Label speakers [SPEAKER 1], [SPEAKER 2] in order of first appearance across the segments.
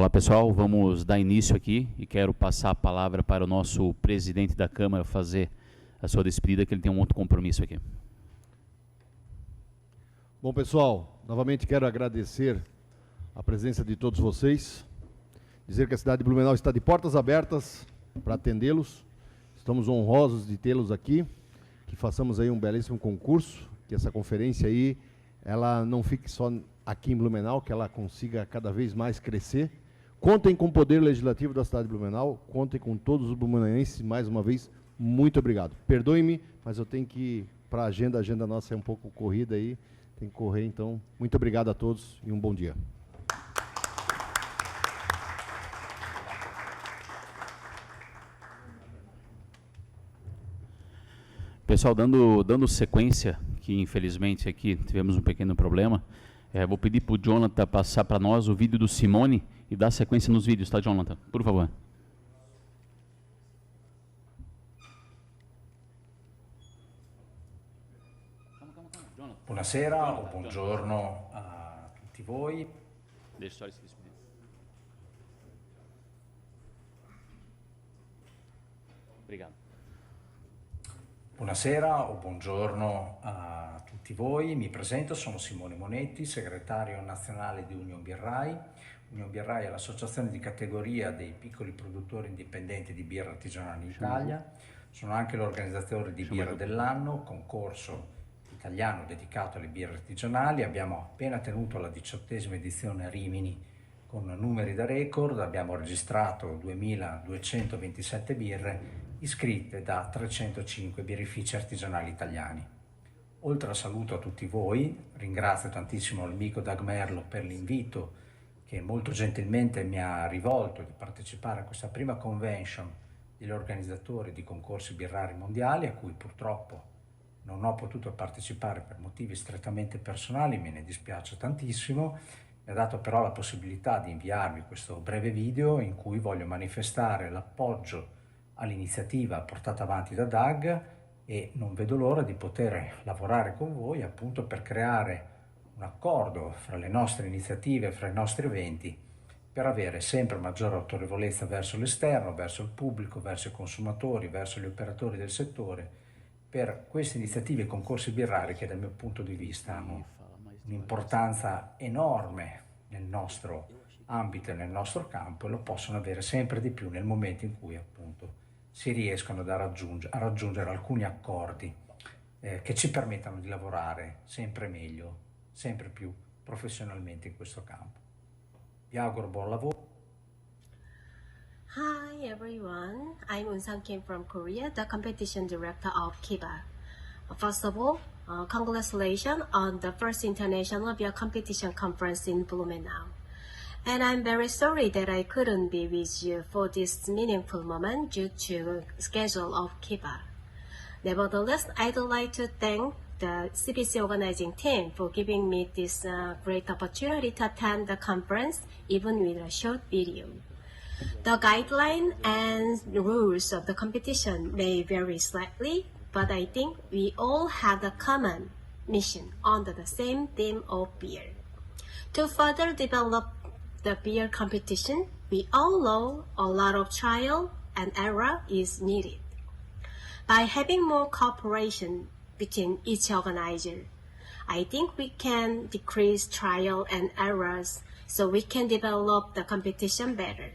[SPEAKER 1] Olá pessoal, vamos dar início aqui e quero passar a palavra para o nosso presidente da Câmara fazer a sua despedida, que ele tem um outro compromisso aqui.
[SPEAKER 2] Bom pessoal, novamente quero agradecer a presença de todos vocês, dizer que a cidade de Blumenau está de portas abertas para atendê-los, estamos honrosos de tê-los aqui, que façamos aí um belíssimo concurso, que essa conferência aí, ela não fique só aqui em Blumenau, que ela consiga cada vez mais crescer. Contem com o poder legislativo da cidade de Blumenau, contem com todos os blumenauenses, mais uma vez, muito obrigado. Perdoe-me, mas eu tenho que ir para a agenda nossa é um pouco corrida aí, tem que correr, então, muito obrigado a todos e um bom dia.
[SPEAKER 1] Pessoal, dando sequência, que infelizmente aqui tivemos um pequeno problema, vou pedir para o Jonathan passar para nós o vídeo do Simone e dar sequência nos vídeos, tá, Jonathan? Por favor.
[SPEAKER 3] Buonasera o buongiorno a tutti voi.
[SPEAKER 1] Deixa só ele se despedir. Obrigado.
[SPEAKER 3] Buonasera o buongiorno a tutti voi, mi presento, sono Simone Monetti, segretario nazionale di Union Birrai. Union Birrai è l'associazione di categoria dei piccoli produttori indipendenti di birra artigianale in Italia, sono anche l'organizzatore di Birra dell'Anno, concorso italiano dedicato alle birre artigianali. Abbiamo appena tenuto la 18ª edizione a Rimini con numeri da record, abbiamo registrato 2227 birre iscritte da 305 birrifici artigianali italiani. Oltre al saluto a tutti voi, ringrazio tantissimo l'amico Dag Merlo per l'invito che molto gentilmente mi ha rivolto di partecipare a questa prima convention degli organizzatori di concorsi birrari mondiali, a cui purtroppo non ho potuto partecipare per motivi strettamente personali, me ne dispiace tantissimo. Mi ha dato però la possibilità di inviarvi questo breve video in cui voglio manifestare l'appoggio all'iniziativa portata avanti da Dag e non vedo l'ora di poter lavorare con voi appunto per creare un accordo fra le nostre iniziative, fra i nostri eventi, per avere sempre maggiore autorevolezza verso l'esterno, verso il pubblico, verso i consumatori, verso gli operatori del settore, per queste iniziative e concorsi birrari che dal mio punto di vista hanno un'importanza enorme nel nostro ambito e nel nostro campo e lo possono avere sempre di più nel momento in cui appunto si riescono a raggiungere alcuni accordi che ci permettano di lavorare sempre meglio, sempre più professionalmente in questo campo. Vi auguro buon lavoro.
[SPEAKER 4] Hi everyone, I'm Eun-sang Kim from Korea, the competition director of Kiba. First of all, congratulations on the first International Beer Competition Conference in Blumenau. And I'm very sorry that I couldn't be with you for this meaningful moment due to schedule of Kiba. Nevertheless, I'd like to thank the CBC organizing team for giving me this great opportunity to attend the conference, even with a short video. The guidelines and rules of the competition may vary slightly, but I think we all have the common mission under the same theme of beer. To further develop the beer competition, we all know a lot of trial and error is needed. By having more cooperation between each organizer, I think we can decrease trial and errors so we can develop the competition better.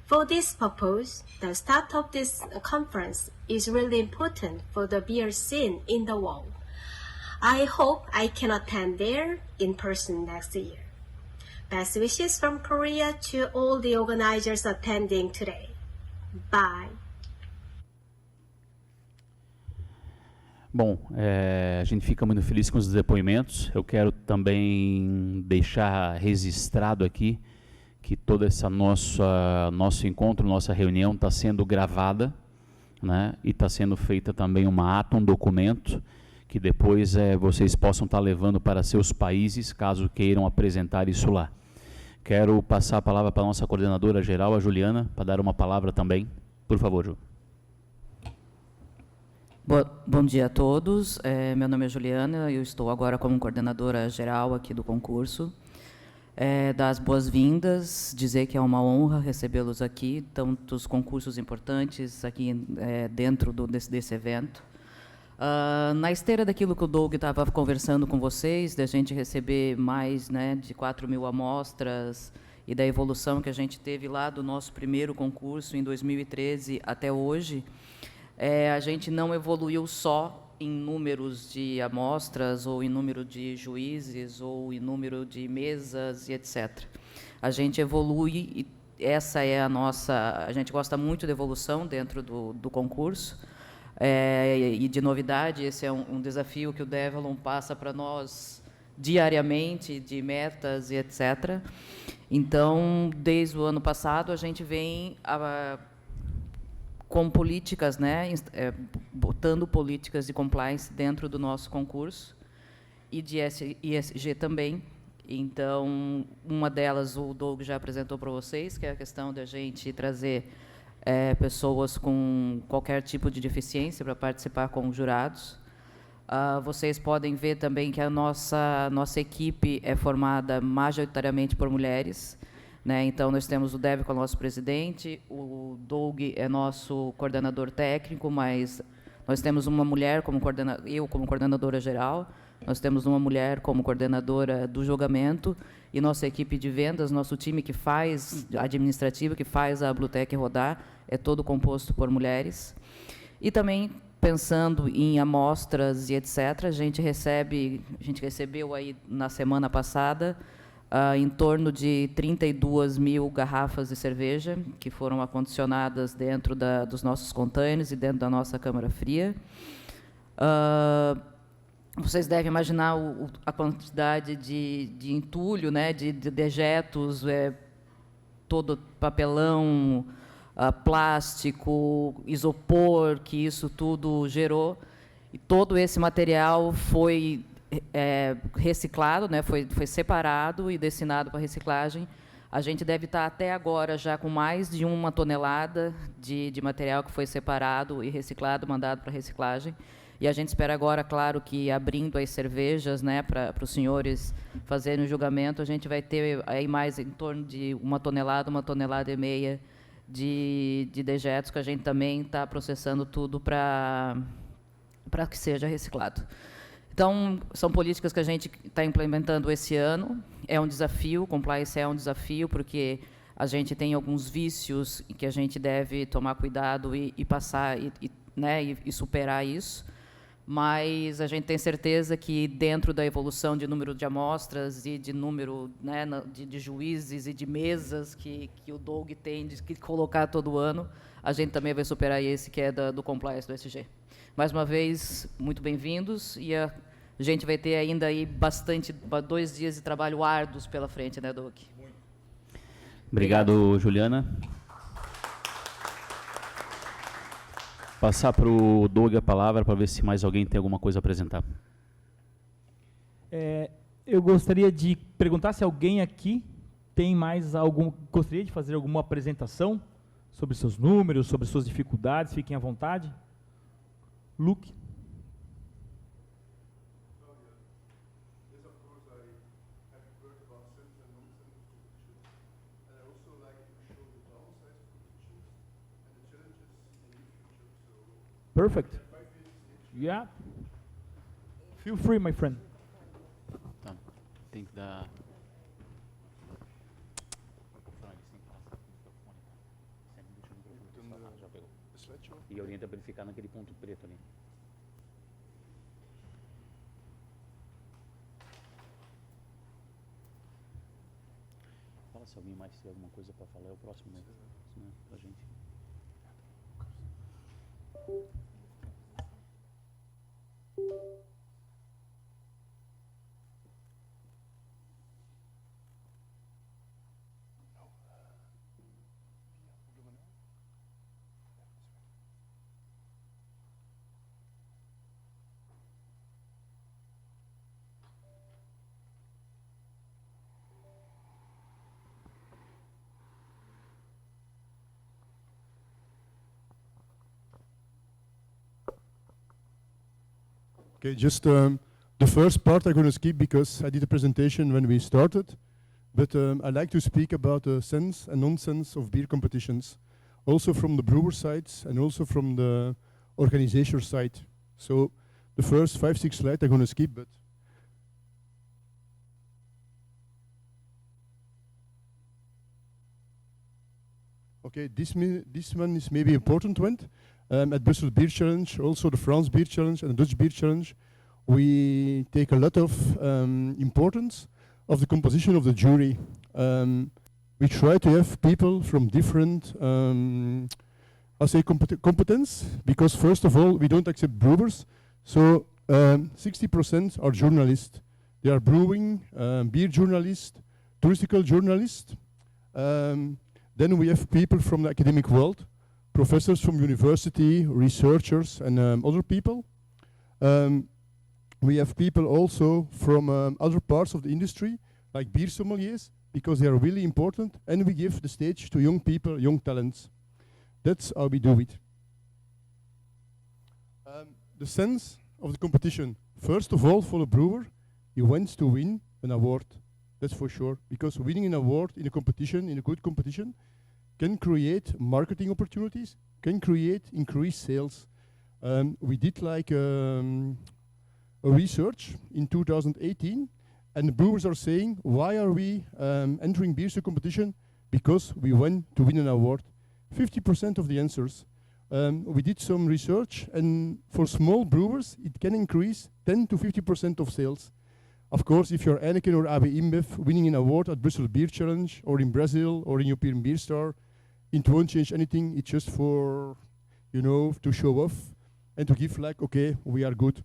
[SPEAKER 4] For this purpose, the start of this conference is really important for the beer scene in the world. I hope I can attend there in person next year. Best wishes from Korea to all the organizers attending today. Bye.
[SPEAKER 1] Bom, a gente fica muito feliz com os depoimentos. Eu quero também deixar registrado aqui que toda essa nosso encontro, nossa reunião está sendo gravada, né? E está sendo feita também uma ata, um documento, que depois vocês possam estar levando para seus países, caso queiram apresentar isso lá. Quero passar a palavra para a nossa coordenadora geral, a Juliana, para dar uma palavra também. Por favor, Ju.
[SPEAKER 5] Bom dia a todos, meu nome é Juliana, eu estou agora como coordenadora geral aqui do concurso. dar as boas-vindas, dizer que é uma honra recebê-los aqui, tantos concursos importantes aqui dentro desse evento. Na esteira daquilo que o Doug estava conversando com vocês, da gente receber mais, né, de 4.000 amostras e da evolução que a gente teve lá do nosso primeiro concurso em 2013 até hoje, a gente não evoluiu só em números de amostras, ou em número de juízes, ou em número de mesas, e etc. A gente evolui, e essa é a nossa... A gente gosta muito de evolução dentro do concurso, e de novidade. Esse é um desafio que o Develon passa para nós diariamente, de metas e etc. Então, desde o ano passado, a gente vem com políticas, né, botando políticas de compliance dentro do nosso concurso, e de ESG também. Então, uma delas o Doug já apresentou para vocês, que é a questão da gente trazer pessoas com qualquer tipo de deficiência para participar como jurados. Vocês podem ver também que a nossa equipe é formada majoritariamente por mulheres, né? Então, nós temos o Dev como nosso presidente, o Doug é nosso coordenador técnico, mas nós temos uma mulher eu como coordenadora geral, nós temos uma mulher como coordenadora do julgamento, e nossa equipe de vendas, nosso time que faz administrativa, que faz a Bluetech rodar, é todo composto por mulheres. E também, pensando em amostras e etc., a gente recebeu aí na semana passada em torno de 32.000 garrafas de cerveja, que foram acondicionadas dentro dos nossos containers e dentro da nossa câmara fria. Vocês devem imaginar a quantidade de entulho, né, de dejetos, todo papelão, plástico, isopor, que isso tudo gerou. E todo esse material foi reciclado, né, foi separado e destinado para reciclagem. A gente deve estar até agora já com mais de 1 tonelada de material que foi separado e reciclado, mandado para reciclagem. E a gente espera agora, claro, que abrindo as cervejas, né, para os senhores fazerem o julgamento, a gente vai ter aí mais em torno de 1 tonelada, 1,5 toneladas de dejetos, que a gente também está processando tudo para que seja reciclado. Então, são políticas que a gente está implementando esse ano. É um desafio, compliance é um desafio, porque a gente tem alguns vícios que a gente deve tomar cuidado e passar, né, e superar isso. Mas a gente tem certeza que, dentro da evolução de número de amostras e de número, né, de juízes e de mesas que o Doug tem de colocar todo ano, a gente também vai superar esse que é do compliance do ESG. Mais uma vez, muito bem-vindos, e a gente vai ter ainda aí 2 dias de trabalho árduos pela frente, né, Doug?
[SPEAKER 1] Obrigado, Juliana. Passar para o Doug a palavra para ver se mais alguém tem alguma coisa a apresentar.
[SPEAKER 6] Eu gostaria de perguntar se alguém aqui tem mais gostaria de fazer alguma apresentação sobre seus números, sobre suas dificuldades. Fiquem à vontade. Luke. Perfect. Yeah. Feel free, my friend.
[SPEAKER 1] Tá. Tem que dar... E orienta para ele ficar naquele ponto preto ali. Fala se alguém mais tiver alguma coisa para falar, é o próximo, né? Pra gente.
[SPEAKER 7] Okay, just the first part I'm going to skip because I did a presentation when we started, But I like to speak about the sense and nonsense of beer competitions, also from the brewer side and also from the organization side. So the first 5-6 slides I'm going to skip, but okay, this one is maybe important one. At Brussels Beer Challenge, also the France Beer Challenge and the Dutch Beer Challenge, we take a lot of importance of the composition of the jury. We try to have people from different, I'll say competence, because first of all, we don't accept brewers. So 60% are journalists. They are brewing, beer journalists, touristical journalists. Then we have people from the academic world, professors from university, researchers, and other people. We have people also from other parts of the industry, like beer sommeliers, because they are really important, and we give the stage to young people, young talents. That's how we do it. The sense of the competition. First of all, for a brewer, he wants to win an award. That's for sure, because winning an award in a competition, in a good competition, can create marketing opportunities, can create increased sales. We did like a research in 2018, and the brewers are saying, why are we entering beer competition? Because we want to win an award. 50% of the answers. We did some research, and for small brewers, it can increase 10 to 50% of sales. Of course, if you're Heineken or AB InBev winning an award at Brussels Beer Challenge, or in Brazil, or in European Beer Star, it won't change anything. It's just for, you know, to show off and to give like, okay, we are good.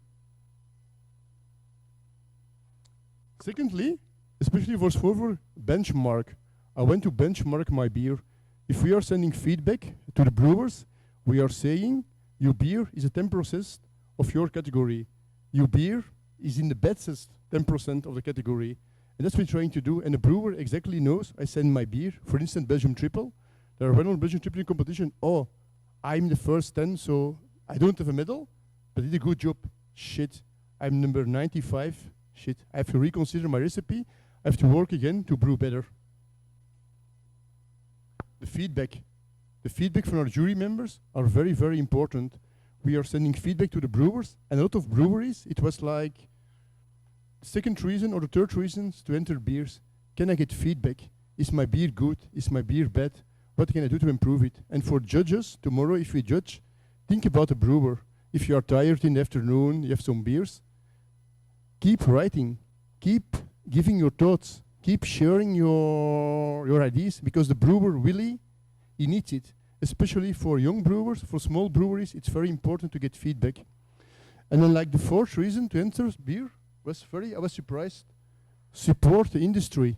[SPEAKER 7] Secondly, especially for benchmark, I want to benchmark my beer. If we are sending feedback to the brewers, we are saying your beer is a 10% of your category. Your beer is in the best 10% of the category. And that's what we're trying to do. And the brewer exactly knows I send my beer, for instance, Belgium Triple. There are well-known Belgium Triple in competition. Oh, I'm the first 10, so I don't have a medal, but I did a good job. Shit, I'm number 95. Shit, I have to reconsider my recipe. I have to work again to brew better. The feedback from our jury members are very, very important. We are sending feedback to the brewers, and a lot of breweries, it was like the second reason or the third reason to enter beers. Can I get feedback? Is my beer good? Is my beer bad? What can I do to improve it? And for judges, tomorrow if we judge, think about a brewer. If you are tired in the afternoon, you have some beers, keep writing, keep giving your thoughts, keep sharing your ideas, because the brewer really, he needs it. Especially for young brewers, for small breweries, it's very important to get feedback. And then like the fourth reason to enter beer I was surprised, support the industry.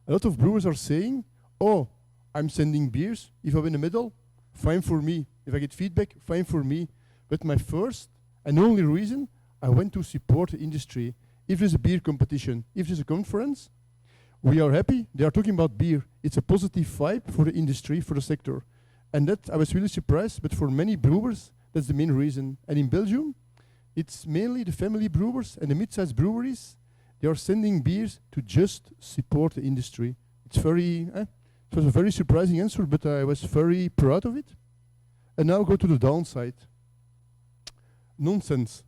[SPEAKER 7] A lot of brewers are saying, oh, I'm sending beers, if I win a medal, fine for me. If I get feedback, fine for me. But my first and only reason, I want to support the industry. If there's a beer competition, if there's a conference, we are happy. They are talking about beer. It's a positive vibe for the industry, for the sector. And that I was really surprised, but for many brewers, that's the main reason. And in Belgium, it's mainly the family brewers and the mid-sized breweries. They are sending beers to just support the industry. It's very, it was a very surprising answer, but I was very proud of it. And now go to the downside. Nonsense.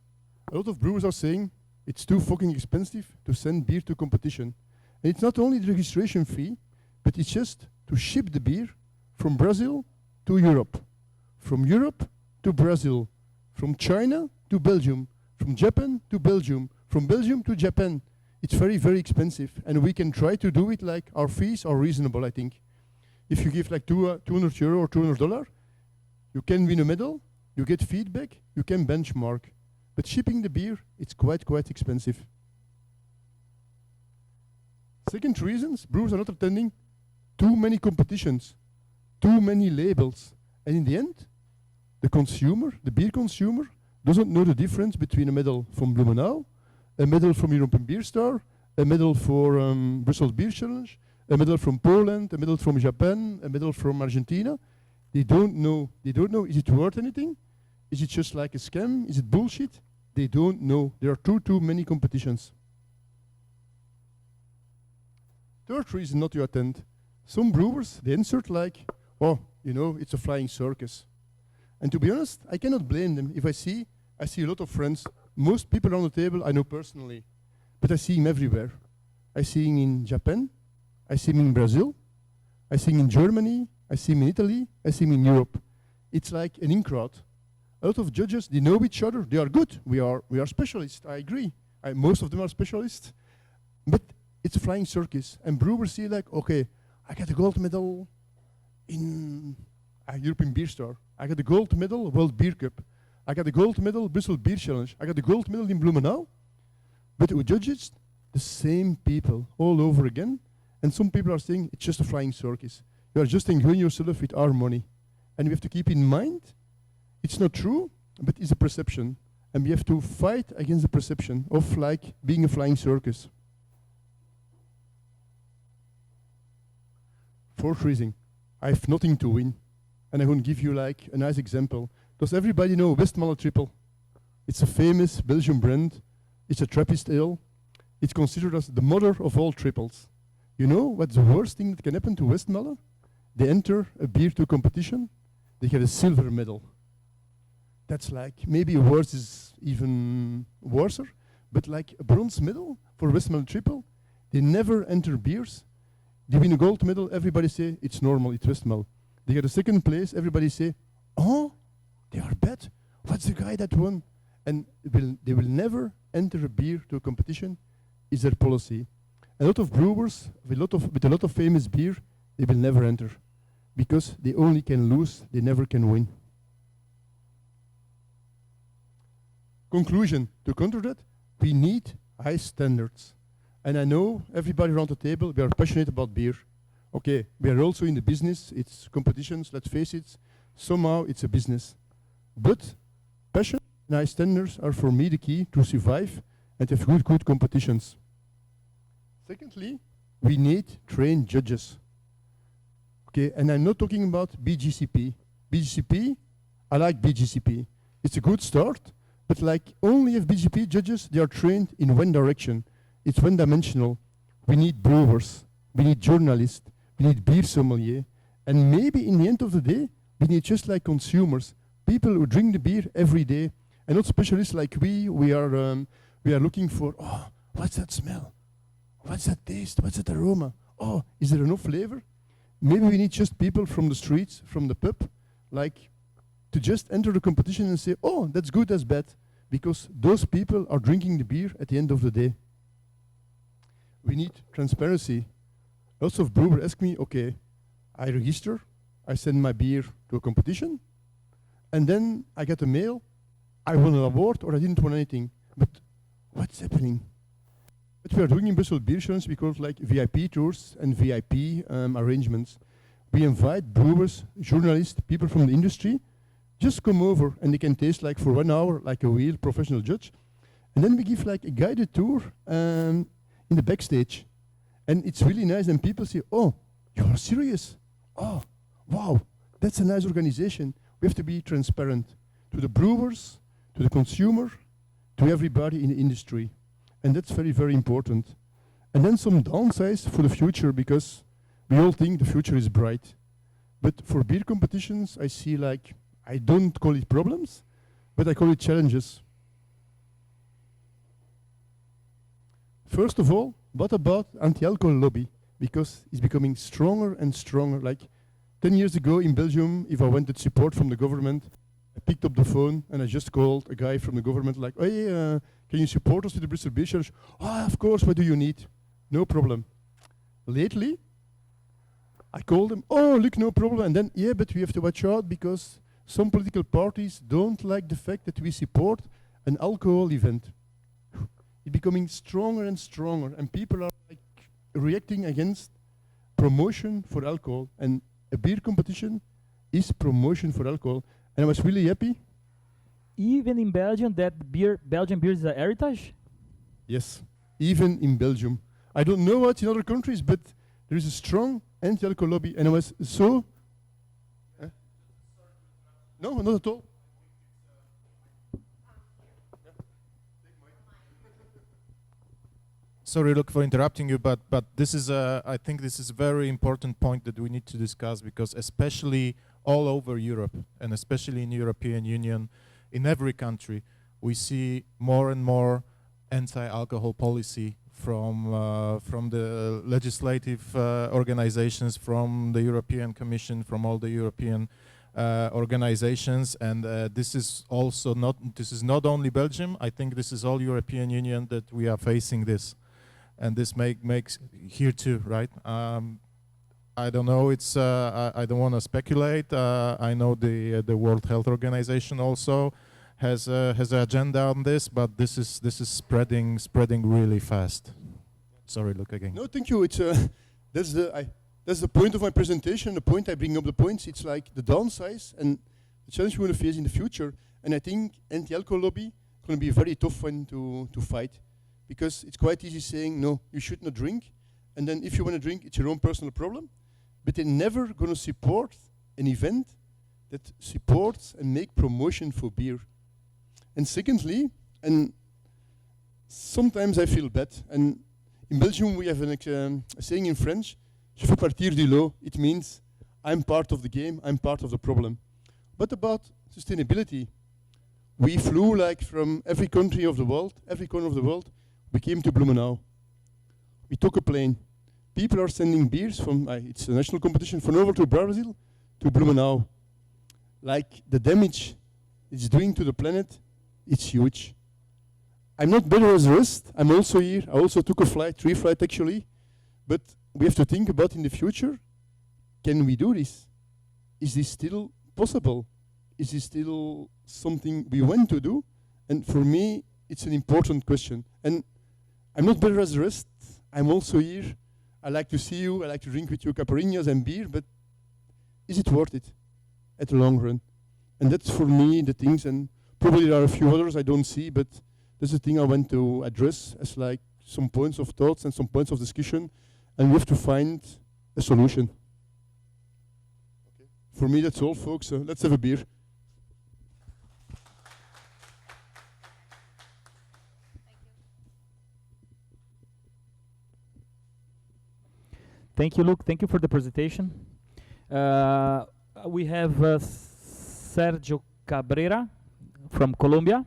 [SPEAKER 7] A lot of brewers are saying it's too fucking expensive to send beer to competition. And it's not only the registration fee, but it's just to ship the beer from Brazil to Europe, from Europe to Brazil, from China to Belgium, from Japan to Belgium, from Belgium to Japan. It's very, very expensive, and we can try to do it like our fees are reasonable, I think. If you give like €200 or $200, you can win a medal, you get feedback, you can benchmark. But shipping the beer, it's quite expensive. Second reasons, brewers are not attending too many competitions, too many labels. And in the end, the consumer, the beer consumer, doesn't know the difference between a medal from Blumenau, a medal from European Beer Star, a medal for Brussels Beer Challenge, a medal from Poland, a medal from Japan, a medal from Argentina. They don't know. They don't know, is it worth anything? Is it just like a scam? Is it bullshit? They don't know. There are too many competitions. Third reason not to attend. Some brewers, they answered like, oh, you know, it's a flying circus. And to be honest, I cannot blame them. If I see a lot of friends, most people around the table I know personally, but I see him everywhere. I see him in Japan, I see him in Brazil, I see him in Germany, I see him in Italy, I see him in Europe. It's like an in-crowd. A lot of judges, they know each other, they are good. We are specialists, I agree. Most of them are specialists. But it's a flying circus. And brewers see like, okay, I got a gold medal in a European Beer Star. I got a gold medal, World Beer Cup. I got a gold medal, Brussels Beer Challenge. I got a gold medal in Blumenau. But who judges? The same people all over again. And some people are saying it's just a flying circus. You are just enjoying yourself with our money. And we have to keep in mind, it's not true, but it's a perception. And we have to fight against the perception of like being a flying circus. Fourth reason, I have nothing to win. And I'm going to give you like a nice example. Does everybody know Westmalle Triple? It's a famous Belgian brand. It's a Trappist ale. It's considered as the mother of all triples. You know what's the worst thing that can happen to Westmalle? They enter a beer to competition, they get a silver medal. That's like, maybe worse is even worse, but like a bronze medal for Westmalle Triple, they never enter beers. They win a gold medal, everybody say, it's normal, it's Westmalle. They get a second place, everybody say, oh, they are bad. What's the guy that won? And they will never enter a beer to a competition, is their policy. A lot of brewers with a lot of famous beer, they will never enter because they only can lose, they never can win. Conclusion, to counter that, we need high standards. And I know everybody around the table, we are passionate about beer. Okay, we are also in the business, it's competitions, let's face it, somehow it's a business. But passion and high standards are for me the key to survive and have good competitions. Secondly, we need trained judges. Okay, and I'm not talking about BGCP. BGCP, I like BGCP. It's a good start, but like only if BGCP judges, they are trained in one direction. It's one-dimensional. We need brewers, we need journalists, we need beer sommelier, and maybe in the end of the day, we need just like consumers, people who drink the beer every day, and not specialists like we are looking for, oh, what's that smell? What's that taste? What's that aroma? Oh, is there enough flavor? Maybe we need just people from the streets, from the pub, like to just enter the competition and say, oh, that's good, that's bad, because those people are drinking the beer at the end of the day. We need transparency. Lots of brewers ask me, okay, I register, I send my beer to a competition, and then I get a mail, I won an award or I didn't win anything. But what's happening? What we are doing in Brussels Beer Challenge, we call it like VIP tours and VIP arrangements. We invite brewers, journalists, people from the industry, just come over and they can taste like for 1 hour like a real professional judge. And then we give like a guided tour in the backstage. And it's really nice and people say, oh, you are serious? Oh, wow, that's a nice organization. We have to be transparent to the brewers, to the consumer, to everybody in the industry. And that's very, very important. And then some downsides for the future, because we all think the future is bright. But for beer competitions, I see like, I don't call it problems, but I call it challenges. First of all, what about anti-alcohol lobby? Because it's becoming stronger and stronger. Like 10 years ago in Belgium, if I wanted support from the government, I picked up the phone and I just called a guy from the government like, hey, can you support us with the Bristol Beer Challenge? Oh, of course, what do you need? No problem. Lately, I called him, oh, look, no problem. And then, yeah, but we have to watch out because some political parties don't like the fact that we support an alcohol event. It's becoming stronger and stronger, and people are like reacting against promotion for alcohol. And a beer competition is promotion for alcohol. And I was really happy.
[SPEAKER 6] Even in Belgium, that Belgian beer is a heritage?
[SPEAKER 7] Yes, even in Belgium. I don't know what in other countries, but there is a strong anti-alcohol lobby, and I was so... No, not at all.
[SPEAKER 8] sorry, look, for interrupting you, but this is I think this is a very important point that we need to discuss, because especially all over Europe, and especially in European Union, in every country, we see more and more anti-alcohol policy from the legislative organizations, from the European Commission, from all the European organizations, and this is not only Belgium. I think this is all European Union that we are facing this, and this makes here too, right? I don't know. It's I don't want to speculate. I know the World Health Organization also has an agenda on this, but this is spreading really fast. Sorry, look again.
[SPEAKER 7] No, thank you. It's that's the point of my presentation. The point I bring up the points. It's like the downsize and the challenge we want to face in the future. And I think anti-alcohol lobby going to be a very tough one to fight, because it's quite easy saying no, you should not drink, and then if you want to drink, it's your own personal problem. But they're never going to support an event that supports and make promotion for beer. And secondly, and sometimes I feel bad, and in Belgium we have a saying in French, je fais partie du lot. It means I'm part of the game, I'm part of the problem. What about sustainability? We flew like from every country of the world, every corner of the world. We came to Blumenau. We took a plane. People are sending beers from, it's a national competition, from over to Brazil to Blumenau. Like the damage it's doing to the planet, it's huge. I'm not better as the rest. I'm also here. I also took a flight, 3 flights actually. But we have to think about in the future, can we do this? Is this still possible? Is this still something we want to do? And for me, it's an important question. And I'm not better as the rest. I'm also here. I like to see you. I like to drink with you caipirinhas and beer. But is it worth it at the long run? And that's for me the things. And probably there are a few others I don't see. But that's the thing I want to address as like some points of thoughts and some points of discussion. And we have to find a solution. Okay. For me, that's all, folks. Let's have a beer.
[SPEAKER 6] Thank you, Luke. Thank you for the presentation. We have Sergio Cabrera from Colombia,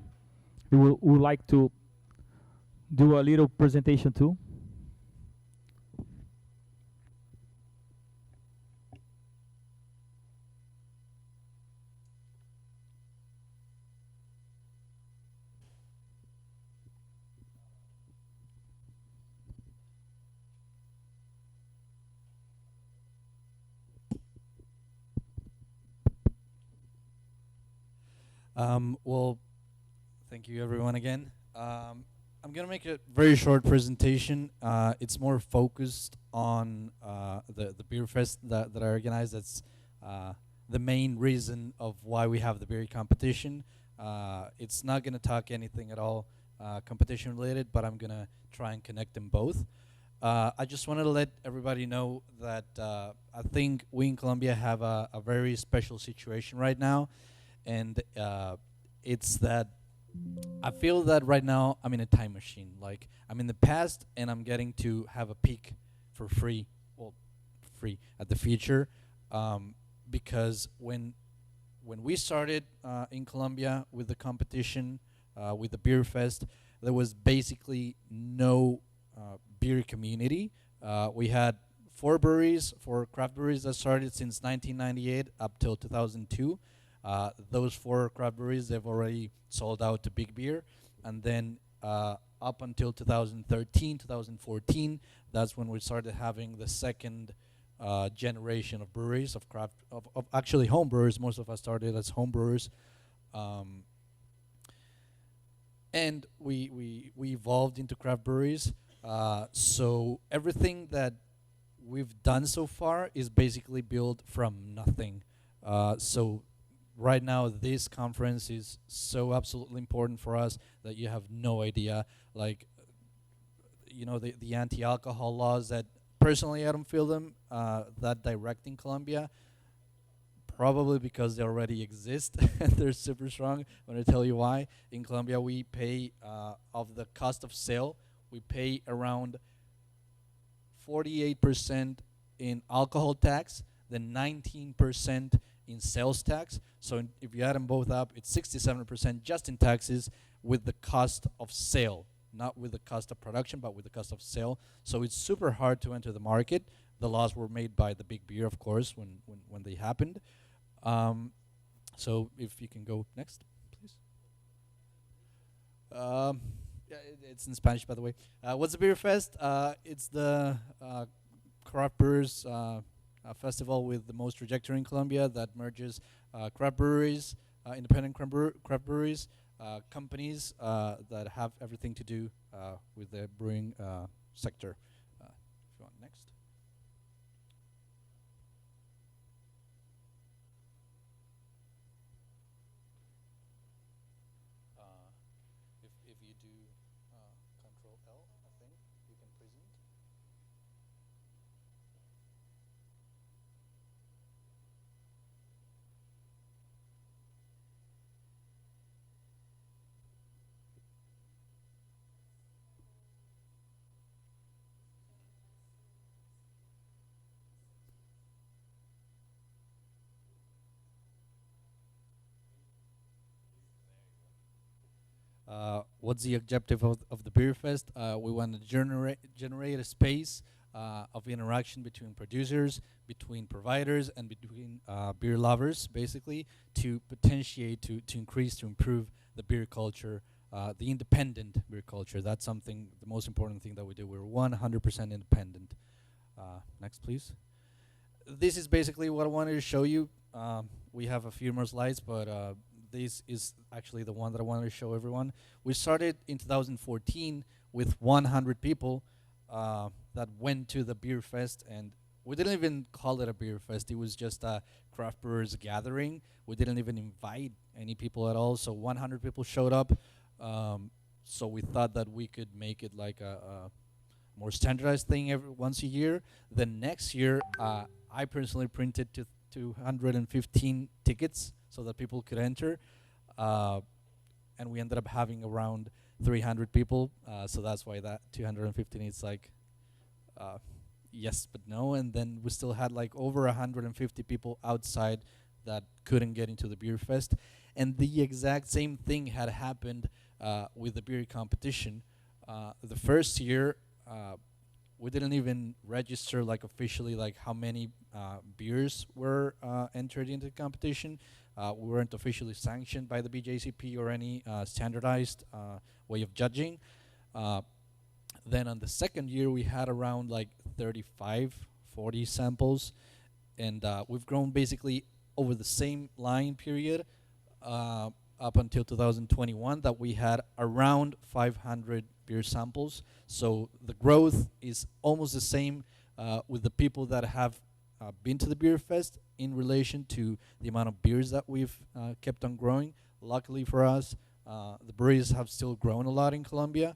[SPEAKER 6] who would like to do a little presentation too.
[SPEAKER 9] Well, thank you everyone again. I'm gonna make a very short presentation. It's more focused on the beer fest that I organized. That's the main reason of why we have the beer competition. It's not gonna talk anything at all competition related, but I'm gonna try and connect them both. I just wanted to let everybody know that I think we in Colombia have a very special situation right now. And it's that I feel that right now I'm in a time machine. Like, I'm in the past and I'm getting to have a peek for free, well, free at the future, because when we started in Colombia with the competition, with the beer fest, there was basically no beer community. We had 4 craft breweries that started since 1998 up till 2002. Those 4 craft breweries, they've already sold out to big beer. And then up until 2013, 2014, that's when we started having the second generation of breweries, of actually home brewers. Most of us started as home brewers. And we evolved into craft breweries. So everything that we've done so far is basically built from nothing. So right now, this conference is so absolutely important for us that you have no idea. Like, you know, the anti-alcohol laws that personally I don't feel them that direct in Colombia, probably because they already exist and they're super strong. I'm going to tell you why. In Colombia, we pay of the cost of sale, we pay around 48% in alcohol tax, then 19% in sales tax. So if you add them both up, it's 67% just in taxes with the cost of sale, not with the cost of production, but with the cost of sale. So it's super hard to enter the market. The laws were made by the big beer, of course, when they happened. So if you can go next, please. Yeah, it's in Spanish, by the way. What's the Beer Fest? It's the craft brewers festival with the most trajectory in Colombia that merges craft breweries, independent craft breweries, companies that have everything to do with the brewing sector. If you want next. If you do Control L, I think you can present. What's the objective of the Beer Fest? We want to generate a space of interaction between producers, between providers, and between beer lovers, basically, to potentiate, to increase, to improve the beer culture, the independent beer culture. That's something, the most important thing that we do. We're 100% independent. Next, please. This is basically what I wanted to show you. We have a few more slides, but this is actually the one that I wanted to show everyone. We started in 2014 with 100 people that went to the Beer Fest, and we didn't even call it a Beer Fest. It was just a craft brewers gathering. We didn't even invite any people at all, so 100 people showed up. So we thought that we could make it like a more standardized thing once a year. The next year, I personally printed 215 tickets so that people could enter, and we ended up having around 300 people, so that's why that 215 is like yes but no. And then we still had like over 150 people outside that couldn't get into the Beer Fest. And the exact same thing had happened with the beer competition. The first year, we didn't even register like officially like how many beers were entered into the competition. We weren't officially sanctioned by the BJCP or any standardized way of judging. Then on the second year, we had around like 35, 40 samples, and we've grown basically over the same line period up until 2021 that we had around 500 beer samples. So the growth is almost the same with the people that have been to the Beer Fest in relation to the amount of beers that we've kept on growing. Luckily for us, the breweries have still grown a lot in Colombia.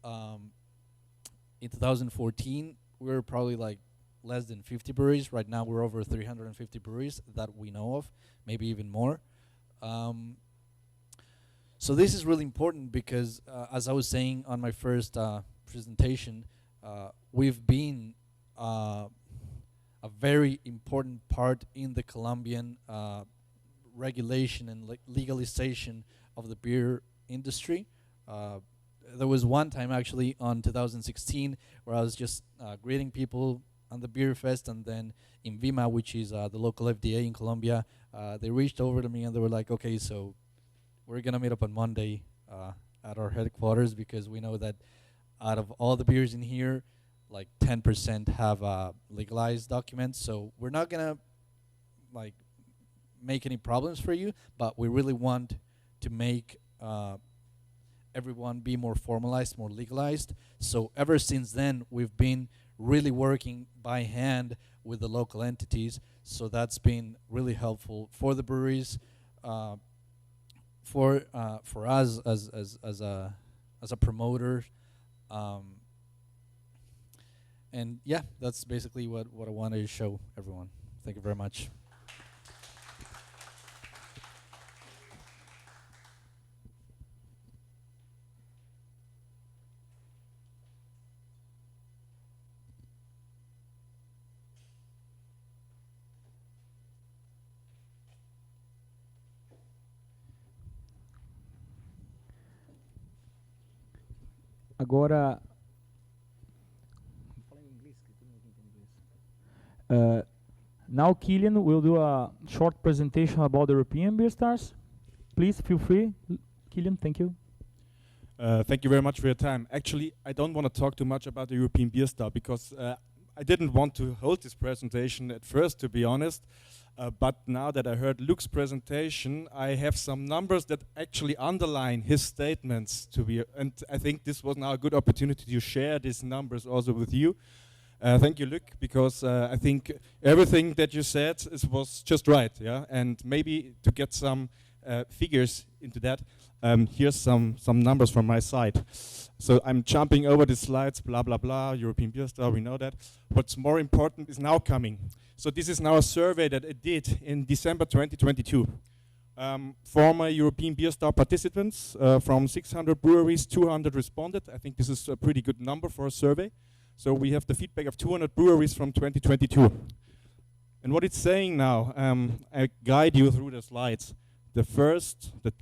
[SPEAKER 9] In 2014, we were probably like less than 50 breweries. Right now, we're over 350 breweries that we know of, maybe even more. So this is really important because, as I was saying on my first presentation, we've been a very important part in the Colombian regulation and legalization of the beer industry. There was one time actually on 2016 where I was just greeting people on the Beer Fest, and then in Vima, which is the local FDA in Colombia, they reached over to me and they were like, okay, so we're gonna meet up on Monday at our headquarters because we know that out of all the beers in here, like 10% have legalized documents. So we're not gonna like make any problems for you, but we really want to make everyone be more formalized, more legalized. So ever since then, we've been really working by hand with the local entities. So that's been really helpful for the breweries, for us as a promoter, and yeah, that's basically what I wanted to show everyone. Thank you very much.
[SPEAKER 6] Agora, now Killian will do a short presentation about the European beer stars. Please feel free, Killian. Thank you.
[SPEAKER 10] Thank you very much for your time. Actually, I don't want to talk too much about the European Beer Star because I didn't want to hold this presentation at first, to be honest. But now that I heard Luke's presentation, I have some numbers that actually underline his statements. And I think this was now a good opportunity to share these numbers also with you. Thank you, Luke, because I think everything that you said was just right, yeah. And maybe to get some figures into that, here's some numbers from my side. So I'm jumping over the slides, blah, blah, blah, European Beer Star, we know that. What's more important is now coming. So this is now a survey that I did in December 2022. Former European Beer Star participants from 600 breweries, 200 responded. I think this is a pretty good number for a survey. So we have the feedback of 200 breweries from 2022. And what it's saying now, I guide you through the slides. The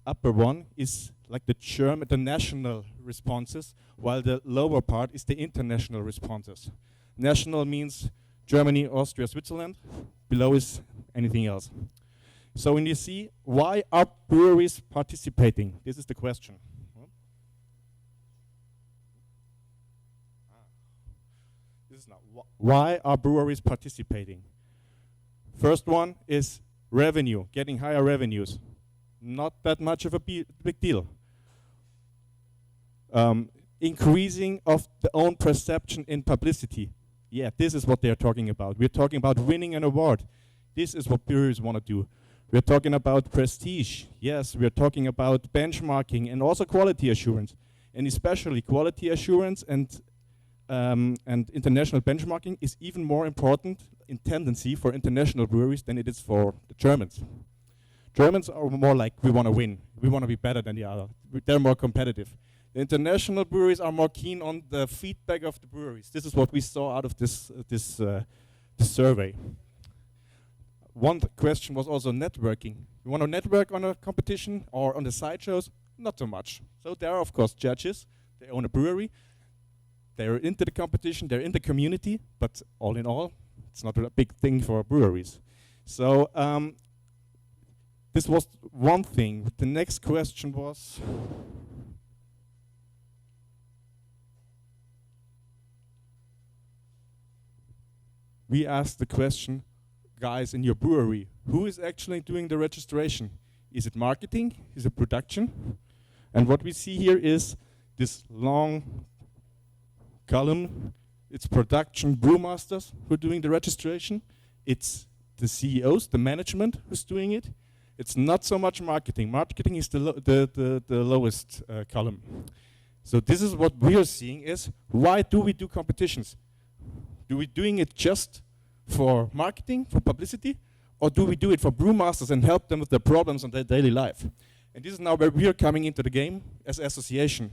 [SPEAKER 10] upper one is like the national responses, while the lower part is the international responses. National means Germany, Austria, Switzerland. Below is anything else. So when you see, why are breweries participating? This is the question. This is now, why are breweries participating? First one is revenue, getting higher revenues. Not that much of a big deal. Increasing of the own perception in publicity. Yeah, this is what they're talking about. We're talking about winning an award. This is what breweries want to do. We're talking about prestige. Yes, we're talking about benchmarking and also quality assurance. And especially quality assurance and international benchmarking is even more important in tendency for international breweries than it is for the Germans. Germans are more like, we want to win. We want to be better than the other. They're more competitive. The international breweries are more keen on the feedback of the breweries. This is what we saw out of this survey. One question was also networking. You want to network on a competition or on the side shows? Not so much. So there are, of course, judges. They own a brewery. They're into the competition. They're in the community. But all in all, it's not a big thing for breweries. So this was one thing. The next question was... we asked the question, guys, in your brewery, who is actually doing the registration? Is it marketing? Is it production? And what we see here is this long column. It's production brewmasters who are doing the registration. It's the CEOs, the management, who's doing it. It's not so much marketing. Marketing is the lowest column. So this is what we are seeing is, why do we do competitions? Do we doing it just for marketing, for publicity, or do we do it for brewmasters and help them with their problems in their daily life? And this is now where we are coming into the game as an association.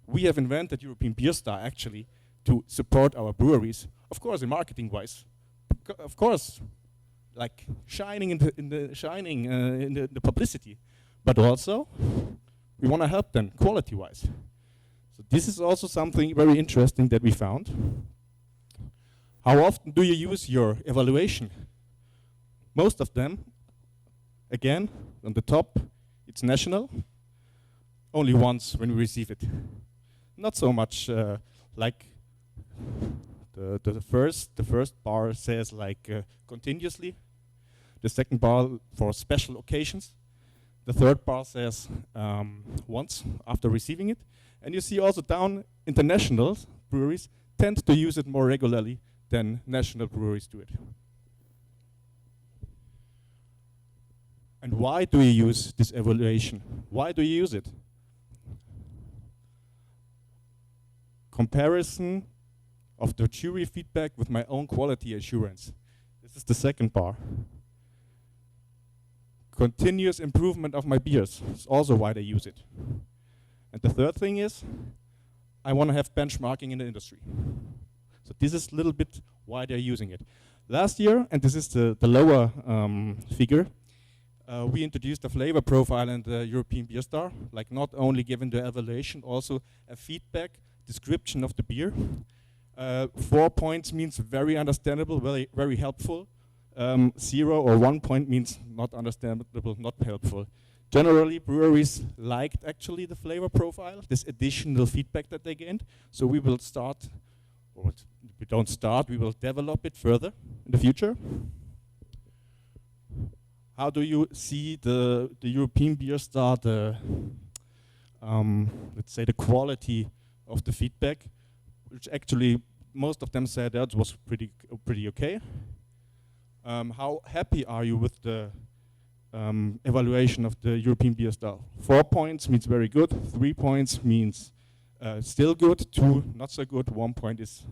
[SPEAKER 10] We have invented European Beer Star actually to support our breweries, of course, in marketing-wise, of course, like shining in the publicity, but also we want to help them quality-wise. So this is also something very interesting that we found. How often do you use your evaluation? Most of them, again, on the top, it's national. Only once when we receive it. Not so much like the first bar says like continuously. The second bar for special occasions. The third bar says once after receiving it. And you see also down international breweries tend to use it more regularly than national breweries do it. And why do you use this evaluation? Why do you use it? Comparison of the jury feedback with my own quality assurance. This is the second bar. Continuous improvement of my beers is also why they use it. And the third thing is, I want to have benchmarking in the industry. So this is a little bit why they're using it. Last year, and this is the lower figure, we introduced a flavor profile in the European Beer Star, like not only given the evaluation, also a feedback description of the beer. 4 points means very understandable, very helpful. 0 or 1 point means not understandable, not helpful. Generally, breweries liked actually the flavor profile, this additional feedback that they gained. So we will start, or we don't start, we will develop it further in the future. How do you see the European beer star, let's say the quality of the feedback, which actually most of them said that was pretty okay. How happy are you with the evaluation of the European beer star? 4 points means very good, 3 points means still good, 2 not so good, 1 point is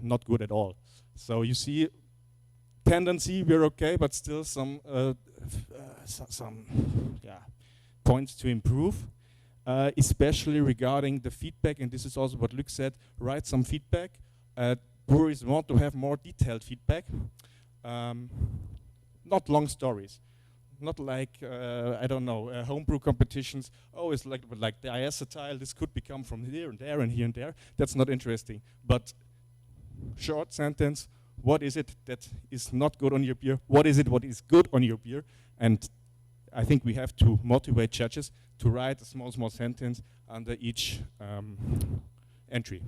[SPEAKER 10] not good at all. So you see tendency, we're okay, but still some points to improve, especially regarding the feedback, and this is also what Luc said, write some feedback. Breweries want to have more detailed feedback, not long stories. Not like, I don't know, homebrew competitions. Oh, it's like the diacetyl, this could become from here and there and here and there. That's not interesting. But short sentence, what is it that is not good on your beer? What is it what is good on your beer? And I think we have to motivate judges to write a small sentence under each entry.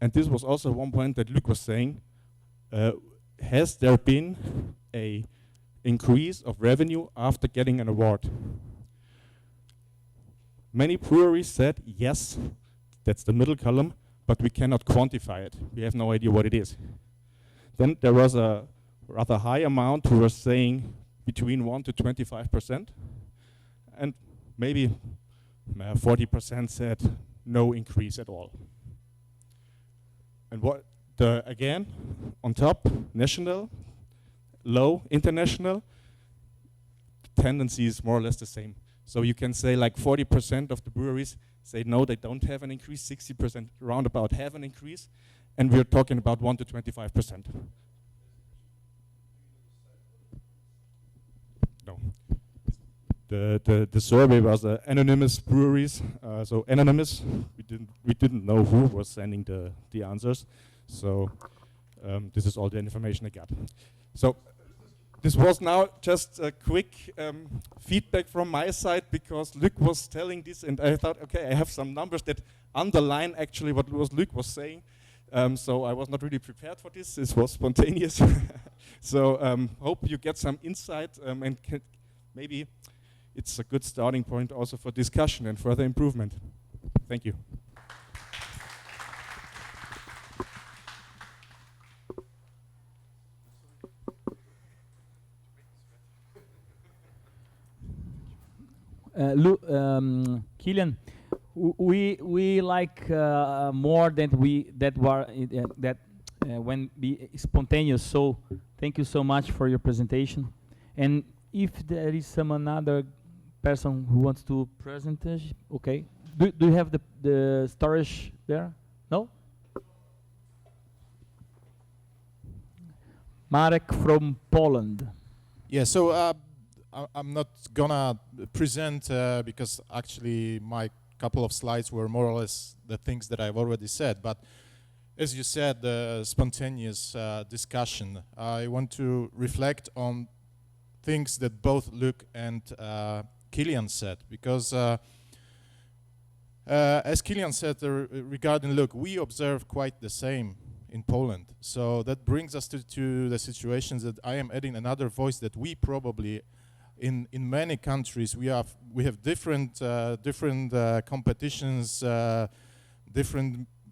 [SPEAKER 10] And this was also one point that Luc was saying. Has there been an increase of revenue after getting an award? Many breweries said yes, that's the middle column, but we cannot quantify it. We have no idea what it is. Then there was a rather high amount who were saying between 1 to 25%, and maybe 40% said no increase at all. And what again, on top, national, low, international, the tendency is more or less the same. So you can say like 40% of the breweries say no, they don't have an increase, 60% roundabout have an increase, and we're talking about 1 to 25%. No. The survey was anonymous breweries, so anonymous. We didn't know who was sending the answers. So this is all the information I got. So this was now just a quick feedback from my side, because Luc was telling this, and I thought, okay, I have some numbers that underline actually what Luc was saying. So I was not really prepared for this. This was spontaneous. So hope you get some insight, and maybe it's a good starting point also for discussion and further improvement. Thank you.
[SPEAKER 6] Kilian, we like more than when be spontaneous. So thank you so much for your presentation. And if there is some another person who wants to present, okay. Do you have the storage there? No. Marek from Poland.
[SPEAKER 8] Yeah. So. I'm not gonna present because actually my couple of slides were more or less the things that I've already said. But as you said, the spontaneous discussion, I want to reflect on things that both Luc and Kilian said, because as Kilian said regarding Luc, we observe quite the same in Poland. So that brings us to the situations that I am adding another voice that we probably in many countries we have different competitions,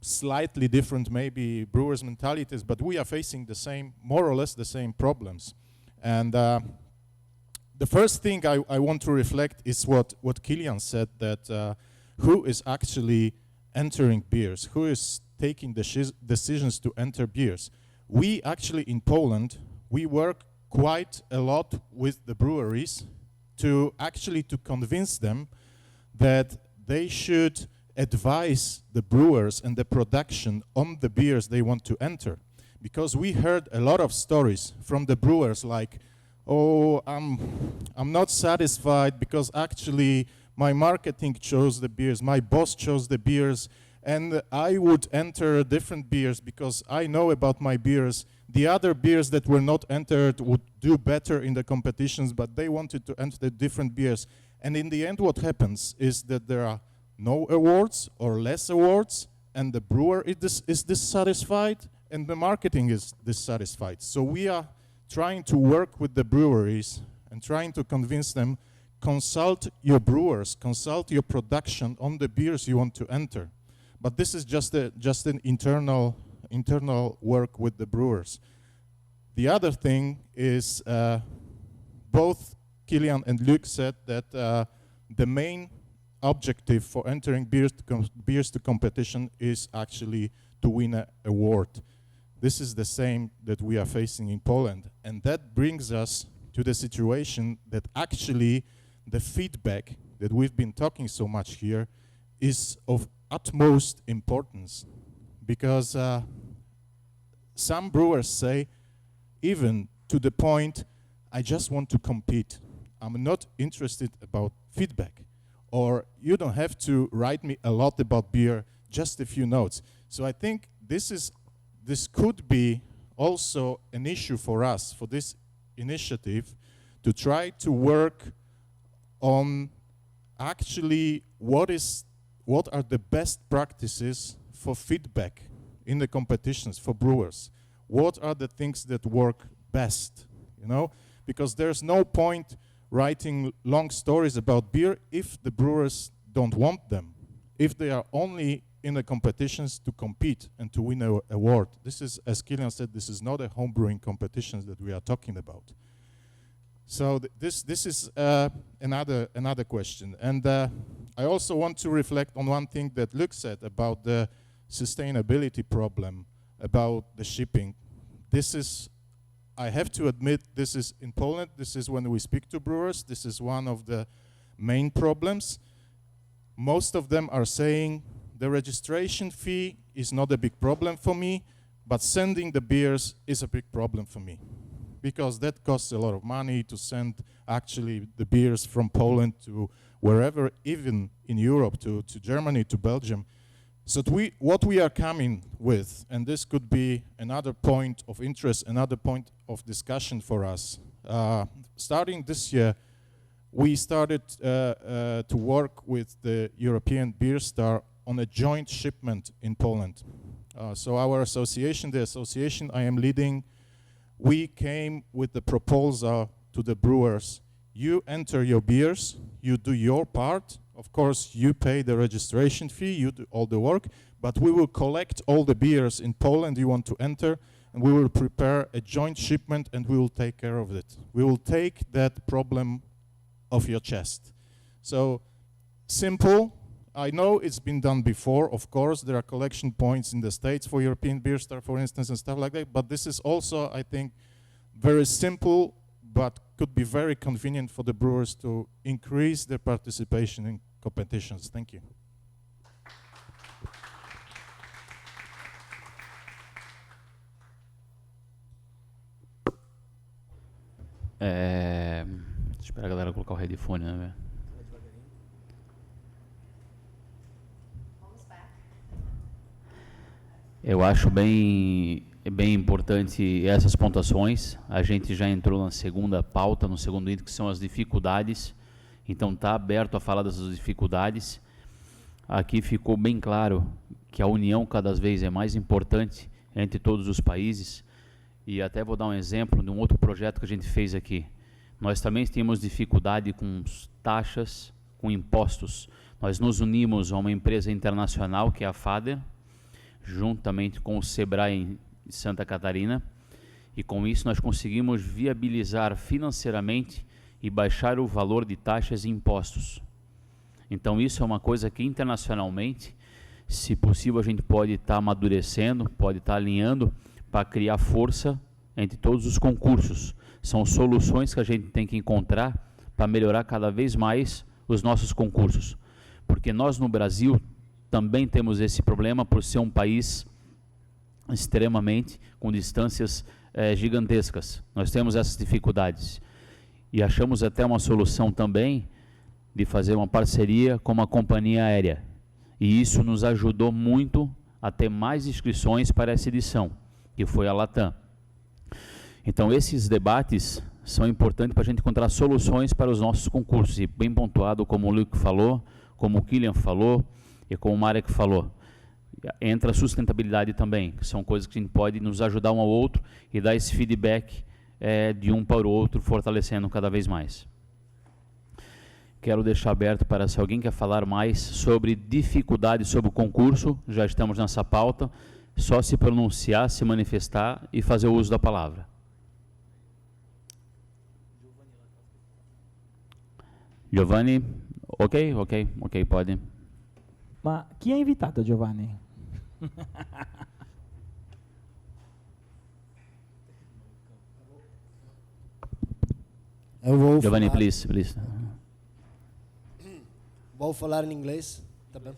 [SPEAKER 8] slightly different maybe brewers mentalities, but we are facing the same, more or less the same problems. And the first thing I want to reflect is what Kilian said, that who is actually entering beers, who is taking the decisions to enter beers. We actually in Poland, we work quite a lot with the breweries to convince them that they should advise the brewers and the production on the beers they want to enter. Because we heard a lot of stories from the brewers like, oh, I'm not satisfied because actually my marketing chose the beers, my boss chose the beers, and I would enter different beers because I know about my beers. The other beers that were not entered would do better in the competitions, but they wanted to enter the different beers. And in the end, what happens is that there are no awards or less awards, and the brewer is dissatisfied, and the marketing is dissatisfied. So we are trying to work with the breweries and trying to convince them, consult your brewers, consult your production on the beers you want to enter. But this is just an internal work with the brewers. The other thing is both Kilian and Luc said that the main objective for entering beers to competition is actually to win an award. This is the same that we are facing in Poland, and that brings us to the situation that actually the feedback that we've been talking so much here is of utmost importance, because some brewers say, even to the point, I just want to compete. I'm not interested about feedback. Or you don't have to write me a lot about beer, just a few notes. So I think this could be also an issue for us, for this initiative, to try to work on actually what are the best practices for feedback in the competitions for brewers. What are the things that work best, you know? Because there's no point writing long stories about beer if the brewers don't want them, if they are only in the competitions to compete and to win an award. This is, as Kilian said, this is not a homebrewing competitions that we are talking about. So this is another question. And I also want to reflect on one thing that Luc said about the sustainability problem, about the shipping. This is, I have to admit, this is in Poland, this is when we speak to brewers, this is one of the main problems. Most of them are saying the registration fee is not a big problem for me, but sending the beers is a big problem for me, because that costs a lot of money to send actually the beers from Poland to wherever, even in Europe, to Germany, to Belgium. So what we are coming with, and this could be another point of interest, another point of discussion for us. Starting this year, we started to work with the European Beer Star on a joint shipment in Poland. So our association, the association I am leading, we came with the proposal to the brewers. You enter your beers, you do your part. Of course, you pay the registration fee, you do all the work, but we will collect all the beers in Poland you want to enter, and we will prepare a joint shipment, and we will take care of it. We will take that problem off your chest. So, simple. I know it's been done before, of course. There are collection points in the States for European Beer Star, for instance, and stuff like that, but this is also, I think, very simple, but could be very convenient for the brewers to increase their participation in competitions. Thank you.
[SPEAKER 1] Espera a galera colocar o headphone, né? Eu acho bem importante essas pontuações. A gente já entrou na segunda pauta, no segundo item, que são as dificuldades. Então está aberto a falar dessas dificuldades. Aqui ficou bem claro que a união cada vez é mais importante entre todos os países. E até vou dar um exemplo de um outro projeto que a gente fez aqui. Nós também temos dificuldade com taxas, com impostos. Nós nos unimos a uma empresa internacional, que é a FADER, juntamente com o Sebrae de Santa Catarina, e com isso nós conseguimos viabilizar financeiramente e baixar o valor de taxas e impostos. Então isso é uma coisa que internacionalmente, se possível, a gente pode estar amadurecendo, pode estar alinhando para criar força entre todos os concursos. São soluções que a gente tem que encontrar para melhorar cada vez mais os nossos concursos. Porque nós no Brasil também temos esse problema por ser um país extremamente com distâncias gigantescas. Nós temos essas dificuldades. E achamos até uma solução também de fazer uma parceria com uma companhia aérea. E isso nos ajudou muito a ter mais inscrições para essa edição, que foi a Latam. Então, esses debates são importantes para a gente encontrar soluções para os nossos concursos. E bem pontuado, como o Luke falou, como o Kylian falou e como o Marek falou. Entra a sustentabilidade também, que são coisas que a gente pode nos ajudar um ao outro e dar esse feedback de um para o outro, fortalecendo cada vez mais. Quero deixar aberto para se alguém quer falar mais sobre dificuldades sobre o concurso, já estamos nessa pauta, só se pronunciar, se manifestar e fazer o uso da palavra. Giovanni, ok, pode.
[SPEAKER 6] Ma chi ha invitato Giovanni?
[SPEAKER 1] Giovanni, please.
[SPEAKER 11] Vou falar em inglês, tá bem?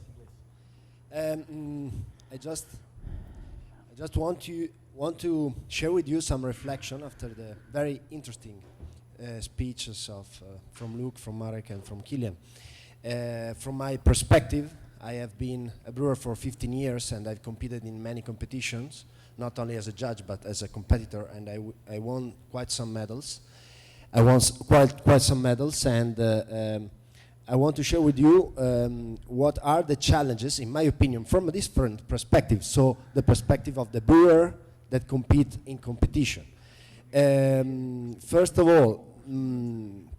[SPEAKER 11] I just want to share with you some reflection after the very interesting speeches from Luke, from Marek, and from Kylian. From my perspective, I have been a brewer for 15 years, and I've competed in many competitions, not only as a judge but as a competitor, and I won quite some medals. I won quite some medals, and I want to share with you what are the challenges, in my opinion, from a different perspective. So the perspective of the brewer that compete in competition. First of all,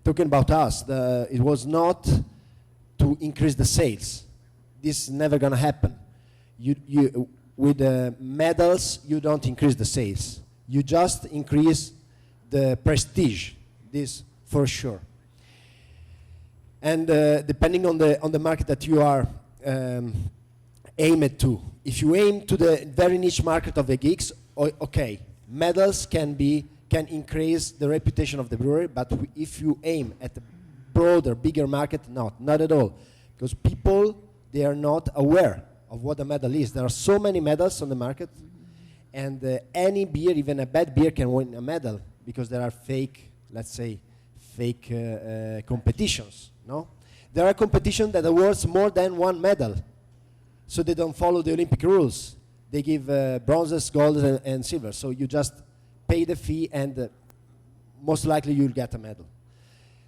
[SPEAKER 11] talking about us, it was not to increase the sales. This is never going to happen. With medals, you don't increase the sales. You just increase the prestige. This for sure. And depending on the market that you are aimed to, if you aim to the very niche market of the geeks, okay, medals can increase the reputation of the brewery. But if you aim at a broader, bigger market, not at all, because people, they are not aware of what a medal is. There are so many medals on the market, and any beer, even a bad beer, can win a medal because there are fake, let's say, fake competitions. No, there are competitions that awards more than one medal, so they don't follow the Olympic rules. They give bronzes, golds, and silver. So you just pay the fee, and most likely you'll get a medal.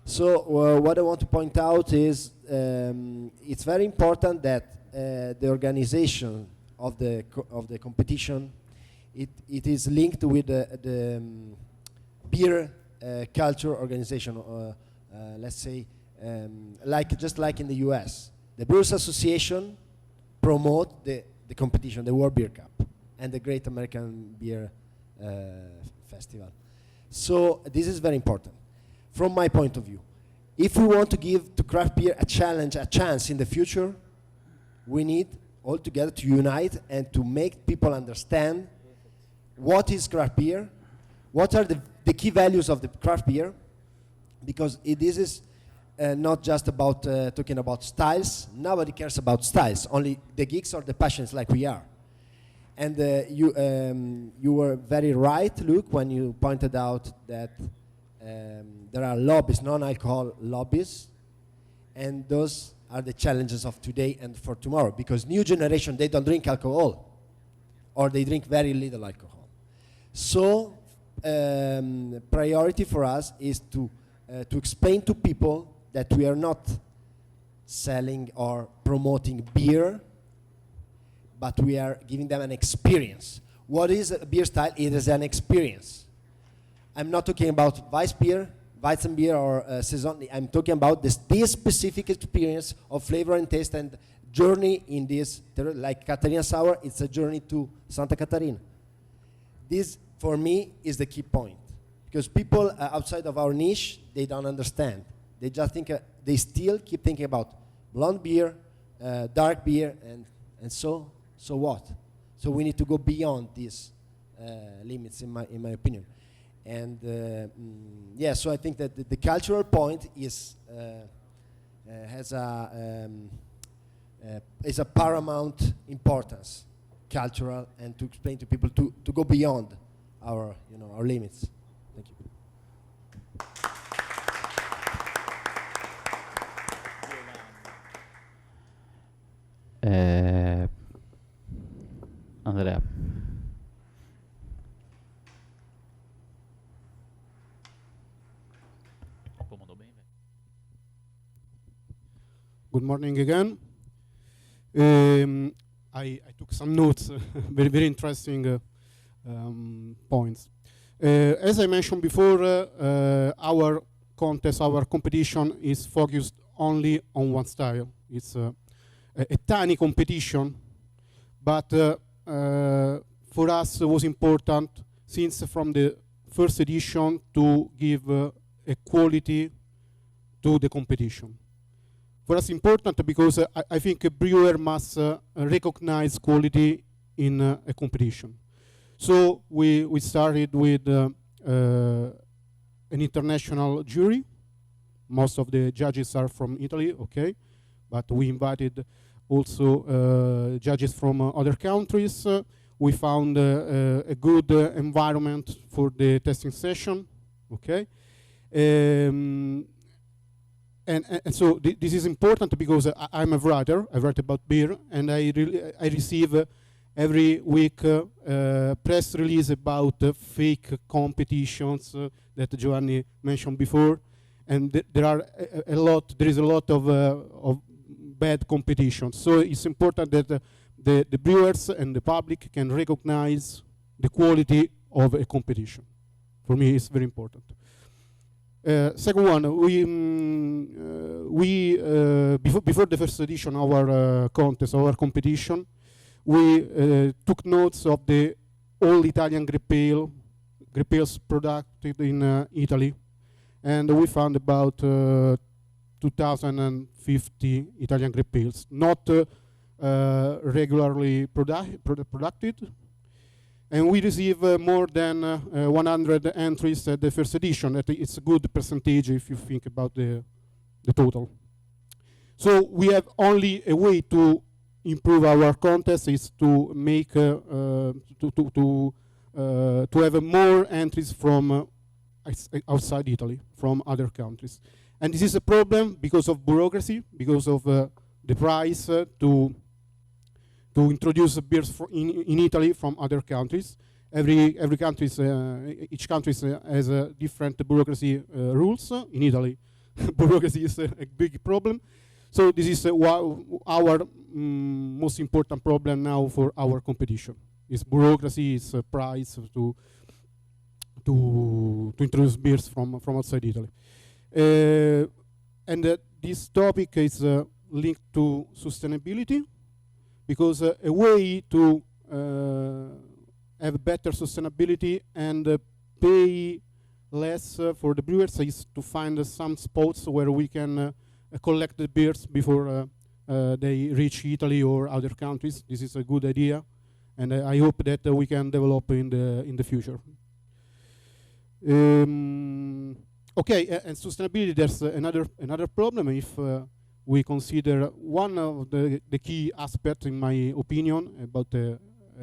[SPEAKER 11] So what I want to point out is it's very important that the organization of the competition it is linked with the beer culture organization. Let's say just like in the U.S., the Brewers Association promote the competition, the World Beer Cup, and the Great American Beer Festival. So this is very important. From my point of view, if we want to give to craft beer a chance in the future, we need all together to unite and to make people understand what is craft beer, what are the key values of the craft beer, because this is not just about talking about styles. Nobody cares about styles, only the geeks or the passions like we are. And you were very right, Luke, when you pointed out that there are lobbies, non-alcohol lobbies, and those are the challenges of today and for tomorrow, because new generation, they don't drink alcohol, or they drink very little alcohol. So priority for us is to explain to people that we are not selling or promoting beer, but we are giving them an experience. What is a beer style? It is an experience. I'm not talking about Weizenbier or Saison. I'm talking about this specific experience of flavor and taste and journey in this, like Catarina Sour, it's a journey to Santa Catarina. This, for me, is the key point. Because people outside of our niche, they don't understand. They just think, they still keep thinking about blonde beer, dark beer, and so what? So we need to go beyond these limits, in my opinion. And so I think that the cultural point is a paramount importance, cultural, and to explain to people to go beyond our limits. Thank you.
[SPEAKER 1] André.
[SPEAKER 12] Good morning again. I took some notes, very, very interesting points. As I mentioned before, our contest, our competition is focused only on one style. It's a tiny competition, but for us it was important, since from the first edition, to give a quality to the competition. For us important because I think a brewer must recognize quality in a competition. So we started with an international jury. Most of the judges are from Italy, okay, but we invited also judges from other countries. We found a good environment for the testing session, okay. And so this is important because I'm a writer. I write about beer, and I receive every week press release about fake competitions that Giovanni mentioned before, and there is a lot of bad competition. So it's important that the brewers and the public can recognize the quality of a competition. For me, it's very important. Second one, before the first edition of our contest, our competition, we took notes of the all Italian grape ales produced in Italy, and we found about 2,050 Italian grape ales, not regularly produced. And we receive more than 100 entries at the first edition. It's a good percentage if you think about the total. So we have only a way to improve our contest is to make to have more entries from outside Italy, from other countries. And this is a problem because of bureaucracy, because of the price to introduce beers in Italy from other countries. Every country, each country has a different bureaucracy rules. In Italy, bureaucracy is a big problem. So this is our most important problem now for our competition. Is bureaucracy, is price to introduce beers from outside Italy. And this topic is linked to sustainability, because a way to have better sustainability and pay less for the brewers is to find some spots where we can collect the beers before they reach Italy or other countries. This is a good idea, and I hope that we can develop in the future. Okay, and sustainability, there's another problem. If we consider one of the key aspects, in my opinion, about a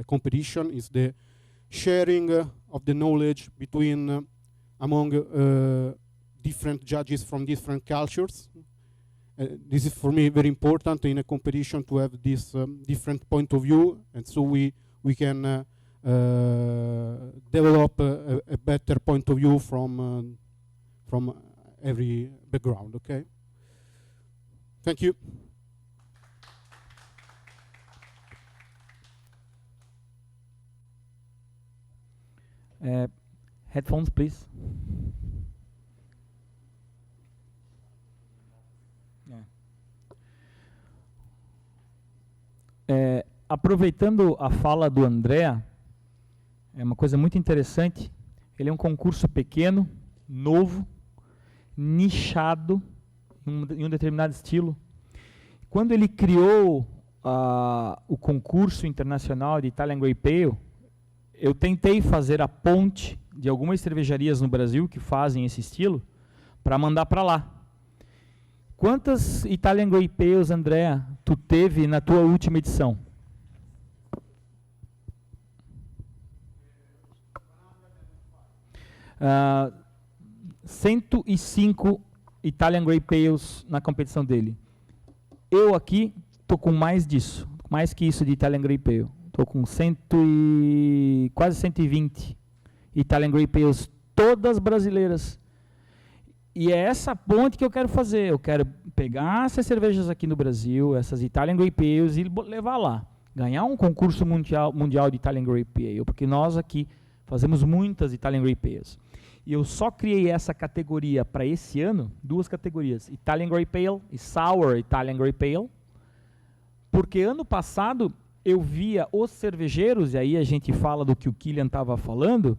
[SPEAKER 12] competition is the sharing of the knowledge between among different judges from different cultures. This is for me very important in a competition to have this different point of view, and so we can develop a better point of view from every background. Okay. Thank you.
[SPEAKER 6] Headphones, please. Aproveitando a fala do André, é uma coisa muito interessante. Ele é um concurso pequeno, novo, nichado, em um determinado estilo. Quando ele criou o concurso internacional de Italian Grape Ale, eu tentei fazer a ponte de algumas cervejarias no Brasil que fazem esse estilo para mandar para lá. Quantas Italian Grape Ales, André, tu teve na tua última edição? 105 Italian Grape Ales na competição dele. Eu aqui tô com mais disso, mais que isso de Italian Grey Pale. Estou com quase 120 Italian Grey Pales, todas brasileiras. E é essa ponte que eu quero fazer. Eu quero pegar essas cervejas aqui no Brasil, essas Italian Grey Pales, e levar lá. Ganhar um concurso mundial de Italian Grey Pale, porque nós aqui fazemos muitas Italian Grey Pales. E eu só criei essa categoria para esse ano, 2 categorias, Italian Grey Pale e Sour Italian Grey Pale, porque ano passado eu via os cervejeiros, e aí a gente fala do que o Killian estava falando,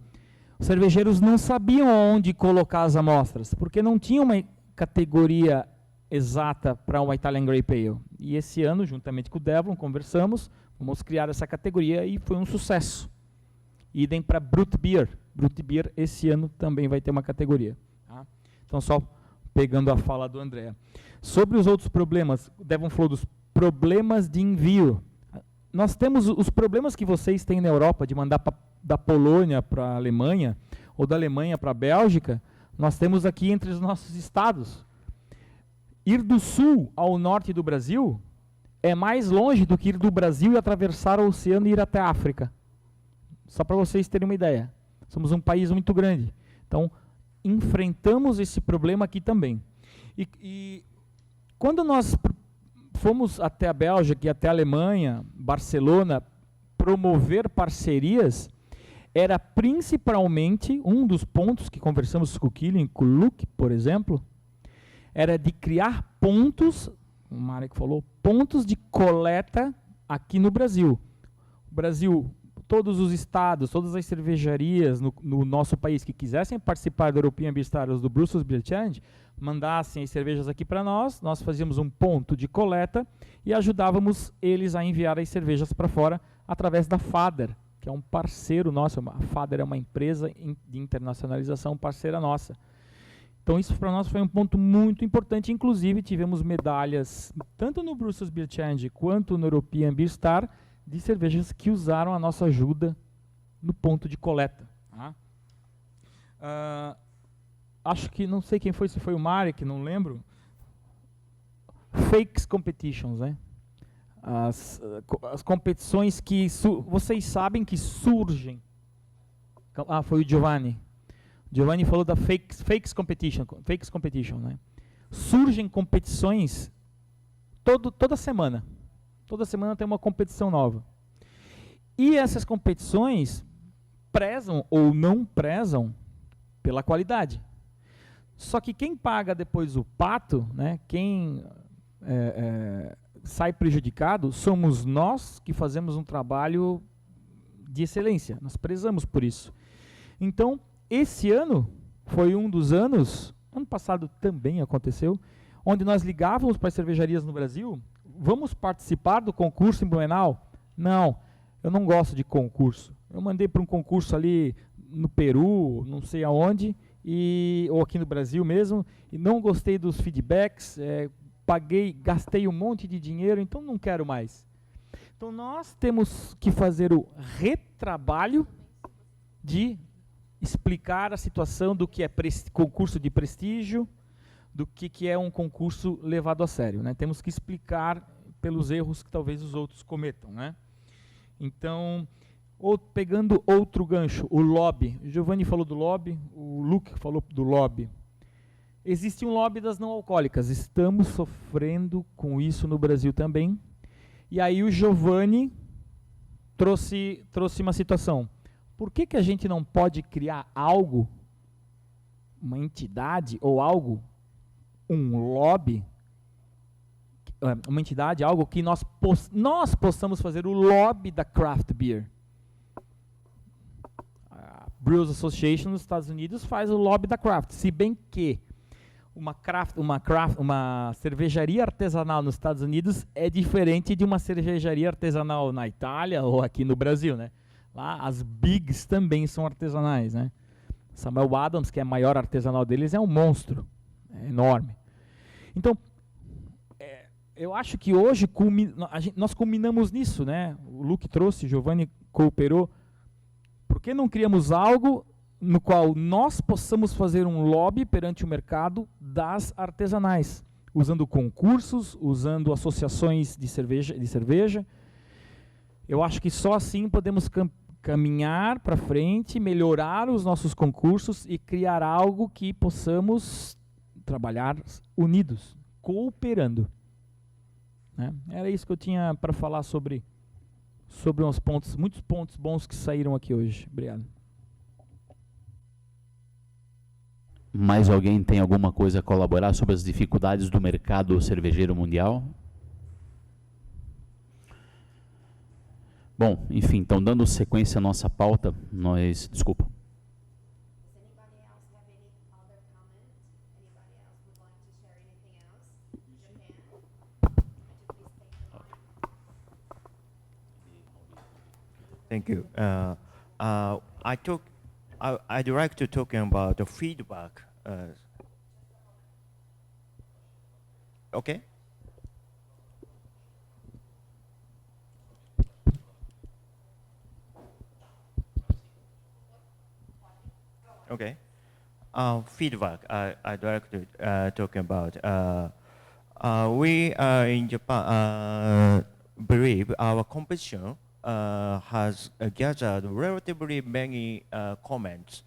[SPEAKER 6] os cervejeiros não sabiam onde colocar as amostras, porque não tinha uma categoria exata para uma Italian Grey Pale. E esse ano, juntamente com o Devlin, conversamos, vamos criar essa categoria e foi um sucesso. Idem para Brut Beer. Brut Beer esse ano também vai ter uma categoria. Tá? Então, só pegando a fala do André. Sobre os outros problemas, o Devlin falou dos problemas de envio. Nós temos os problemas que vocês têm na Europa, de mandar da Polônia para a Alemanha, ou da Alemanha para a Bélgica, nós temos aqui entre os nossos estados. Ir do sul ao norte do Brasil é mais longe do que ir do Brasil e atravessar o oceano e ir até a África. Só para vocês terem uma ideia. Somos um país muito grande. Então, enfrentamos esse problema aqui também. E quando nós fomos até a Bélgica e até a Alemanha, Barcelona, promover parcerias, era principalmente, um dos pontos que conversamos com o Killian, com o Luke, por exemplo, era de criar pontos, o Marek falou, pontos de coleta aqui no Brasil. O Brasil, todos os estados, todas as cervejarias no nosso país que quisessem participar do European Beer Stars, do Brussels Beer Challenge, mandassem as cervejas aqui para nós fazíamos um ponto de coleta e ajudávamos eles a enviar as cervejas para fora através da FADER, que é um parceiro nosso. A FADER é uma empresa de internacionalização parceira nossa. Então isso para nós foi um ponto muito importante, inclusive tivemos medalhas tanto no Brussels Beer Challenge quanto no European Beer Star de cervejas que usaram a nossa ajuda no ponto de coleta. Tá? Acho que, não sei quem foi, se foi o Marek, não lembro. Fakes competitions, né? As competições que vocês sabem que surgem. Foi o Giovanni. Giovanni falou da fakes competition, né? Surgem competições toda semana. Toda semana tem uma competição nova. E essas competições prezam ou não prezam pela qualidade. Só que quem paga depois o pato, né, quem sai prejudicado, somos nós que fazemos um trabalho de excelência. Nós prezamos por isso. Então, esse ano foi um dos anos, ano passado também aconteceu, onde nós ligávamos para as cervejarias no Brasil, vamos participar do concurso em Blumenau? Não, eu não gosto de concurso. Eu mandei para um concurso ali no Peru, não sei aonde, ou aqui no Brasil mesmo, e não gostei dos feedbacks, gastei um monte de dinheiro, então não quero mais. Então nós temos que fazer o retrabalho de explicar a situação do que é concurso de prestígio, do que é um concurso levado a sério, né? Temos que explicar pelos erros que talvez os outros cometam, né? Então, pegando outro gancho, o lobby. O Giovanni falou do lobby, o Luke falou do lobby. Existe um lobby das não alcoólicas, estamos sofrendo com isso no Brasil também. E aí o Giovanni trouxe uma situação. Por que a gente não pode criar algo, uma entidade ou algo, um lobby, uma entidade, algo que nós possamos fazer o lobby da craft beer? A Brewers Association nos Estados Unidos faz o lobby da craft, se bem que uma cervejaria artesanal nos Estados Unidos é diferente de uma cervejaria artesanal na Itália ou aqui no Brasil, né? Lá as bigs também são artesanais, né? Samuel Adams, que é a maior artesanal deles, é um monstro, é enorme. Então, eu acho que hoje nós culminamos nisso, né? O Luke trouxe, o Giovanni cooperou. Por que não criamos algo no qual nós possamos fazer um lobby perante o mercado das artesanais, usando concursos, usando associações de cerveja, Eu acho que só assim podemos caminhar para frente, melhorar os nossos concursos e criar algo que possamos trabalhar unidos, cooperando. Né? Era isso que eu tinha para falar sobre uns pontos, muitos pontos bons que saíram aqui hoje. Obrigado.
[SPEAKER 1] Mais alguém tem alguma coisa a colaborar sobre as dificuldades do mercado cervejeiro mundial? Bom, enfim, então dando sequência à nossa pauta, nós... Desculpa.
[SPEAKER 13] Thank you. I'd like to talk about the feedback. Okay. Okay. Feedback. I'd like to talk about. We in Japan believe our competition has gathered relatively many comments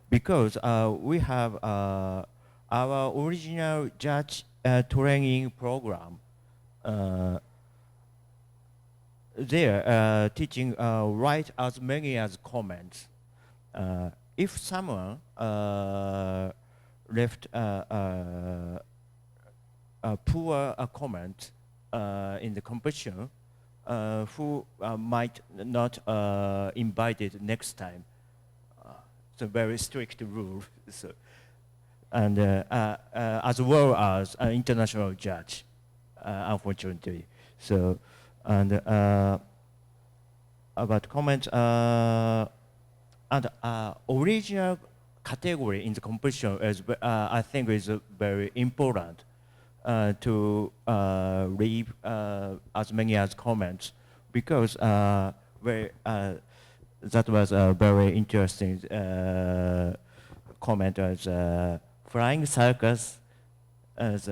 [SPEAKER 13] because we have our original judge training program. They're teaching write as many as comments. If someone left a poor comment in the competition, who might not invited next time. It's a very strict rule. So, and as well as an international judge, unfortunately. So, and about comments, and original category in the competition is, I think, is very important. To leave as many as comments, because that was a very interesting comment as flying circus as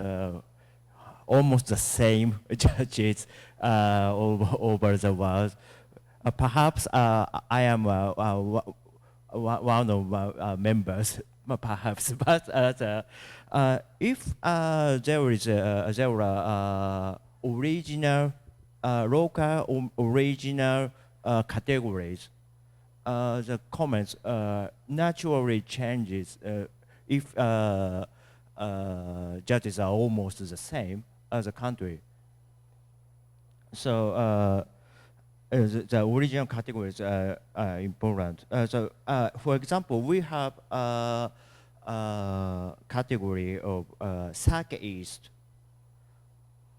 [SPEAKER 13] almost the same judges over the world. Perhaps I am one of members, perhaps, but if there is original, local original categories, the comments naturally changes if judges are almost the same as a country. So the original categories are important. So for example, we have category of sake east.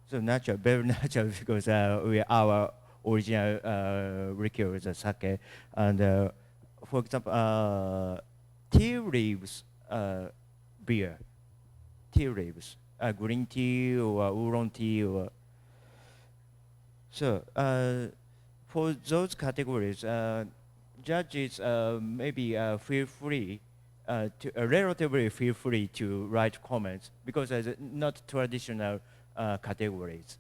[SPEAKER 13] So natural, very natural, because our original liqueur is a sake. And for example, tea leaves beer, tea leaves, green tea or oolong tea. Or so for those categories, judges maybe feel free, relatively feel free to write comments, because it's not traditional categories.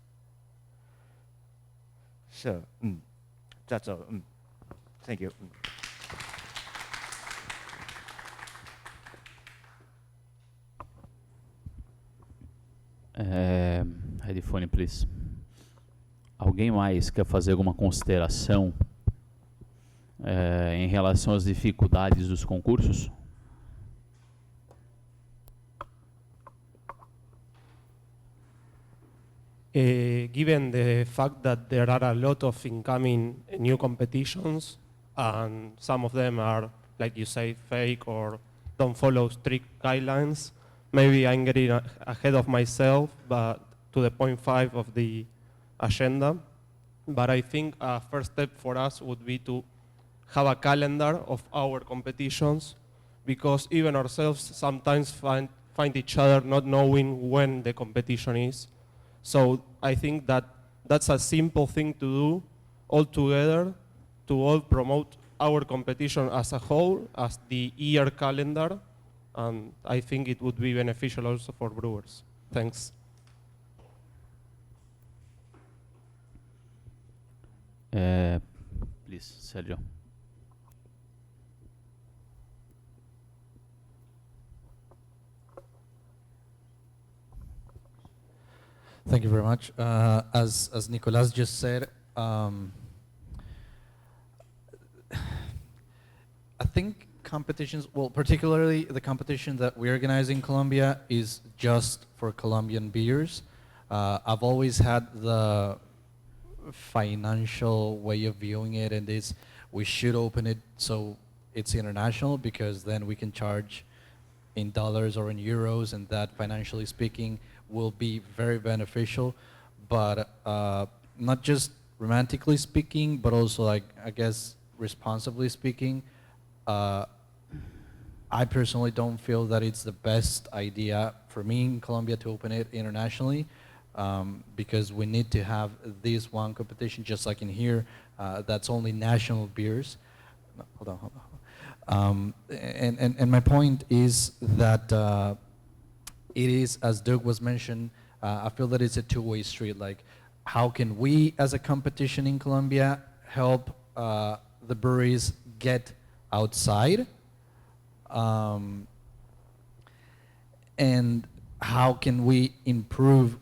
[SPEAKER 13] So that's all. Thank you.
[SPEAKER 1] Headphone, please. Alguém mais quer fazer alguma consideração em relação às dificuldades dos concursos?
[SPEAKER 14] Given the fact that there are a lot of incoming new competitions, and some of them are, like you say, fake or don't follow strict guidelines, maybe I'm getting ahead of myself, but to the point 5 of the agenda. But I think a first step for us would be to have a calendar of our competitions, because even ourselves sometimes find each other not knowing when the competition is. So I think that that's a simple thing to do all together, to all promote our competition as a whole, as the year calendar, and I think it would be beneficial also for brewers. Thanks.
[SPEAKER 1] please, Sergio.
[SPEAKER 9] Thank you very much. As Nicolas just said, I think competitions, well, particularly the competition that we organize in Colombia is just for Colombian beers. I've always had the financial way of viewing it, and is we should open it so it's international, because then we can charge in dollars or in euros, and that, financially speaking, will be very beneficial. But not just romantically speaking, but also, like, I guess responsibly speaking, I personally don't feel that it's the best idea for me in Colombia to open it internationally, because we need to have this one competition, just like in here, that's only national beers. No, hold on. And my point is that it is, as Doug was mentioned, I feel that it's a two-way street. Like, how can we as a competition in Colombia help the breweries get outside? And how can we improve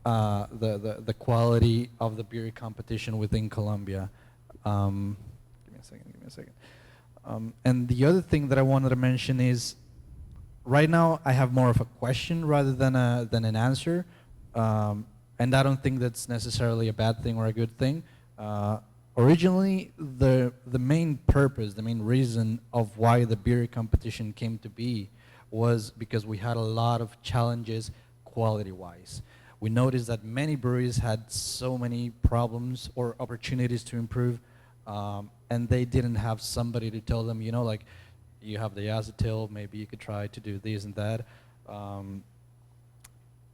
[SPEAKER 9] the quality of the beer competition within Colombia? Give me a second. And the other thing that I wanted to mention is, right now I have more of a question rather than an answer, and I don't think that's necessarily a bad thing or a good thing. Originally, the main purpose, the main reason of why the beer competition came to be was because we had a lot of challenges quality-wise. We noticed that many breweries had so many problems or opportunities to improve, and they didn't have somebody to tell them, you know, like, you have the acetyl, maybe you could try to do this and that.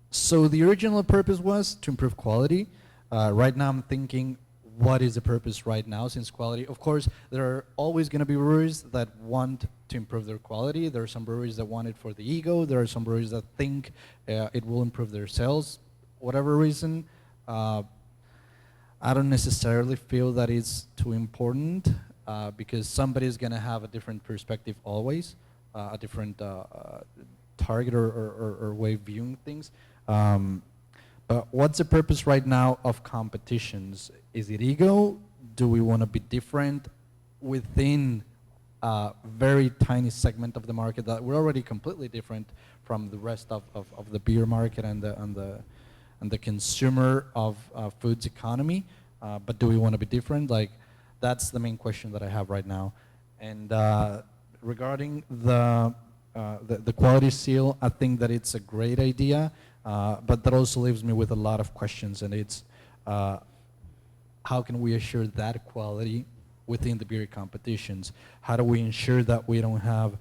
[SPEAKER 9] So the original purpose was to improve quality. Right now I'm thinking, what is the purpose right now, since quality? Of course, there are always going to be breweries that want to improve their quality. There are some breweries that want it for the ego. There are some breweries that think it will improve their sales. Whatever reason, I don't necessarily feel that it's too important, because somebody's going to have a different perspective always, a different target or way of viewing things. But what's the purpose right now of competitions? Is it ego? Do we want to be different within a very tiny segment of the market that we're already completely different from the rest of the beer market and the consumer of foods economy? But do we want to be different? Like, that's the main question that I have right now. And regarding the quality seal, I think that it's a great idea, but that also leaves me with a lot of questions, and it's how can we assure that quality within the beer competitions? How do we ensure that we don't have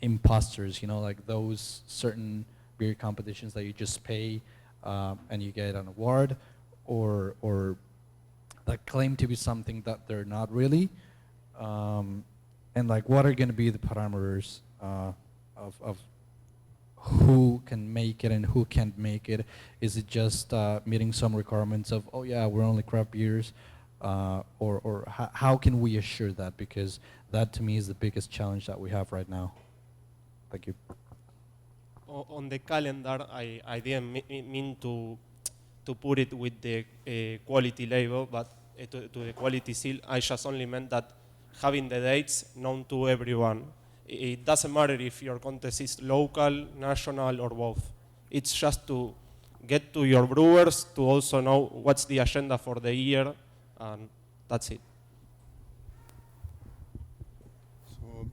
[SPEAKER 9] imposters, you know, like those certain beer competitions that you just pay and you get an award, or that claim to be something that they're not really? And like, what are going to be the parameters of who can make it and who can't make it? Is it just meeting some requirements of, oh yeah, we're only craft beers, or how can we assure that? Because that to me is the biggest challenge that we have right now. Thank you.
[SPEAKER 14] On the calendar, I didn't mean to put it with the quality label, but to the quality seal. I just only meant that having the dates known to everyone. It doesn't matter if your contest is local, national, or both. It's just to get to your brewers to also know what's the agenda for the year, and that's it.
[SPEAKER 7] So,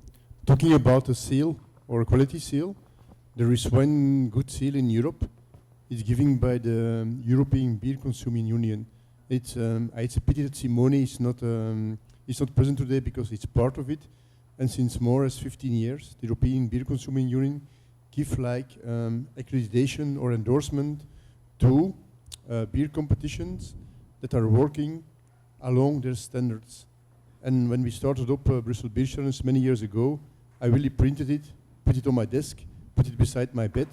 [SPEAKER 7] talking about a seal or a quality seal, there is one good seal in Europe. It's given by the European Beer Consuming Union. It's a pity that Simone is not present today, because it's part of it. And since more than 15 years, the European Beer Consuming Union give like accreditation or endorsement to beer competitions that are working along their standards. And when we started up Brussels Beer Challenge many years ago, I really printed it, put it on my desk, put it beside my bed,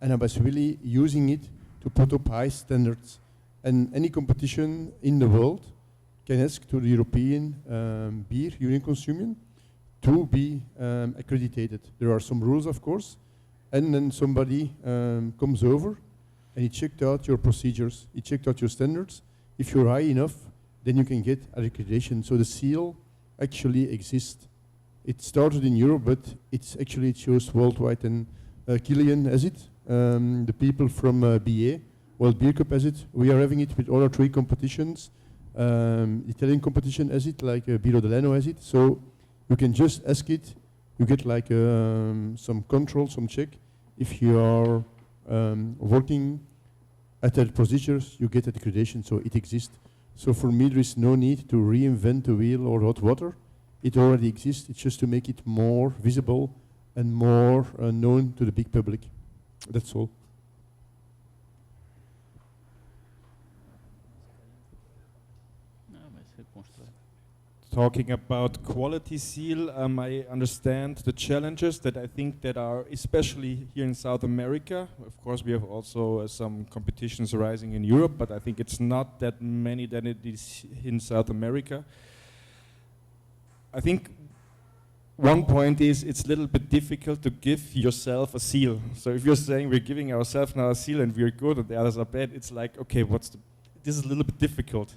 [SPEAKER 7] and I was really using it to put up high standards. And any competition in the world can ask to the European Beer Union Consuming to be accredited. There are some rules, of course, and then somebody comes over and he checked out your procedures, he checked out your standards. If you're high enough, then you can get accreditation. So the seal actually exists. It started in Europe, but it shows worldwide. And Kilian has it. The people from BA, World Beer Cup has it. We are having it with all our 3 competitions. Italian competition has it, like Biro Delano has it. So you can just ask it. You get like some control, some check. If you are working at the procedures, you get accreditation, so it exists. So for me, there is no need to reinvent the wheel or hot water. It already exists. It's just to make it more visible and more known to the big public. That's all.
[SPEAKER 10] Talking about quality seal, I understand the challenges that I think that are especially here in South America. Of course, we have also some competitions arising in Europe, but I think it's not that many than it is in South America. I think one point is it's a little bit difficult to give yourself a seal. So if you're saying we're giving ourselves now a seal and we're good and the others are bad, it's like, okay, this is a little bit difficult.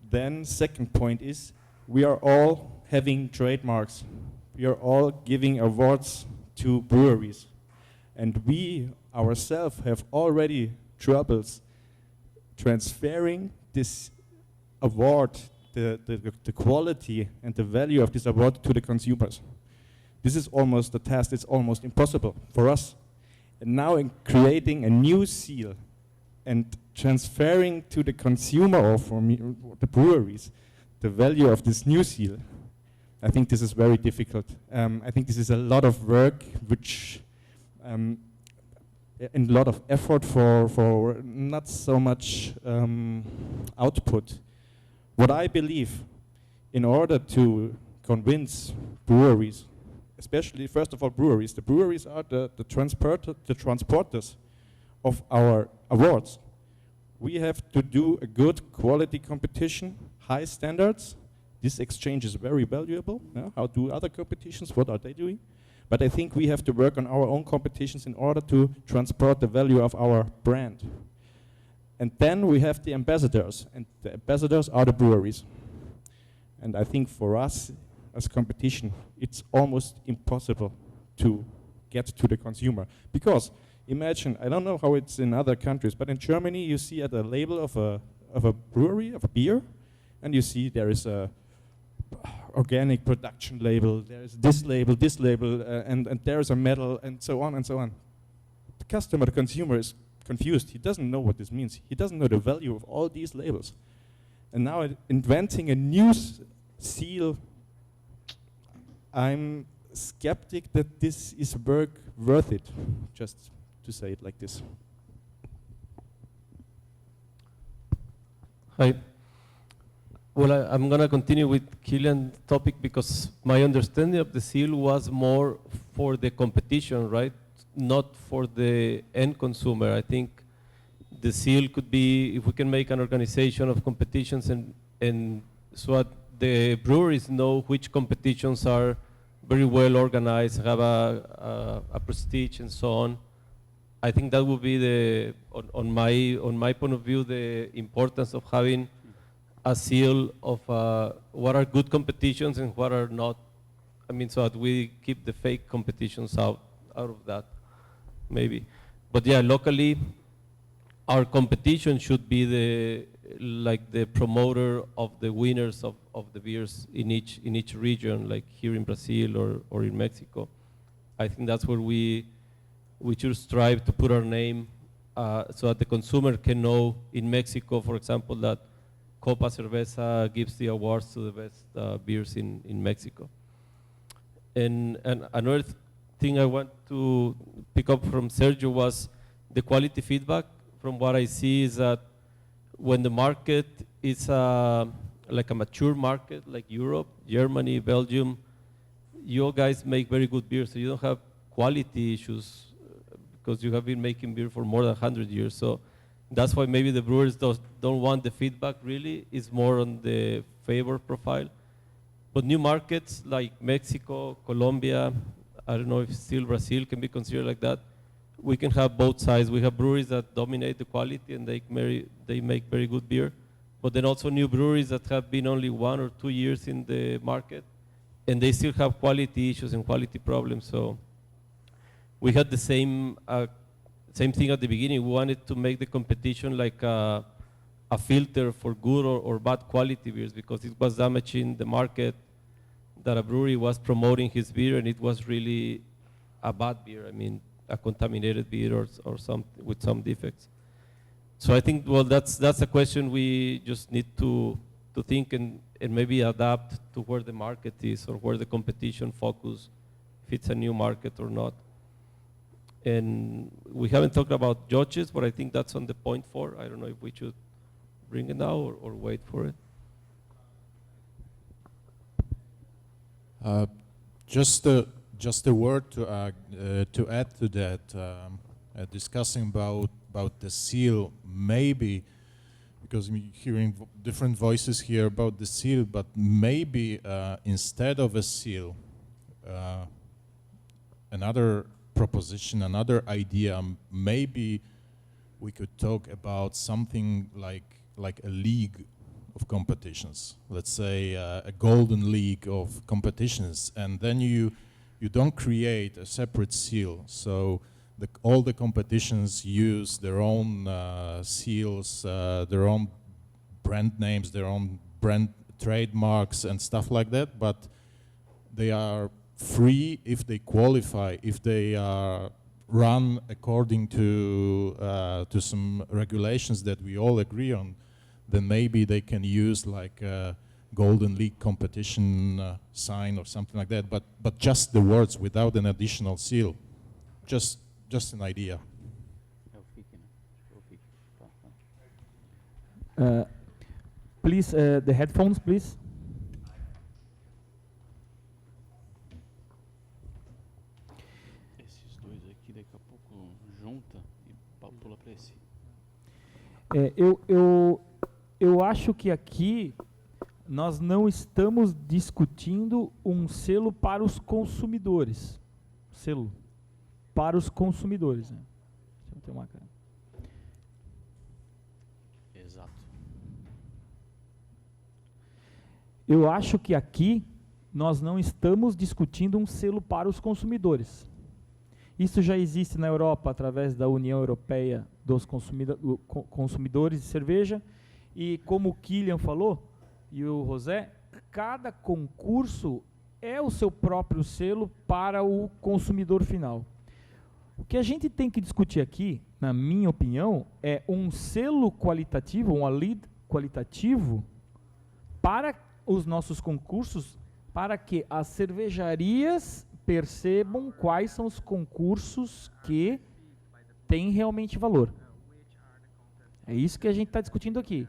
[SPEAKER 10] Then second point is, we are all having trademarks. We are all giving awards to breweries. And we ourselves have already troubles transferring this award, the quality and the value of this award to the consumers. This is almost a task that's almost impossible for us. And now in creating a new seal and transferring to the consumer or for the breweries the value of this new seal, I think this is very difficult. I think this is a lot of work, which and a lot of effort for not so much output. What I believe, in order to convince breweries, especially first of all breweries, the breweries are the transporters of our awards. We have to do a good quality competition, high standards. This exchange is very valuable. Yeah? How do other competitions, what are they doing? But I think we have to work on our own competitions in order to transport the value of our brand. And then we have the ambassadors, and the ambassadors are the breweries. And I think for us, as competition, it's almost impossible to get to the consumer. Because imagine, I don't know how it's in other countries, but in Germany you see at the label of a brewery, of a beer, and you see there is a organic production label, there is this label, and there is a medal, and so on and so on. The customer, the consumer is confused. He doesn't know what this means. He doesn't know the value of all these labels. And now inventing a new seal, I'm skeptic that this is worth it, just to say it like this.
[SPEAKER 14] Hi. Well, I'm going to continue with Kilian's topic because my understanding of the seal was more for the competition, right? Not for the end consumer. I think the seal could be, if we can make an organization of competitions and so that the breweries know which competitions are very well organized, have a prestige and so on. I think that would be on my point of view, the importance of having a seal of what are good competitions and what are not. I mean, so that we keep the fake competitions out of that, maybe. But yeah, locally, our competition should be the promoter of the winners of the beers in each region, like here in Brazil or in Mexico. I think that's where we should strive to put our name so that the consumer can know in Mexico, for example, that Copa Cerveza gives the awards to the best beers in Mexico. And another thing I want to pick up from Sergio was the quality feedback. From what I see is that when the market is like a mature market, like Europe, Germany, Belgium, you guys make very good beer, so you don't have quality issues because you have been making beer for more than 100 years. So
[SPEAKER 15] That's why maybe the brewers don't want the feedback really. It's more on the favor profile. But new markets like Mexico, Colombia, I don't know if still Brazil can be considered like that. We can have both sides. We have breweries that dominate the quality and they make very good beer. But then also new breweries that have been only 1 or 2 years in the market and they still have quality issues and quality problems. So we had the same thing at the beginning. We wanted to make the competition like a filter for good or bad quality beers because it was damaging the market that a brewery was promoting his beer and it was really a bad beer. I mean, a contaminated beer or some with some defects. So I think, well, that's a question we just need to think and maybe adapt to where the market is or where the competition focus, if it's a new market or not. And we haven't talked about judges, but I think that's on the point 4. I don't know if we should bring it now or wait for it.
[SPEAKER 8] Just a word to add to that, discussing about the seal, maybe, because I'm hearing different voices here about the seal, but maybe instead of a seal, another proposition, another idea, maybe we could talk about something like a league of competitions, let's say a golden league of competitions, and then you don't create a separate seal. So all the competitions use their own seals, their own brand names, their own brand trademarks and stuff like that, but they are free if they qualify, if they are run according to some regulations that we all agree on, then maybe they can use like a Golden League competition sign or something like that, but just the words without an additional seal. Just an idea.
[SPEAKER 6] Please, the headphones, please.
[SPEAKER 1] Esses dois aqui daqui a pouco junta e pula para esse.
[SPEAKER 6] Eu acho que aqui nós não estamos discutindo um selo para os consumidores. Selo para os consumidores. Né? Deixa eu ter uma cara.
[SPEAKER 1] Exato.
[SPEAKER 6] Eu acho que aqui nós não estamos discutindo um selo para os consumidores. Isso já existe na Europa através da União Europeia dos consumidores de cerveja. E como o Kylian falou, e o José, cada concurso é o seu próprio selo para o consumidor final. O que a gente tem que discutir aqui, na minha opinião, é um selo qualitativo, um lead qualitativo para os nossos concursos, para que as cervejarias percebam quais são os concursos que têm realmente valor. É isso que a gente está discutindo aqui.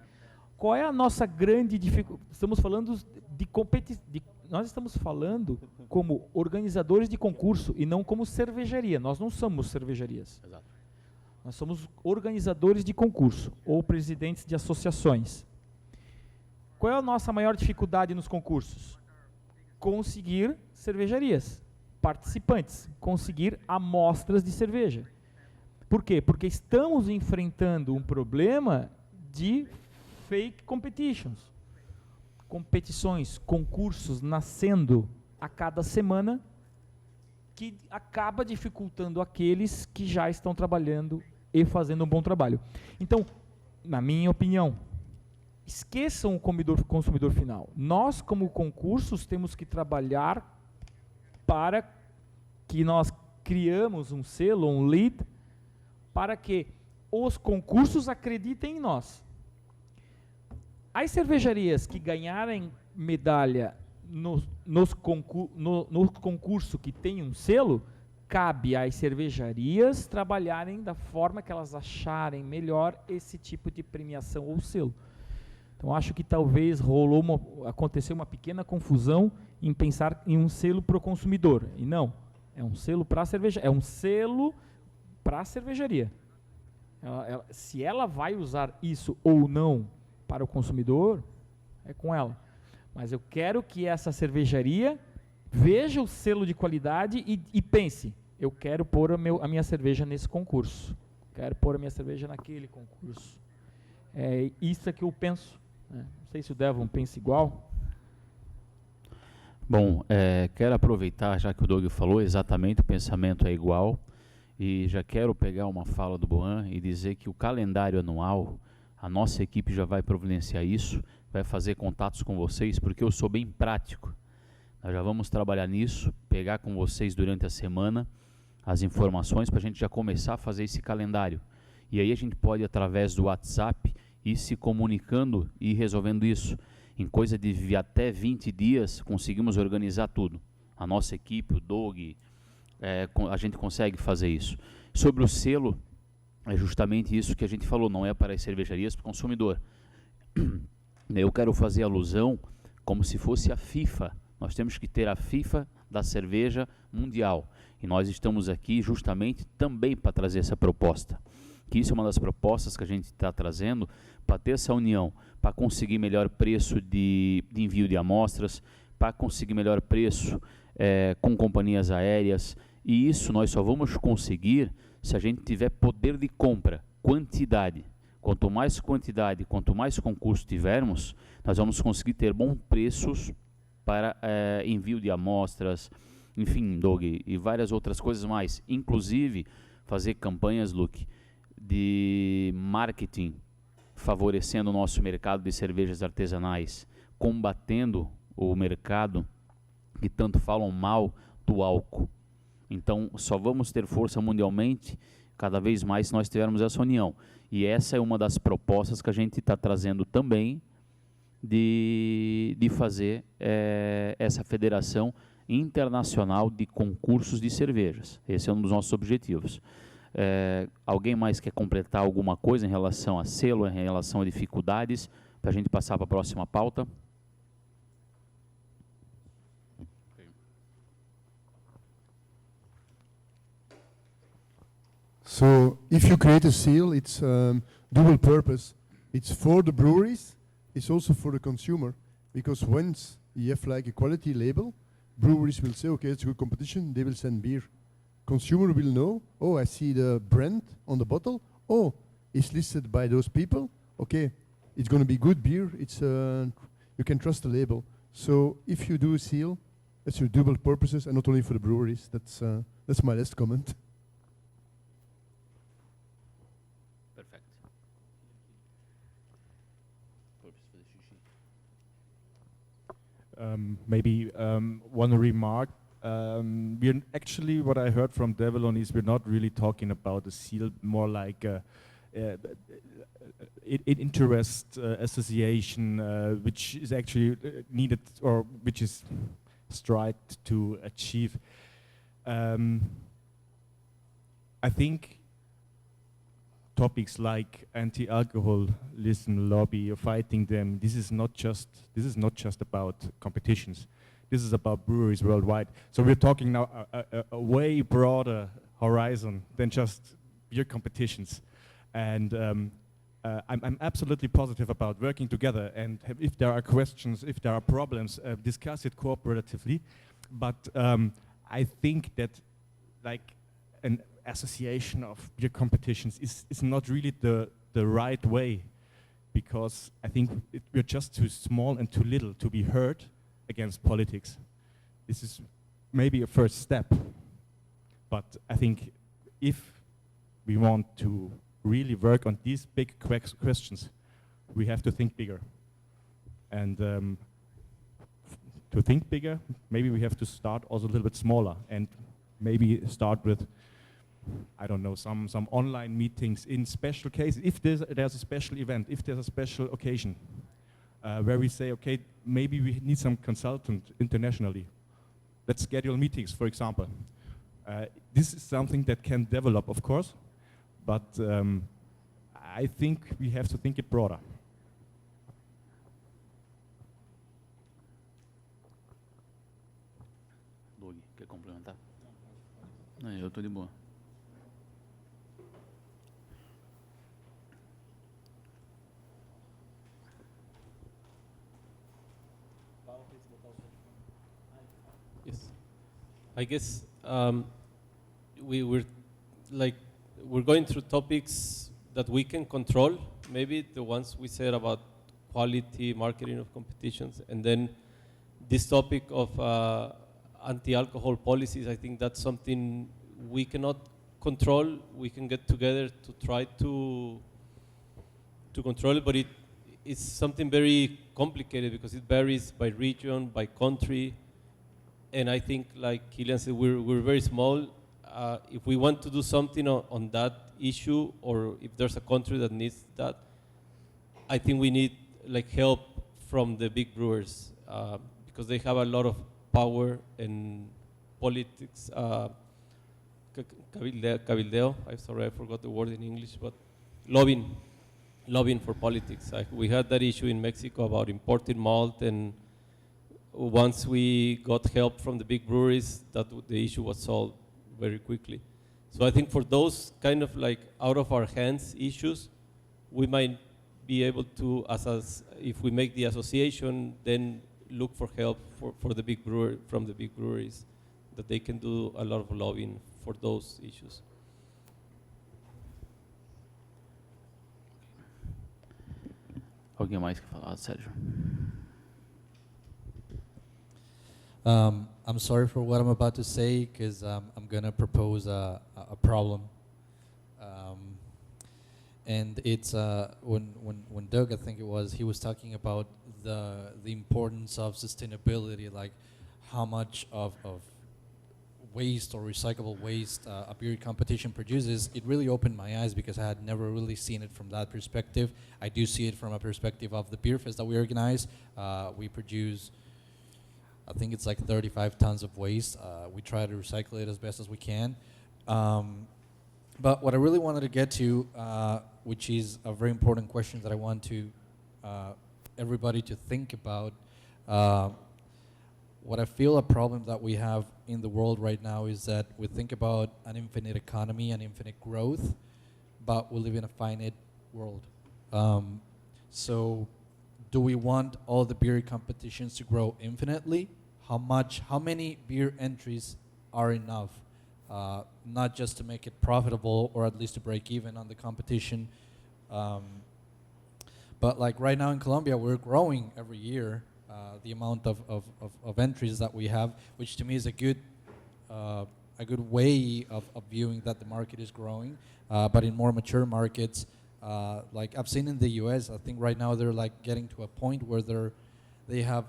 [SPEAKER 6] Qual é a nossa grande dificuldade? Estamos falando de competição. Nós estamos falando como organizadores de concurso e não como cervejaria. Nós não somos cervejarias.
[SPEAKER 1] Exato.
[SPEAKER 6] Nós somos organizadores de concurso ou presidentes de associações. Qual é a nossa maior dificuldade nos concursos? Conseguir cervejarias, participantes, conseguir amostras de cerveja. Por quê? Porque estamos enfrentando um problema de fake competitions. Competições, concursos nascendo a cada semana que acaba dificultando aqueles que já estão trabalhando e fazendo um bom trabalho. Então, na minha opinião, esqueçam o consumidor final. Nós, como concursos, temos que trabalhar para que nós criamos um selo, um lead, para que os concursos acreditem em nós. As cervejarias que ganharem medalha no concurso que tem um selo, cabe às cervejarias trabalharem da forma que elas acharem melhor esse tipo de premiação ou selo. Então, acho que talvez aconteceu uma pequena confusão em pensar em um selo para o consumidor. E não, é um selo para a cervejaria. É um selo para a cervejaria. Se ela vai usar isso ou não para o consumidor, é com ela. Mas eu quero que essa cervejaria veja o selo de qualidade e pense, eu quero pôr a minha cerveja nesse concurso, quero pôr a minha cerveja naquele concurso. É isso que eu penso, né? Não sei se o Devon pensa igual.
[SPEAKER 1] Bom, quero aproveitar, já que o Doug falou, exatamente, o pensamento é igual, e já quero pegar uma fala do Boan e dizer que o calendário anual, a nossa equipe já vai providenciar isso, vai fazer contatos com vocês, porque eu sou bem prático. Nós já vamos trabalhar nisso, pegar com vocês durante a semana as informações para a gente já começar a fazer esse calendário. E aí a gente pode, através do WhatsApp, ir se comunicando e resolvendo isso. Em coisa de até 20 dias, conseguimos organizar tudo. A nossa equipe, o Doug, a gente consegue fazer isso. Sobre o selo, é justamente isso que a gente falou, não é para as cervejarias, para o consumidor. Eu quero fazer alusão como se fosse a FIFA. Nós temos que ter a FIFA da cerveja mundial. E nós estamos aqui justamente também para trazer essa proposta. Que isso é uma das propostas que a gente está trazendo para ter essa união, para conseguir melhor preço de envio de amostras, para conseguir melhor preço com companhias aéreas. E isso nós só vamos conseguir se a gente tiver poder de compra, quantidade. Quanto mais quantidade, quanto mais concurso tivermos, nós vamos conseguir ter bons preços para envio de amostras, enfim, Doug, e várias outras coisas mais. Inclusive, fazer campanhas, Luke, de marketing, favorecendo o nosso mercado de cervejas artesanais, combatendo o mercado que tanto falam mal do álcool. Então, só vamos ter força mundialmente cada vez mais se nós tivermos essa união. E essa é uma das propostas que a gente está trazendo também de fazer essa Federação Internacional de Concursos de Cervejas. Esse é um dos nossos objetivos. Alguém mais quer completar alguma coisa em relação a selo, em relação a dificuldades, para a gente passar para a próxima pauta?
[SPEAKER 7] So if you create a seal, it's dual purpose. It's for the breweries, it's also for the consumer. Because once you have like a quality label, breweries will say, okay, it's a good competition, they will send beer. Consumer will know, oh, I see the brand on the bottle, oh, it's listed by those people, okay, it's going to be good beer, it's you can trust the label. So if you do a seal, it's for dual purposes and not only for the breweries. That's my last comment.
[SPEAKER 10] Maybe one remark. We're actually, what I heard from Develon is we're not really talking about a seal, more like an interest association, which is actually needed or which is strived to achieve. I think topics like anti-alcoholism lobby or fighting them, this is not just about competitions. This is about breweries worldwide. So we're talking now a way broader horizon than just beer competitions. And I'm absolutely positive about working together, and if there are questions, if there are problems, discuss it cooperatively. But I think that like an association of beer competitions is not really the right way, because I think we're just too small and too little to be heard against politics. This is maybe a first step, but I think if we want to really work on these big questions, we have to think bigger. And to think bigger, maybe we have to start also a little bit smaller, and maybe start with, I don't know, some online meetings in special cases. If there's a special event, if there's a special occasion, where we say, okay, maybe we need some consultant internationally. Let's schedule meetings, for example. This is something that can develop, of course, but I think we have to think it broader.
[SPEAKER 1] Doug, quer complementar? Não, eu estou de boa.
[SPEAKER 15] Yes. I guess we're going through topics that we can control, maybe the ones we said about quality, marketing of competitions, and then this topic of anti-alcohol policies. I think that's something we cannot control. We can get together to try to control it, but it's something very complicated because it varies by region, by country, and I think, like Kilian said, we're very small. If we want to do something on that issue, or if there's a country that needs that, I think we need help from the big brewers because they have a lot of power in politics. Cabildeo, I'm sorry, I forgot the word in English, but lobbying for politics. We had that issue in Mexico about imported malt, and once we got help from the big breweries, the issue was solved very quickly. So I think for those kind of out of our hands issues, we might be able to, if we make the association, then look for help from the big breweries, that they can do a lot of lobbying for those issues.
[SPEAKER 1] Alguém mais quer falar, Sérgio?
[SPEAKER 9] I'm sorry for what I'm about to say, because I'm going to propose a problem. And it's when Doug, I think it was, he was talking about the importance of sustainability, like how much of waste or recyclable waste a beer competition produces. It really opened my eyes because I had never really seen it from that perspective. I do see it from a perspective of the beer fest that we organize. We produce, I think it's 35 tons of waste. We try to recycle it as best as we can. But what I really wanted to get to, which is a very important question that I want to everybody to think about, what I feel a problem that we have in the world right now is that we think about an infinite economy and infinite growth, but we live in a finite world. So do we want all the beer competitions to grow infinitely? How many beer entries are enough? Not just to make it profitable or at least to break even on the competition. But right now in Colombia, we're growing every year. The amount of entries that we have, which to me is a good way of viewing that the market is growing. But in more mature markets, like I've seen in the US, I think right now they're getting to a point where they have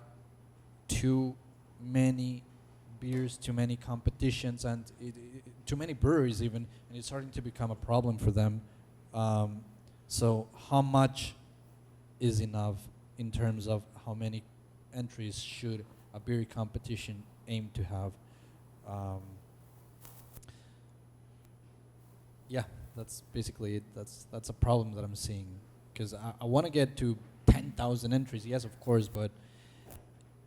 [SPEAKER 9] too many beers, too many competitions, and too many breweries even, and it's starting to become a problem for them. So how much is enough in terms of how many entries should a beer competition aim to have? Yeah, that's basically it. That's a problem that I'm seeing, because I want to get to 10,000 entries, yes, of course, but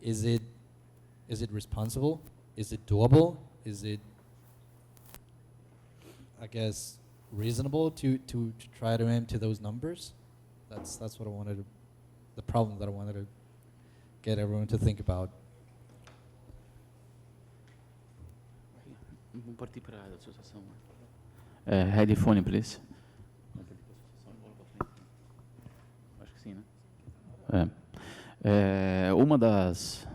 [SPEAKER 9] is it responsible? Is it doable? Is it, I guess, reasonable to try to aim to those numbers? That's what I wanted to, the problem that I wanted to get everyone to think about.
[SPEAKER 1] Vamos partir para a associação. Headphone, please. Acho que sim, né? Uma das...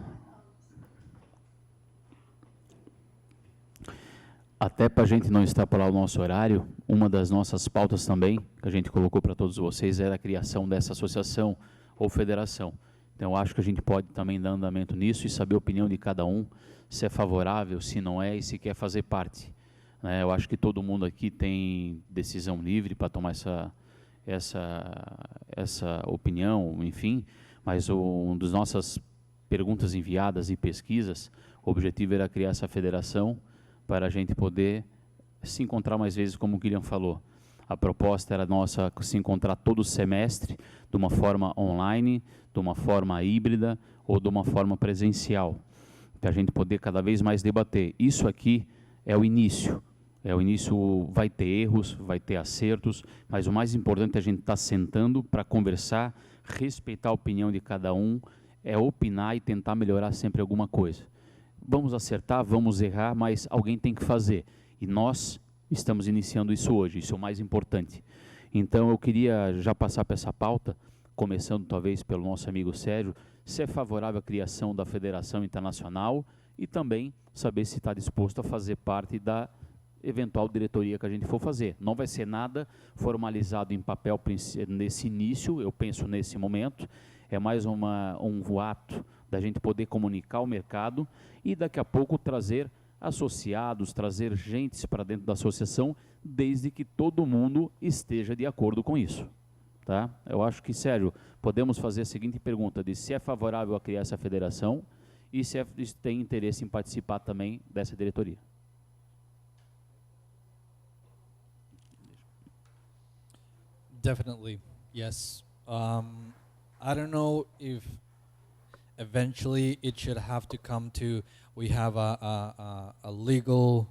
[SPEAKER 1] Até para a gente não extrapolar o nosso horário, uma das nossas pautas também, que a gente colocou para todos vocês, era a criação dessa associação ou federação. Então, eu acho que a gente pode também dar andamento nisso e saber a opinião de cada um, se é favorável, se não é e se quer fazer parte. Né? Eu acho que todo mundo aqui tem decisão livre para tomar essa opinião, enfim, mas uma das nossas perguntas enviadas e pesquisas, o objetivo era criar essa federação para a gente poder se encontrar mais vezes, como o Kilian falou. A proposta era nossa se encontrar todo semestre, de uma forma online, de uma forma híbrida ou de uma forma presencial, para a gente poder cada vez mais debater. Isso aqui é o início. Vai ter erros, vai ter acertos, mas o mais importante é a gente estar sentando para conversar, respeitar a opinião de cada um, é opinar e tentar melhorar sempre alguma coisa. Vamos acertar, vamos errar, mas alguém tem que fazer. E nós estamos iniciando isso hoje, isso é o mais importante. Então eu queria já passar para essa pauta, começando talvez pelo nosso amigo Sérgio, se é favorável à criação da Federação Internacional e também saber se está disposto a fazer parte da eventual diretoria que a gente for fazer. Não vai ser nada formalizado em papel nesse início, eu penso nesse momento, é mais um ato da gente poder comunicar o mercado e daqui a pouco trazer associados, trazer gente para dentro da associação, desde que todo mundo esteja de acordo com isso. Tá? Eu acho que, Sérgio, podemos fazer a seguinte pergunta, de se é favorável a criar essa federação e se tem interesse em participar também dessa diretoria.
[SPEAKER 9] Definitely, yes. I don't know if eventually it should have to come to we have a legal,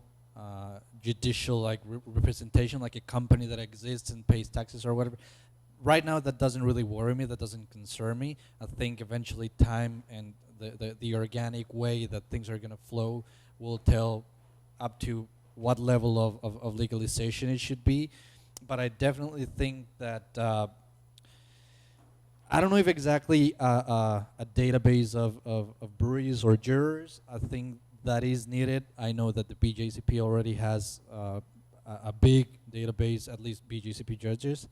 [SPEAKER 9] judicial like representation, like a company that exists and pays taxes or whatever. Right now, that doesn't really worry me. That doesn't concern me. I think eventually time and the organic way that things are going to flow will tell up to what level of legalization it should be. But I definitely think that I don't know if exactly a database of breweries or jurors. I think that is needed. I know that the BJCP already has a big database, at least BJCP judges.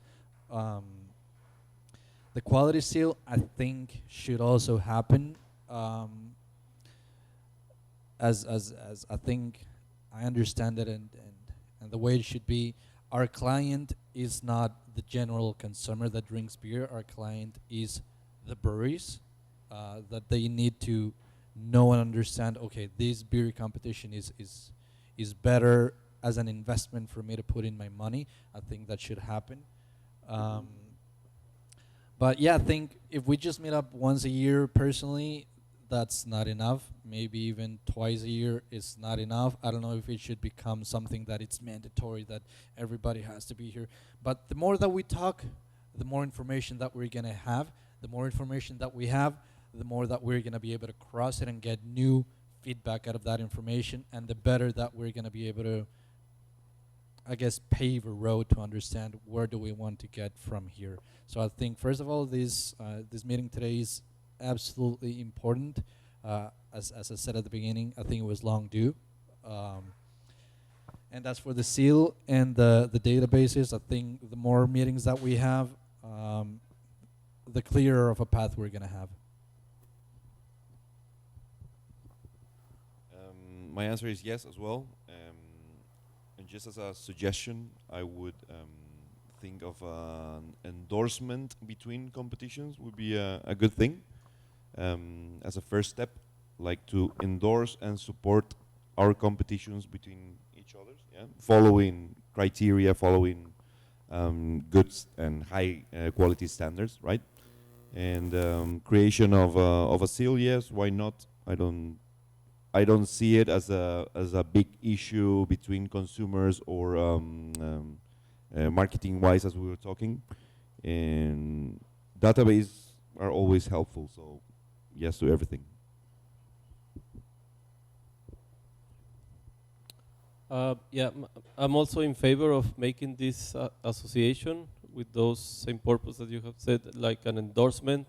[SPEAKER 9] The quality seal, I think, should also happen. As I think I understand it, and the way it should be. Our client is not the general consumer that drinks beer. Our client is the breweries, that they need to know and understand, okay, this beer competition is better as an investment for me to put in my money. I think that should happen. But yeah, I think if we just meet up once a year personally, that's not enough. Maybe even twice a year is not enough. I don't know if it should become something that it's mandatory that everybody has to be here. But the more that we talk, the more information that we're going to have. The more information that we have, the more that we're going to be able to cross it and get new feedback out of that information, and the better that we're going to be able to, I guess, pave a road to understand where do we want to get from here. So I think, first of all, this meeting today is absolutely important. As I said at the beginning, I think it was long due. And as for the seal and the databases, I think the more meetings that we have, the clearer of a path we're going to have.
[SPEAKER 16] My answer is yes as well. And just as a suggestion, I would think of an endorsement between competitions would be a good thing. As a first step, like to endorse and support our competitions between each other, yeah? Following criteria, following good and high quality standards, right? And creation of a seal, yes, why not? I don't see it as a big issue between consumers or marketing wise, as we were talking. And database are always helpful, so yes to everything.
[SPEAKER 15] Yeah, I'm also in favor of making this association with those same purpose that you have said, like an endorsement,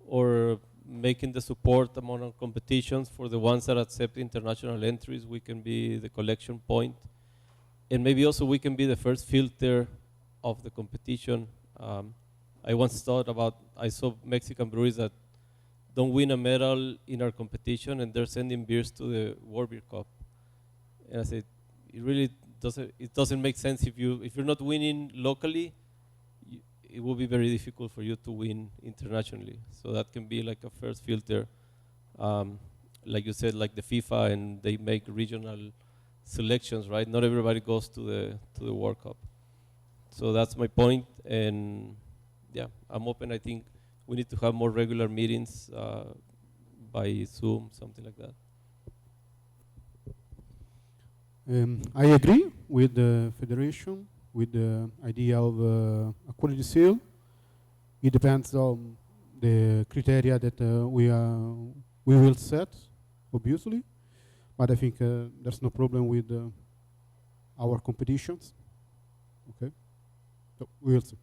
[SPEAKER 15] or making the support among our competitions for the ones that accept international entries. We can be the collection point, and maybe also we can be the first filter of the competition. I once thought about, I saw Mexican breweries that don't win a medal in our competition, and they're sending beers to the World Beer Cup. And I said, it really doesn't make sense if you're not winning locally. It will be very difficult for you to win internationally. So that can be like a first filter, like you said, like the FIFA, and they make regional selections, right? Not everybody goes to the World Cup. So that's my point, and yeah, I'm open. I think we need to have more regular meetings by Zoom, something like that.
[SPEAKER 12] I agree with the federation, with the idea of a quality seal. It depends on the criteria that we will set, obviously. But I think there's no problem with our competitions. Okay, so we will see.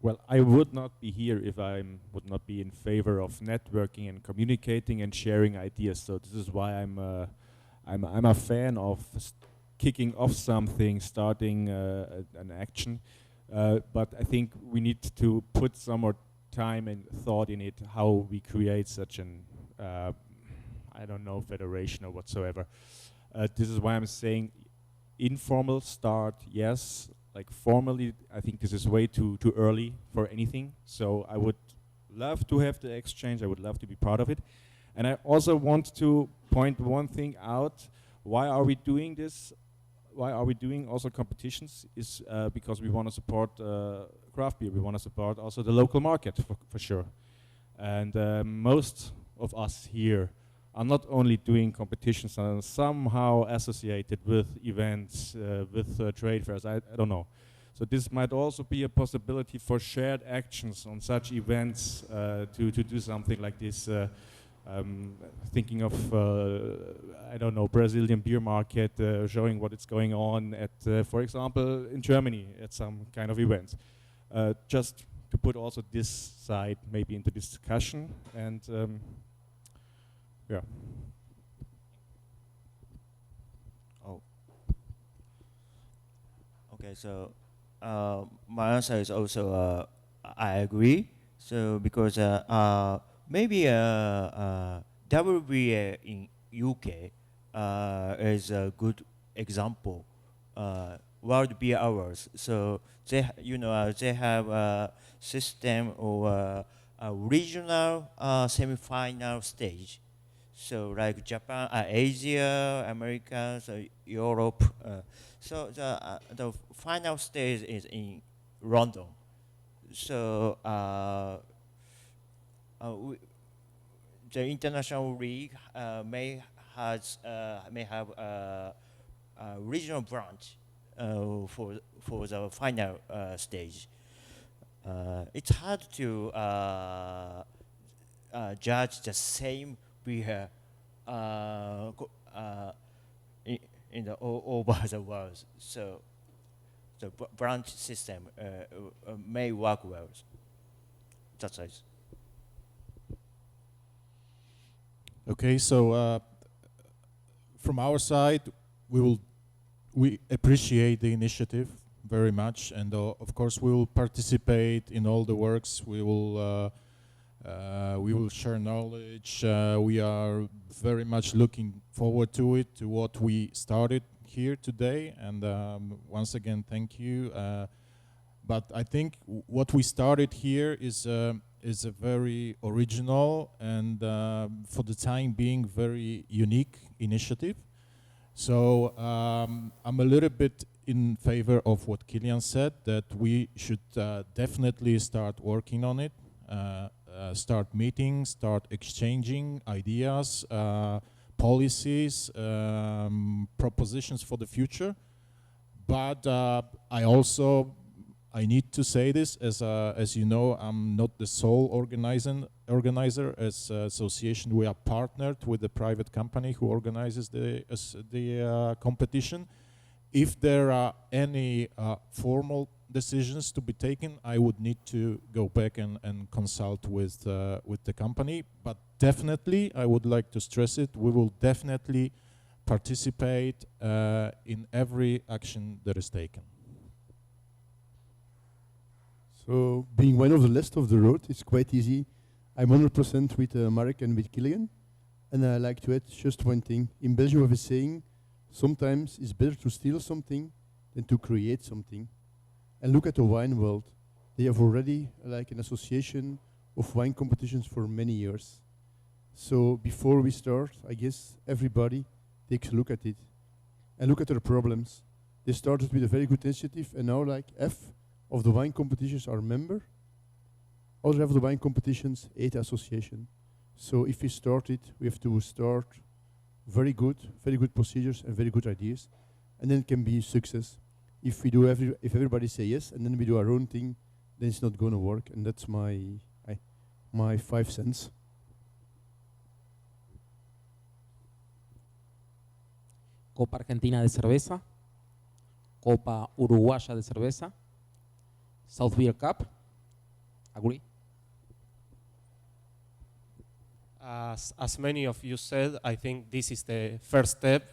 [SPEAKER 10] Well, I would not be here if I would not be in favor of networking and communicating and sharing ideas. So this is why I'm a fan of kicking off something, starting an action. But I think we need to put some more time and thought in it, how we create such an, I don't know, federation or whatsoever. This is why I'm saying informal start, yes. Like formally, I think this is way too early for anything. So I would love to have the exchange. I would love to be part of it. And I also want to point one thing out. Why are we doing this? Why are we doing also competitions? Is because we want to support craft beer. We want to support also the local market for sure. And most of us here are not only doing competitions and somehow associated with events, with trade fairs, I don't know. So this might also be a possibility for shared actions on such events to do something like this. Thinking of, I don't know, Brazilian beer market, showing what is going on at, for example, in Germany at some kind of events. Just to put also this side maybe into discussion and yeah.
[SPEAKER 13] Oh. Okay, so my answer is also I agree. So because maybe WBA in UK is a good example. World Beer Hours. So they, they have a system of a regional semi-final stage. So like Japan, Asia, America, so Europe. So the final stage is in London. So the international league may have a regional branch for the final stage. It's hard to judge the same beer in the over the world. So the branch system may work well. That's it.
[SPEAKER 8] Okay, so from our side, we appreciate the initiative very much, and of course we will participate in all the works. We will share knowledge. We are very much looking forward to it, to what we started here today. And once again, thank you. But I think what we started here is a very original and for the time being very unique initiative. So I'm a little bit in favor of what Kilian said, that we should definitely start working on it, start meeting, start exchanging ideas, policies, propositions for the future. But I need to say this, as you know, I'm not the sole organizer. As association, we are partnered with a private company who organizes the competition. If there are any formal decisions to be taken, I would need to go back and consult with the company. But definitely, I would like to stress it, we will definitely participate in every action that is taken.
[SPEAKER 2] So, being one of the last of the road, it's quite easy. I'm 100% with Mark and with Kilian. And I like to add just one thing. In Belgium, we have a saying, sometimes it's better to steal something than to create something. And look at the wine world. They have already like an association of wine competitions for many years. So before we start, I guess everybody takes a look at it and look at their problems. They started with a very good initiative, and now like F of the wine competitions are member. Other of the wine competitions, 8 association. So if we start it, we have to start very good procedures and very good ideas, and then it can be a success.
[SPEAKER 7] if if everybody say yes and then we do our own thing, then it's not going to work. And that's my 5 cents.
[SPEAKER 17] Copa Argentina de Cerveza, Copa Uruguaya de Cerveza, South Beer Cup. Agree?
[SPEAKER 14] As many of you said, I think this is the first step,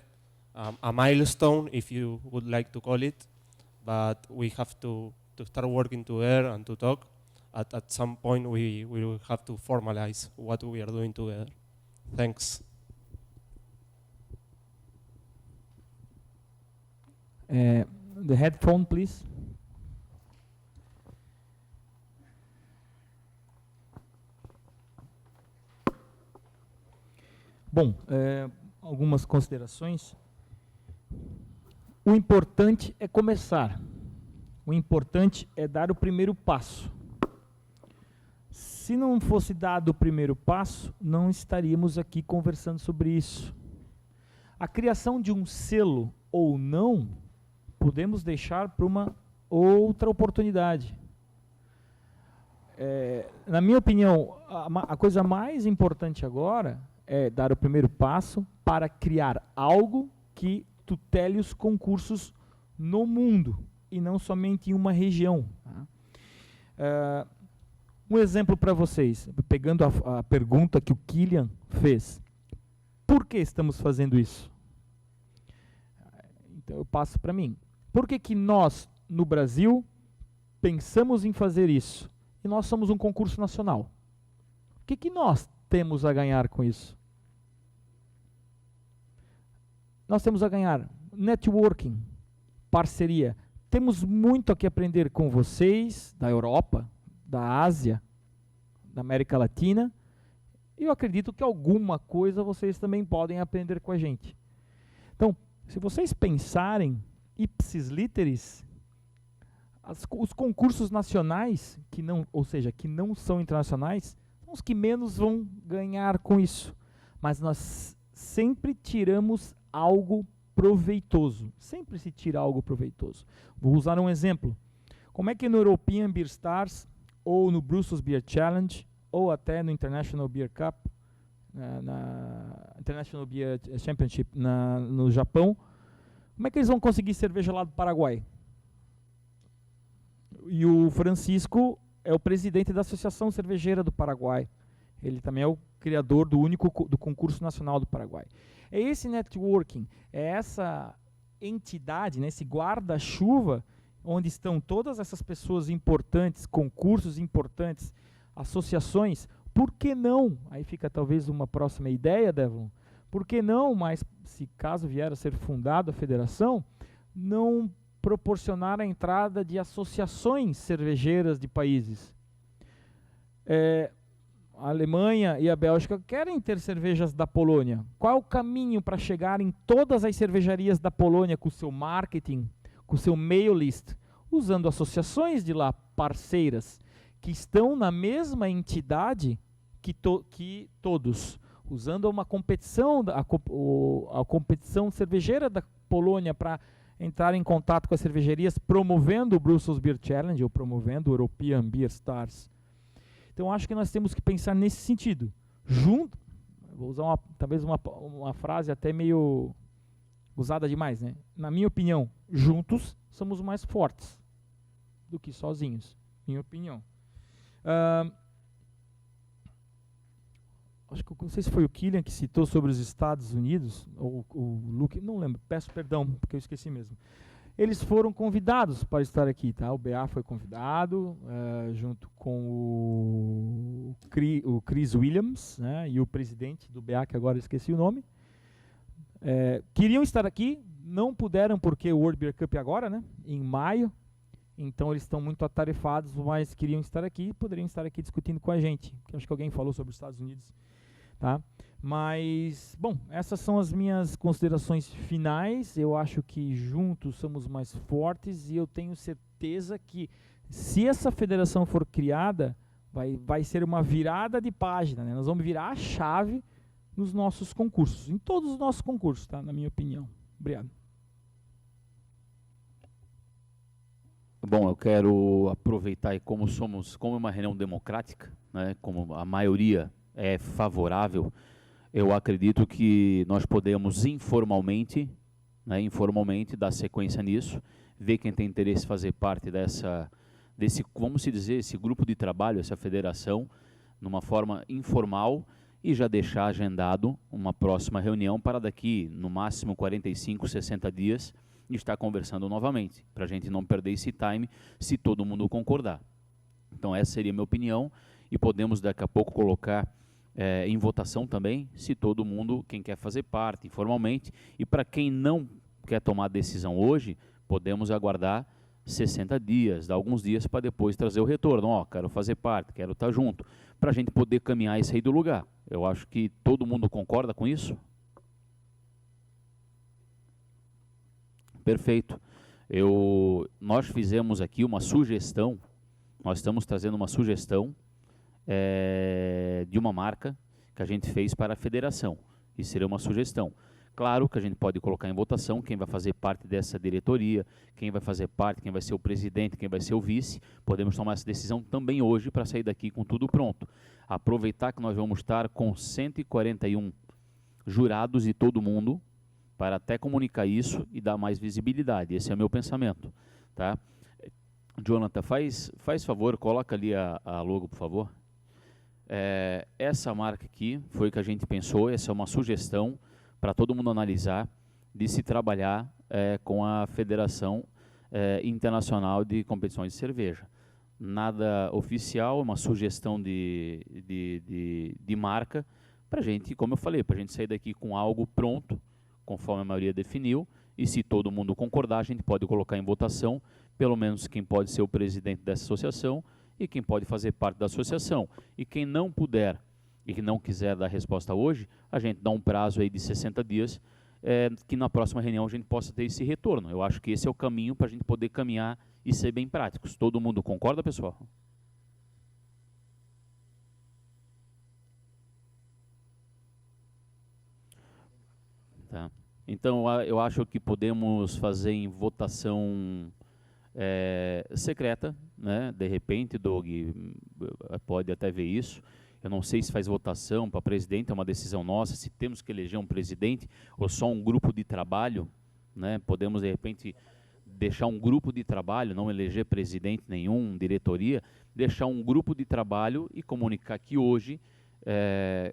[SPEAKER 14] a milestone, if you would like to call it. But we have to start working together and to talk. At some point, we will have to formalize what we are doing together. Thanks.
[SPEAKER 6] The headphone, please. Bom, algumas considerações. O importante é começar. O importante é dar o primeiro passo. Se não fosse dado o primeiro passo, não estaríamos aqui conversando sobre isso. A criação de um selo ou não, podemos deixar para uma outra oportunidade. Na minha opinião, a coisa mais importante agora é dar o primeiro passo para criar algo que tutele os concursos no mundo e não somente em uma região. Tá? Um exemplo para vocês, pegando a pergunta que o Kylian fez. Por que estamos fazendo isso? Então eu passo para mim. Por que nós, no Brasil, pensamos em fazer isso? E nós somos um concurso nacional. O que nós temos a ganhar com isso? Nós temos a ganhar networking, parceria. Temos muito a que aprender com vocês, da Europa, da Ásia, da América Latina. E eu acredito que alguma coisa vocês também podem aprender com a gente. Então, se vocês pensarem, ipsis literis, os concursos nacionais, ou seja, que não são internacionais, são os que menos vão ganhar com isso. Mas nós sempre tiramos algo proveitoso. Sempre se tira algo proveitoso. Vou usar um exemplo. Como é que no European Beer Stars, ou no Brussels Beer Challenge, ou até no International Beer Cup, na International Beer Championship no Japão, como é que eles vão conseguir cerveja lá do Paraguai? E o Francisco é o presidente da Associação Cervejeira do Paraguai. Ele também é o criador do Concurso Nacional do Paraguai. É esse networking, é essa entidade, né, esse guarda-chuva, onde estão todas essas pessoas importantes, concursos importantes, associações. Por que não? Aí fica talvez uma próxima ideia, Devon. Por que não, mas se caso vier a ser fundada a federação, não proporcionar a entrada de associações cervejeiras de países? A Alemanha e a Bélgica querem ter cervejas da Polônia. Qual é o caminho para chegar em todas as cervejarias da Polônia com o seu marketing, com o seu mail list? Usando associações de lá, parceiras, que estão na mesma entidade que todos. Usando uma competição, a competição cervejeira da Polônia para entrar em contato com as cervejarias, promovendo o Brussels Beer Challenge, ou promovendo o European Beer Stars. Então, acho que nós temos que pensar nesse sentido. Vou usar talvez uma frase até meio usada demais, né? Na minha opinião, juntos somos mais fortes do que sozinhos, minha opinião. Acho que não sei se foi o Kylian que citou sobre os Estados Unidos, ou o Luke, não lembro, peço perdão, porque eu esqueci mesmo. Eles foram convidados para estar aqui, tá? O BA foi convidado, junto com o Chris Williams, né, e o presidente do BA, que agora eu esqueci o nome. Queriam estar aqui, não puderam porque o World Beer Cup agora, né, em maio. Então eles estão muito atarefados, mas queriam estar aqui, poderiam estar aqui discutindo com a gente. Acho que alguém falou sobre os Estados Unidos. Tá? Mas, bom, essas são as minhas considerações finais. Eu acho que juntos somos mais fortes e eu tenho certeza que se essa federação for criada, vai ser uma virada de página, né? Nós vamos virar a chave nos nossos concursos, em todos os nossos concursos, tá? Na minha opinião. Obrigado.
[SPEAKER 1] Bom, eu quero aproveitar e como é uma reunião democrática, né, como a maioria é favorável, eu acredito que nós podemos informalmente dar sequência nisso, ver quem tem interesse em fazer parte desse, vamos dizer, esse grupo de trabalho, essa federação, numa forma informal, e já deixar agendado uma próxima reunião para daqui, no máximo 45, 60 dias, estar conversando novamente, para a gente não perder esse time, se todo mundo concordar. Então essa seria a minha opinião, e podemos daqui a pouco colocar em votação também, se todo mundo, quem quer fazer parte, informalmente, e para quem não quer tomar decisão hoje, podemos aguardar 60 dias, dar alguns dias para depois trazer o retorno. Ó, quero fazer parte, quero estar junto, para a gente poder caminhar e sair do lugar. Eu acho que todo mundo concorda com isso? Perfeito. Nós fizemos aqui uma sugestão, nós estamos trazendo uma sugestão de uma marca que a gente fez para a federação. Isso seria uma sugestão. Claro que a gente pode colocar em votação quem vai fazer parte dessa diretoria, quem vai fazer parte, quem vai ser o presidente, quem vai ser o vice. Podemos tomar essa decisão também hoje para sair daqui com tudo pronto. Aproveitar que nós vamos estar com 141 jurados e todo mundo, para até comunicar isso e dar mais visibilidade. Esse é o meu pensamento. Tá? Jonathan, faz favor, coloca ali a logo, por favor. Essa marca aqui foi o que a gente pensou, essa é uma sugestão para todo mundo analisar, de se trabalhar com a Federação Internacional de Competições de Cerveja. Nada oficial, uma sugestão de marca, para a gente, como eu falei, para a gente sair daqui com algo pronto, conforme a maioria definiu, e se todo mundo concordar, a gente pode colocar em votação, pelo menos quem pode ser o presidente dessa associação, e quem pode fazer parte da associação. E quem não puder e que não quiser dar resposta hoje, a gente dá um prazo aí de 60 dias, que na próxima reunião a gente possa ter esse retorno. Eu acho que esse é o caminho para a gente poder caminhar e ser bem práticos. Todo mundo concorda, pessoal? Tá. Então, eu acho que podemos fazer em votação secreta, né? De repente, Doug, pode até ver isso. Eu não sei se faz votação para presidente, é uma decisão nossa, se temos que eleger um presidente ou só um grupo de trabalho, né? Podemos, de repente, deixar um grupo de trabalho, não eleger presidente nenhum, diretoria, deixar um grupo de trabalho e comunicar que hoje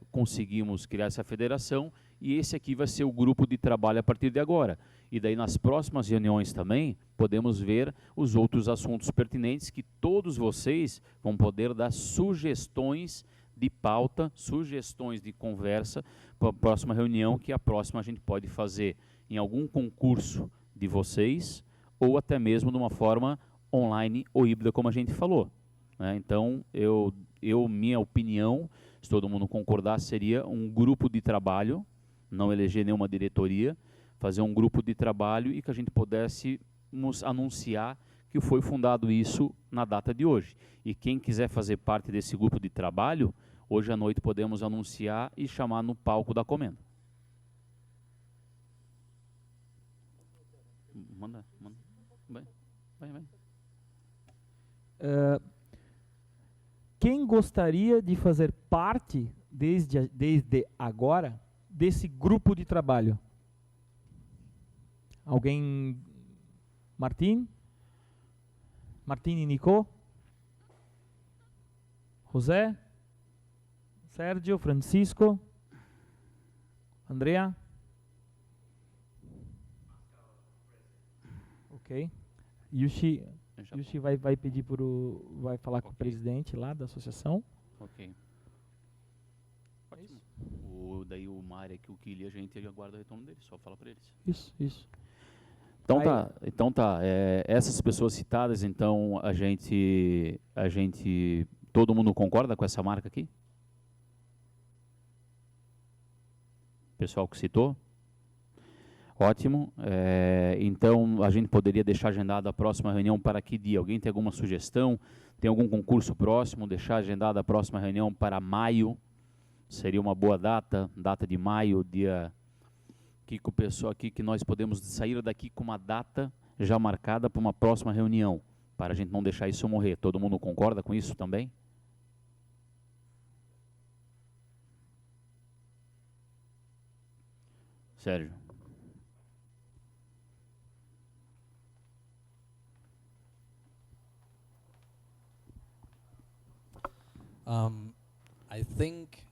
[SPEAKER 1] conseguimos criar essa federação e esse aqui vai ser o grupo de trabalho a partir de agora. E daí nas próximas reuniões também podemos ver os outros assuntos pertinentes que todos vocês vão poder dar sugestões de pauta, sugestões de conversa para a próxima reunião, que a próxima a gente pode fazer em algum concurso de vocês ou até mesmo de uma forma online ou híbrida, como a gente falou. Né? Então, minha opinião, se todo mundo concordar, seria um grupo de trabalho, não eleger nenhuma diretoria, fazer um grupo de trabalho e que a gente pudesse anunciar que foi fundado isso na data de hoje. E quem quiser fazer parte desse grupo de trabalho, hoje à noite podemos anunciar e chamar no palco da comenda. Manda. Vai.
[SPEAKER 6] Quem gostaria de fazer parte, desde agora, desse grupo de trabalho? Alguém? Martim e Nico? José? Sérgio? Francisco? Andrea? Ok. Yushi vai pedir vai falar com o presidente lá da associação.
[SPEAKER 1] Ok. Ótimo. Daí o Mário aqui, o Kili, a gente aguarda o retorno deles, só fala para eles.
[SPEAKER 6] Isso.
[SPEAKER 1] Então tá. Essas pessoas citadas, então a gente, todo mundo concorda com essa marca aqui? Pessoal que citou? Ótimo. Então a gente poderia deixar agendada a próxima reunião para que dia? Alguém tem alguma sugestão? Tem algum concurso próximo? Deixar agendada a próxima reunião para maio? Seria uma boa data de maio, dia que o pessoal aqui, que nós podemos sair daqui com uma data já marcada para uma próxima reunião. para a gente não deixar isso morrer. Todo mundo concorda com isso também? Sérgio.
[SPEAKER 9] I think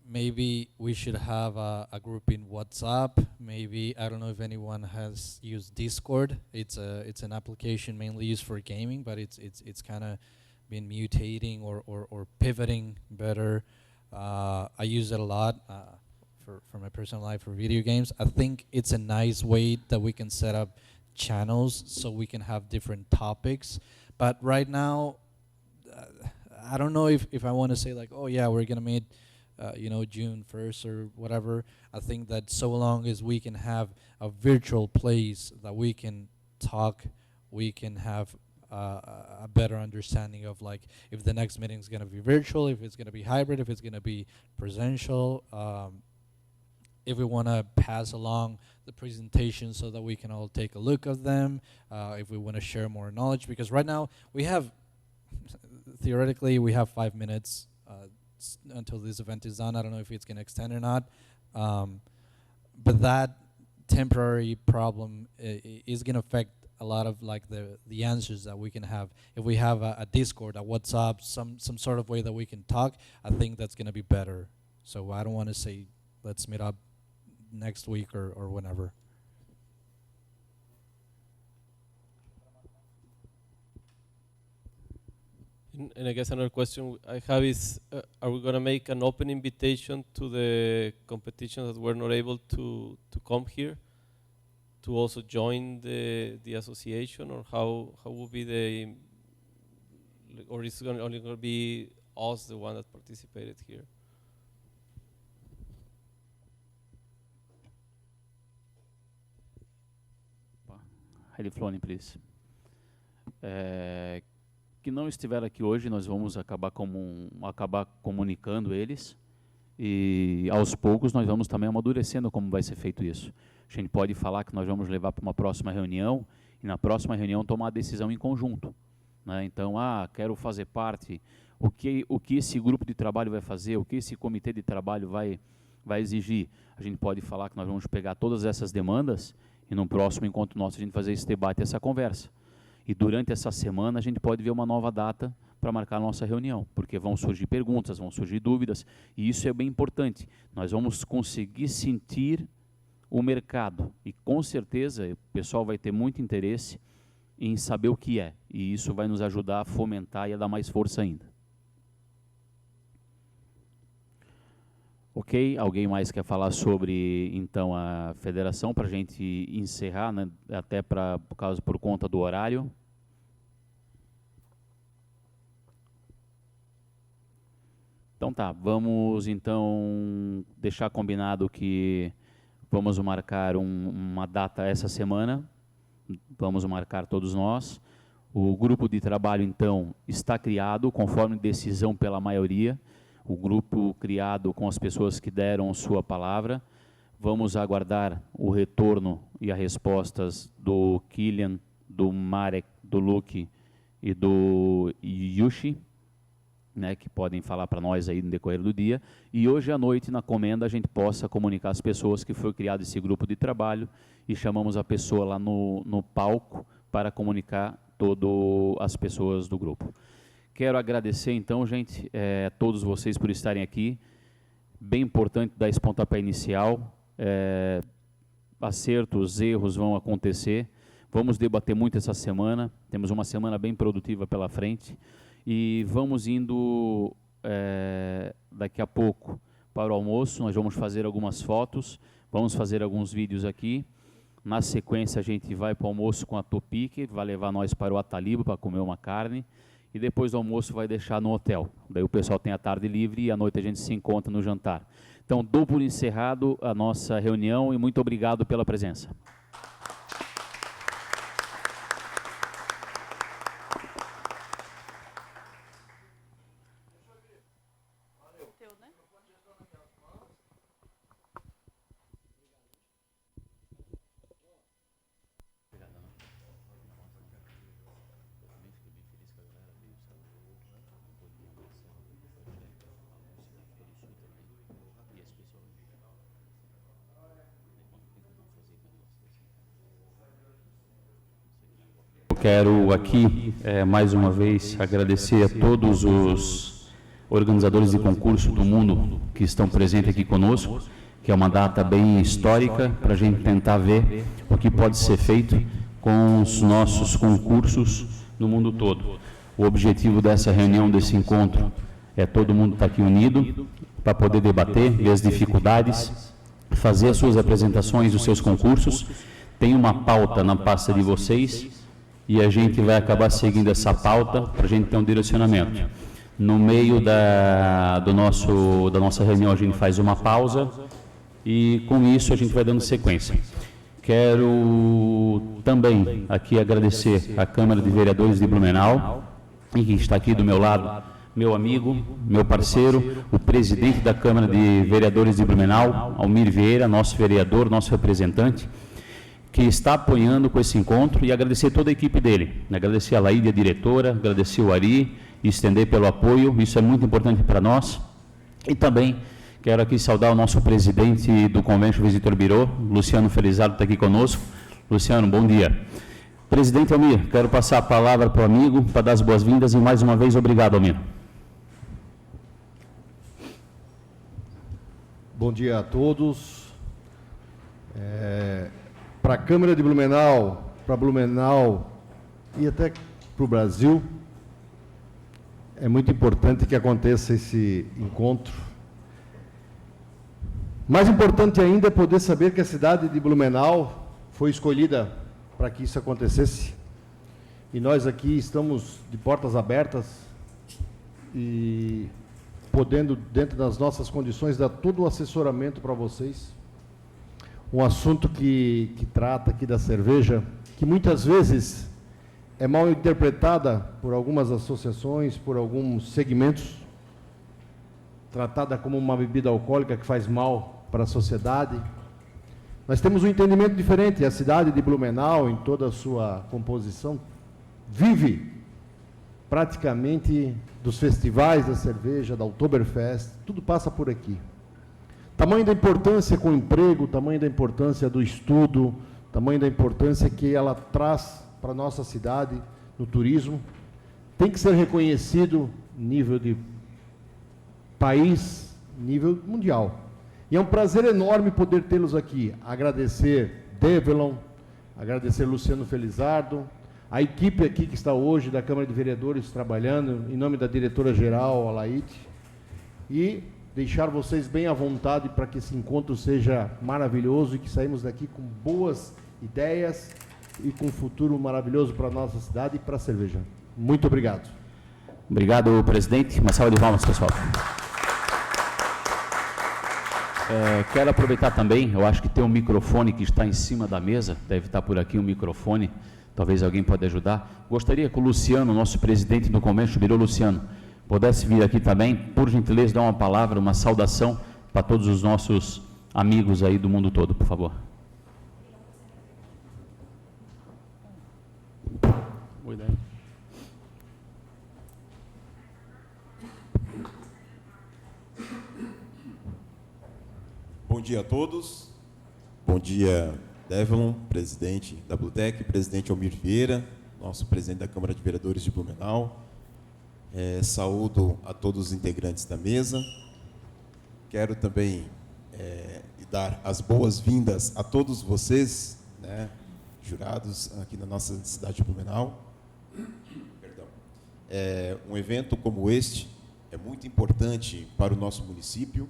[SPEAKER 9] maybe we should have a group in WhatsApp. Maybe, I don't know if anyone has used Discord. It's an application mainly used for gaming, but it's kind of been mutating or pivoting better. I use it a lot for my personal life for video games. I think it's a nice way that we can set up channels so we can have different topics. But right now, I don't know if I want to say like, oh yeah, we're gonna meet, June 1st or whatever. I think that so long as we can have a virtual place that we can talk, we can have a better understanding of like if the next meeting is gonna be virtual, if it's gonna be hybrid, if it's gonna be presential. If we want to pass along the presentation so that we can all take a look at them, if we want to share more knowledge, because right now we have theoretically, we have 5 minutes until this event is done. I don't know if it's going to extend or not. But that temporary problem is going to affect a lot of like the answers that we can have. If we have a Discord, a WhatsApp, some sort of way that we can talk, I think that's going to be better. So I don't want to say, let's meet up next week or whenever.
[SPEAKER 15] And I guess another question I have is, are we going to make an open invitation to the competitions that were not able to come here to also join the association, or how will be or is it only going to be us, the one that participated here?
[SPEAKER 1] Heidi Flone, please. Que não estiver aqui hoje, nós vamos acabar comunicando eles e aos poucos nós vamos também amadurecendo como vai ser feito isso. A gente pode falar que nós vamos levar para uma próxima reunião e na próxima reunião tomar a decisão em conjunto, né? Então, quero fazer parte, o que esse grupo de trabalho vai fazer, o que esse comitê de trabalho vai exigir. A gente pode falar que nós vamos pegar todas essas demandas e no próximo encontro nosso a gente fazer esse debate, essa conversa. E durante essa semana a gente pode ver uma nova data para marcar a nossa reunião, porque vão surgir perguntas, vão surgir dúvidas, e isso é bem importante. Nós vamos conseguir sentir o mercado, e com certeza o pessoal vai ter muito interesse em saber o que é, e isso vai nos ajudar a fomentar e a dar mais força ainda. Ok, alguém mais quer falar sobre, então, a federação, para a gente encerrar, né, até por conta do horário? Então tá, vamos então deixar combinado que vamos marcar uma data essa semana, vamos marcar todos nós. O grupo de trabalho, então, está criado, conforme decisão pela maioria, o grupo criado com as pessoas que deram sua palavra. Vamos aguardar o retorno e as respostas do Kylian, do Marek, do Luke e do Yushi, né, que podem falar para nós aí no decorrer do dia. E hoje à noite, na comenda, a gente possa comunicar às pessoas que foi criado esse grupo de trabalho e chamamos a pessoa lá no palco para comunicar todas as pessoas do grupo. Quero agradecer, então, gente, a todos vocês por estarem aqui. Bem importante dar esse pontapé inicial. Acertos, erros vão acontecer. Vamos debater muito essa semana. Temos uma semana bem produtiva pela frente. E vamos indo daqui a pouco para o almoço. Nós vamos fazer algumas fotos, vamos fazer alguns vídeos aqui. Na sequência, a gente vai para o almoço com a Topi, que vai levar nós para o Ataliba para comer uma carne. E depois do almoço vai deixar no hotel. Daí o pessoal tem a tarde livre e à noite a gente se encontra no jantar. Então, dou por encerrado a nossa reunião e muito obrigado pela presença. Quero aqui, mais uma vez, agradecer a todos os organizadores de concurso do mundo que estão presentes aqui conosco, que é uma data bem histórica para a gente tentar ver o que pode ser feito com os nossos concursos no mundo todo. O objetivo dessa reunião, desse encontro, é todo mundo estar aqui unido para poder debater, ver as dificuldades, fazer as suas apresentações dos seus concursos. Tem uma pauta na pasta de vocês e a gente vai acabar seguindo essa pauta para a gente ter um direcionamento. No meio da nossa reunião a gente faz uma pausa e com isso a gente vai dando sequência. Quero também aqui agradecer à Câmara de Vereadores de Blumenau, e que está aqui do meu lado, meu amigo, meu parceiro, o presidente da Câmara de Vereadores de Blumenau, Almir Vieira, nosso vereador, nosso representante, que está apoiando com esse encontro, e agradecer toda a equipe dele. Agradecer a Laíde, a diretora, agradecer o Ari, e estender pelo apoio, isso é muito importante para nós. E também quero aqui saudar o nosso presidente do Convention Visitor Bureau, Luciano Felizardo, está aqui conosco. Luciano, bom dia. Presidente Almir, quero passar a palavra para o amigo, para dar as boas-vindas, e mais uma vez, obrigado, Almir.
[SPEAKER 2] Bom dia a todos. Para a Câmara de Blumenau, para Blumenau e até para o Brasil, é muito importante que aconteça esse encontro. Mais importante ainda é poder saber que a cidade de Blumenau foi escolhida para que isso acontecesse. E nós aqui estamos de portas abertas e podendo, dentro das nossas condições, dar todo o assessoramento para vocês. Um assunto que trata aqui da cerveja, que muitas vezes é mal interpretada por algumas associações, por alguns segmentos, tratada como uma bebida alcoólica que faz mal para a sociedade. Nós temos um entendimento diferente. A cidade de Blumenau, em toda a sua composição, vive praticamente dos festivais da cerveja, da Oktoberfest, tudo passa por aqui. Tamanho da importância com o emprego, tamanho da importância do estudo, tamanho da importância que ela traz para a nossa cidade no turismo, tem que ser reconhecido nível de país, nível mundial. E é um prazer enorme poder tê-los aqui. Agradecer Develon, agradecer Luciano Felizardo, a equipe aqui que está hoje da Câmara de Vereadores trabalhando, em nome da diretora-geral, a Laíde, e deixar vocês bem à vontade para que esse encontro seja maravilhoso e que saímos daqui com boas ideias e com um futuro maravilhoso para a nossa cidade e para a cerveja. Muito obrigado.
[SPEAKER 1] Obrigado, presidente. Uma salva de palmas, pessoal. Quero aproveitar também, eu acho que tem um microfone que está em cima da mesa, deve estar por aqui um microfone, talvez alguém pode ajudar. Gostaria que o Luciano, nosso presidente do Convention Bureau, Luciano, pudesse vir aqui também, por gentileza, dar uma palavra, uma saudação para todos os nossos amigos aí do mundo todo, por favor. Boa ideia.
[SPEAKER 18] Bom dia a todos. Bom dia, Develon, presidente da Blutec, presidente Almir Vieira, nosso presidente da Câmara de Vereadores de Blumenau. Saúdo a todos os integrantes da mesa. Quero também dar as boas-vindas a todos vocês, né, jurados aqui na nossa cidade de Blumenau. Perdão. Um evento como este é muito importante para o nosso município,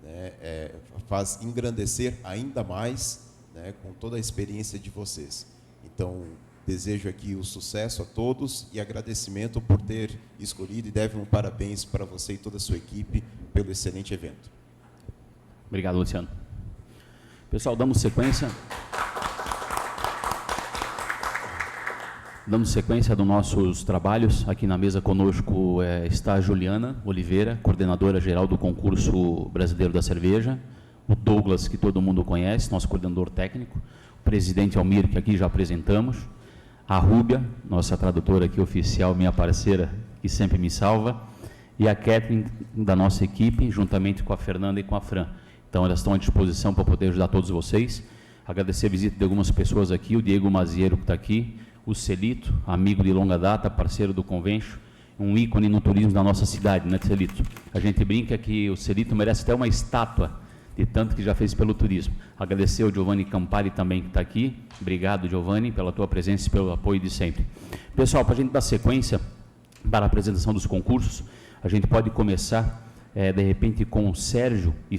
[SPEAKER 18] né, faz engrandecer ainda mais, né, com toda a experiência de vocês. Então, desejo aqui o sucesso a todos e agradecimento por ter escolhido, e deve um parabéns para você e toda a sua equipe pelo excelente evento.
[SPEAKER 1] Obrigado, Luciano. Pessoal, damos sequência. Damos sequência dos nossos trabalhos. Aqui na mesa conosco está a Juliana Oliveira, coordenadora geral do Concurso Brasileiro da Cerveja, o Douglas, que todo mundo conhece, nosso coordenador técnico, o presidente Almir, que aqui já apresentamos, a Rúbia, nossa tradutora aqui oficial, minha parceira, que sempre me salva, e a Catherine, da nossa equipe, juntamente com a Fernanda e com a Fran. Então, elas estão à disposição para poder ajudar todos vocês. Agradecer a visita de algumas pessoas aqui, o Diego Maziero, que está aqui, o Celito, amigo de longa data, parceiro do Convention, um ícone no turismo da nossa cidade, né, Celito? A gente brinca que o Celito merece até uma estátua de tanto que já fez pelo turismo. Agradecer ao Giovanni Campari também que está aqui. Obrigado, Giovanni, pela tua presença e pelo apoio de sempre. Pessoal, para a gente dar sequência para a apresentação dos concursos, a gente pode começar, de repente, com o Sérgio e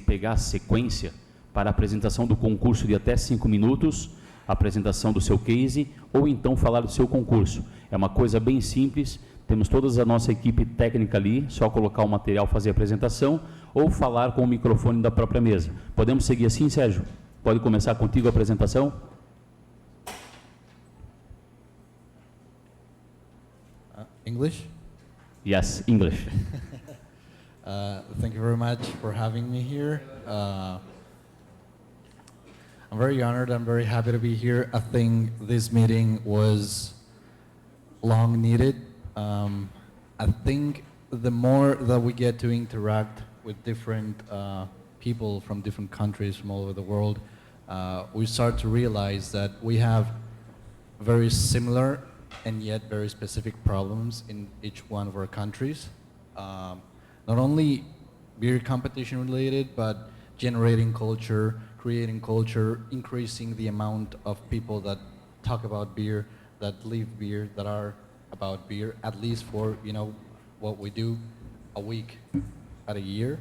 [SPEAKER 1] pegar a sequência para a apresentação do concurso de até 5 minutos, a apresentação do seu case, ou então falar do seu concurso. É uma coisa bem simples, temos toda a nossa equipe técnica ali, só colocar o material, fazer a apresentação, ou falar com o microfone da própria mesa. Podemos seguir assim, Sérgio? Pode começar contigo a apresentação?
[SPEAKER 9] English?
[SPEAKER 1] Yes, English.
[SPEAKER 9] Thank you very much for having me here. I'm very honored. I'm very happy to be here. I think this meeting was long needed. I think the more that we get to interact with different people from different countries from all over the world, we start to realize that we have very similar and yet very specific problems in each one of our countries. Not only beer competition related, but generating culture, creating culture, increasing the amount of people that talk about beer, that live beer, that are about beer, at least for, you know, what we do a week at a year.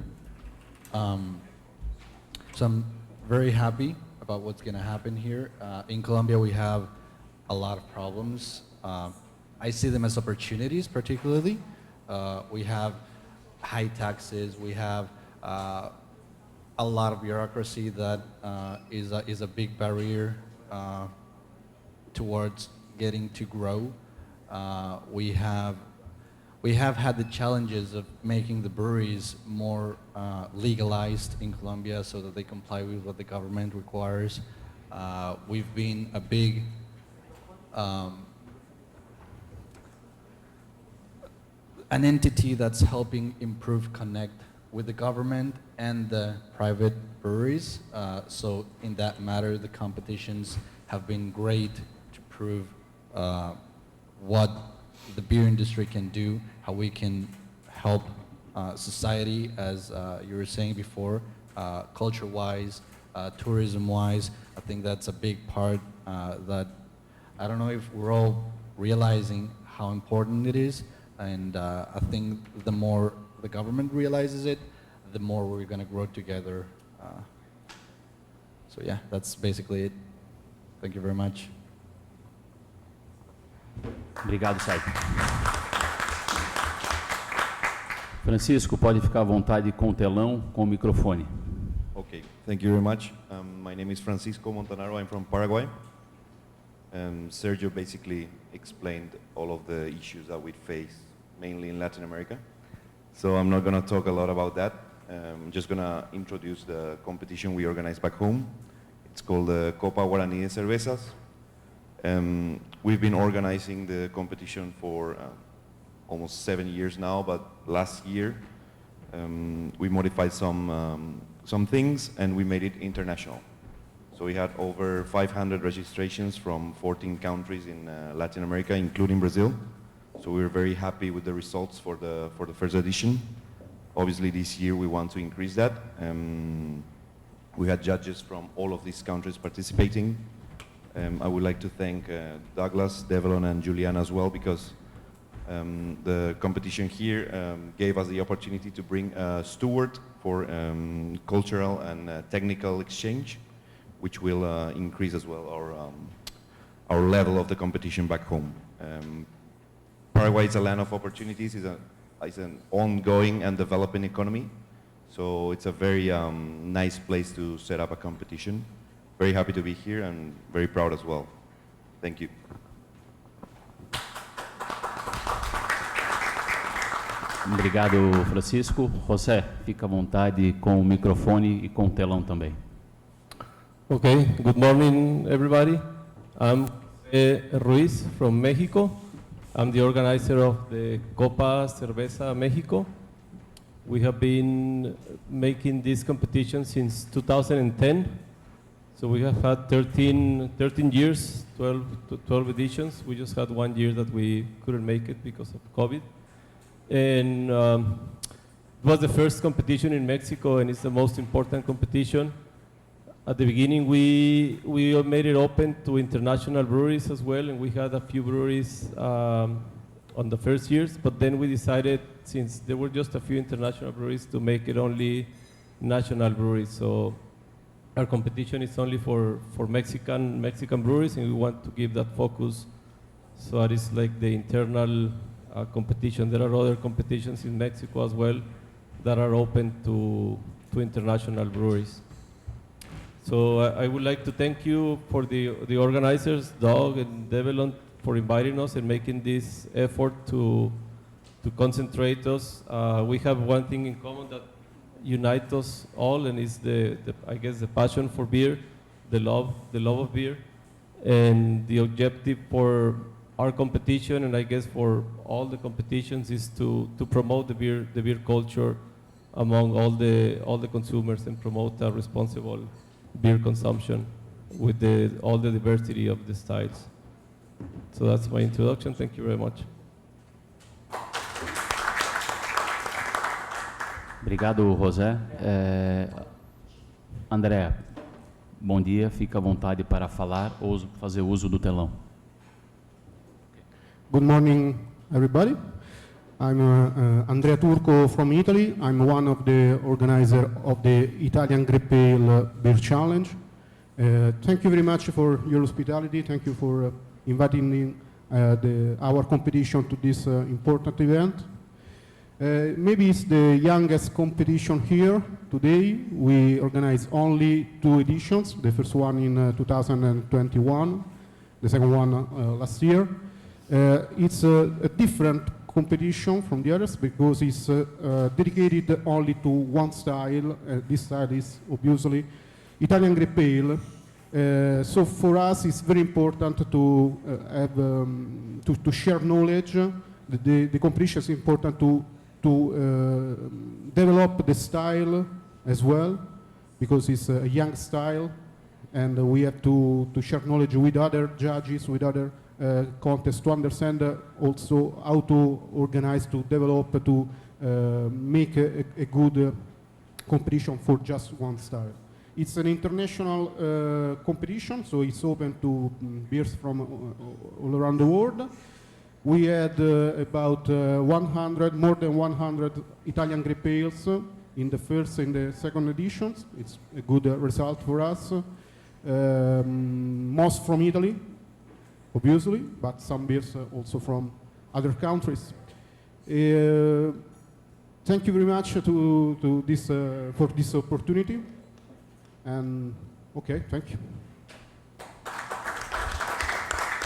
[SPEAKER 9] So I'm very happy about what's going to happen here. In Colombia, we have a lot of problems. I see them as opportunities, particularly. We have high taxes. We have a lot of bureaucracy that is a big barrier towards getting to grow. We have had the challenges of making the breweries more legalized in Colombia so that they comply with what the government requires. We've been a big an entity that's helping improve connect with the government and the private breweries. So in that matter, the competitions have been great to prove what the beer industry can do, how we can help society, as you were saying before, culture-wise, tourism-wise. I think that's a big part that I don't know if we're all realizing how important it is. And I think the more the government realizes it, the more we're going to grow together. So yeah, that's basically it. Thank you very much.
[SPEAKER 1] Obrigado, Sérgio. Francisco, pode ficar à vontade com o telão, com o microfone.
[SPEAKER 16] Okay, thank you very much. My name is Francisco Montanaro. I'm from Paraguay. Sergio basically explained all of the issues that we face, mainly in Latin America. So I'm not going to talk a lot about that. I'm just going to introduce the competition we organized back home. It's called the Copa Guaraní de Cervezas. We've been organizing the competition for almost 7 years now, but last year we modified some things and we made it international. So we had over 500 registrations from 14 countries in Latin America, including Brazil. So we were very happy with the results for the first edition. Obviously this year we want to increase that. We had judges from all of these countries participating. I would like to thank Douglas, Devlin and Juliana as well, because the competition here gave us the opportunity to bring a steward for cultural and technical exchange, which will increase as well our level of the competition back home. Paraguay is a land of opportunities. It's an ongoing and developing economy. So it's a very nice place to set up a competition. Very happy to be here and very proud as well. Thank you.
[SPEAKER 1] Obrigado, Francisco. José, fica à vontade com o microfone e com o telão também.
[SPEAKER 15] Okay, good morning, everybody. I'm Ruiz from Mexico. I'm the organizer of the Copa Cerveza Mexico. We have been making this competition since 2010. So we have had 13 years, 12 editions. We just had 1 year that we couldn't make it because of COVID. And it was the first competition in Mexico, and it's the most important competition. At the beginning, we made it open to international breweries as well, and we had a few breweries on the first years, but then we decided, since there were just a few international breweries, to make it only national breweries. So our competition is only for Mexican breweries, and we want to give that focus. So that is like the internal competition. There are other competitions in Mexico as well that are open to international breweries. So I would like to thank you for the organizers, Doug and Develon, for inviting us and making this effort to concentrate us. We have one thing in common that unites us all, and is I guess the passion for beer, the love of beer, and the objective for our competition, and I guess for all the competitions, is to promote the beer culture among all the consumers and promote a responsible beer consumption with all the diversity of the styles. So that's my introduction. Thank you very much.
[SPEAKER 1] Obrigado, José. André, bom dia. Fica à vontade para falar ou fazer uso do telão.
[SPEAKER 12] Good morning, everybody. I'm Andrea Turco from Italy. I'm one of the organizers of the Italian Grape Ale Beer Challenge. Thank you very much for your hospitality. Thank you for inviting our competition to this important event. Maybe it's the youngest competition here today. We organized only 2 editions, the first one in 2021, the second one last year. It's a different competition from the others because it's dedicated only to one style. This style is obviously Italian Grape Ale. So for us, it's very important to have to share knowledge. The competition is important to develop the style as well, because it's a young style, and we have to share knowledge with other judges, with other contests, to understand also how to organize, to develop, to make a good competition for just one style. It's an international competition, so it's open to beers from all around the world. We had about more than 100 Italian Grape Ales in the first and the second editions. It's a good result for us. Most from Italy, obviously, but some beers also from other countries. Thank you very much to this for this opportunity. And okay, thank you.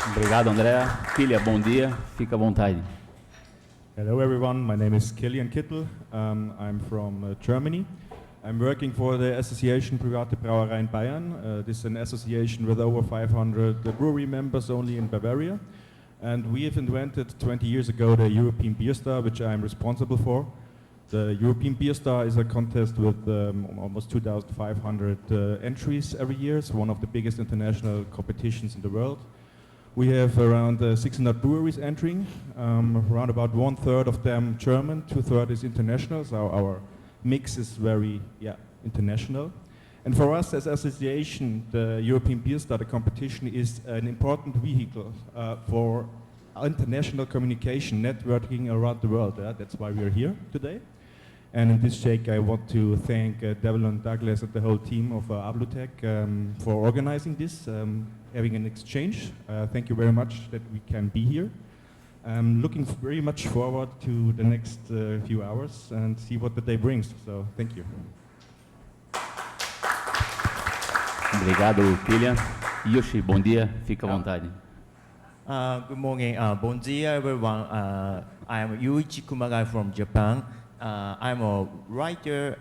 [SPEAKER 1] Obrigado, André. Filha, bom dia. Fica à vontade.
[SPEAKER 19] Hello, everyone. My name is Kilian Kittel. I'm from Germany. I'm working for the Association Private Brauereien Bayern. This is an association with over 500 brewery members only in Bavaria. And we have invented 20 years ago the European Beer Star, which I'm responsible for. The European Beer Star is a contest with almost 2,500 entries every year. It's one of the biggest international competitions in the world. We have around 600 breweries entering, around about 1/3 of them German, 2/3 is international, so our mix is very international. And for us as association, the European Beer Star, the competition, is an important vehicle for international communication, networking around the world. That's why we are here today. And in this shake, I want to thank Develon, Douglas, and the whole team of Ablutec for organizing this, having an exchange. Thank you very much that we can be here. I'm looking very much forward to the next few hours and see what the day brings. So, thank you.
[SPEAKER 1] Obrigado, Kilian. Yoshi, bom dia. Fica à vontade.
[SPEAKER 13] Good morning. Bon dia, everyone. I'm Yuichi Kumagai from Japan. I'm a writer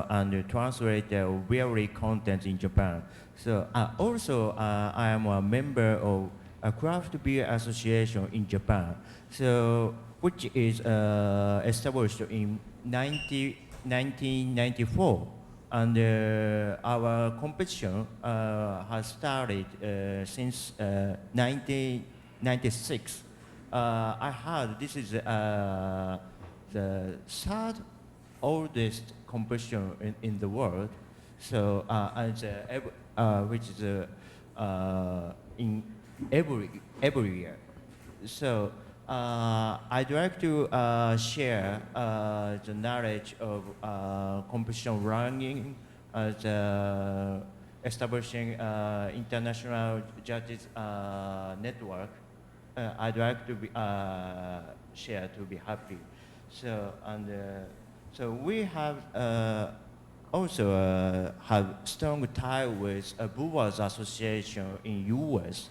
[SPEAKER 13] and a translator of brewery content in Japan. So also I am a member of a craft beer association in Japan, so which is established in 1994. And our competition has started since 1996. I heard this is the third oldest competition in the world. So, which is in every year. So I'd like to share the knowledge of competition running, establishing international judges network. I'd like to be share to be happy. So so we have also have strong tie with a Brewers Association in U.S.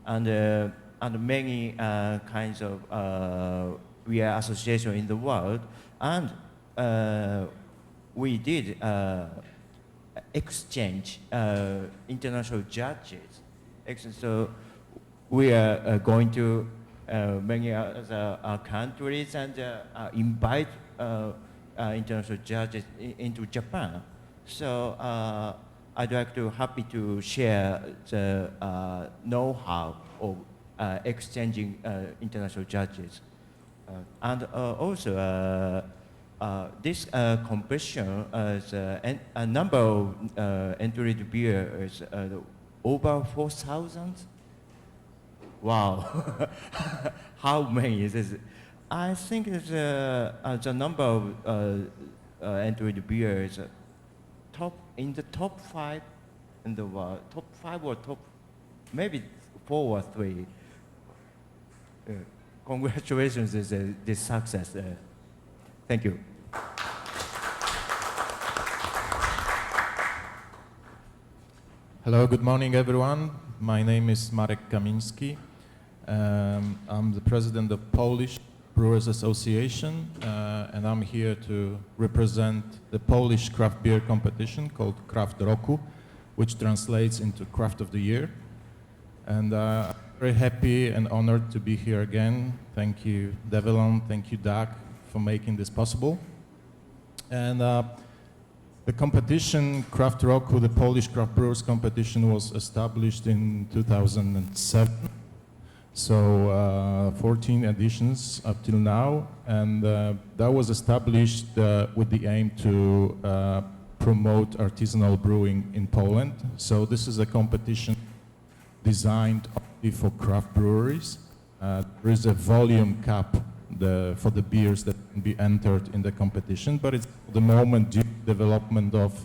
[SPEAKER 13] and many kinds of beer association in the world, and we did exchange international judges. So we are going to many other countries and invite international judges into Japan. So I'd like to happy to share the know-how of exchanging international judges. And also this competition, a number of entry to beer is over 4,000. Wow, how many is this? I think it's, the number of entry to beer is in the top 5 in the world, top 5 or top, maybe 4 or 3. Congratulations is this success. Thank you.
[SPEAKER 8] Hello, good morning everyone. My name is Marek Kamiński. I'm the president of Polish Brewers Association, and I'm here to represent the Polish craft beer competition called Craft Roku, which translates into Craft of the Year. And I'm very happy and honored to be here again. Thank you, Devlin, thank you, Doug, for making this possible. And the competition, Craft Roku, the Polish Craft Brewers competition, was established in 2007. So 14 editions up till now, and that was established with the aim to promote artisanal brewing in Poland. So this is a competition designed only for craft breweries. There is a volume cap for the beers that can be entered in the competition, but it's at the moment, due to development of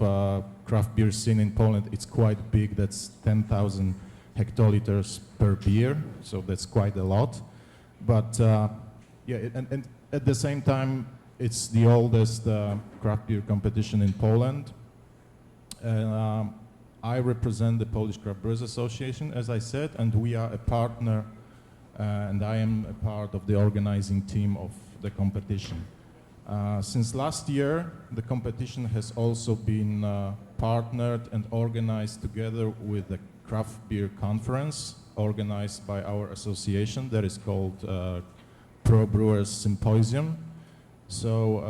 [SPEAKER 8] craft beer scene in Poland, it's quite big. That's 10,000 hectoliters per beer, so that's quite a lot. But yeah, and at the same time, it's the oldest craft beer competition in Poland. And I represent the Polish Craft Brewers Association, as I said, and we are a partner, and I am a part of the organizing team of the competition. Since last year, the competition has also been partnered and organized together with the craft beer conference organized by our association that is called Pro Brewers Symposium. So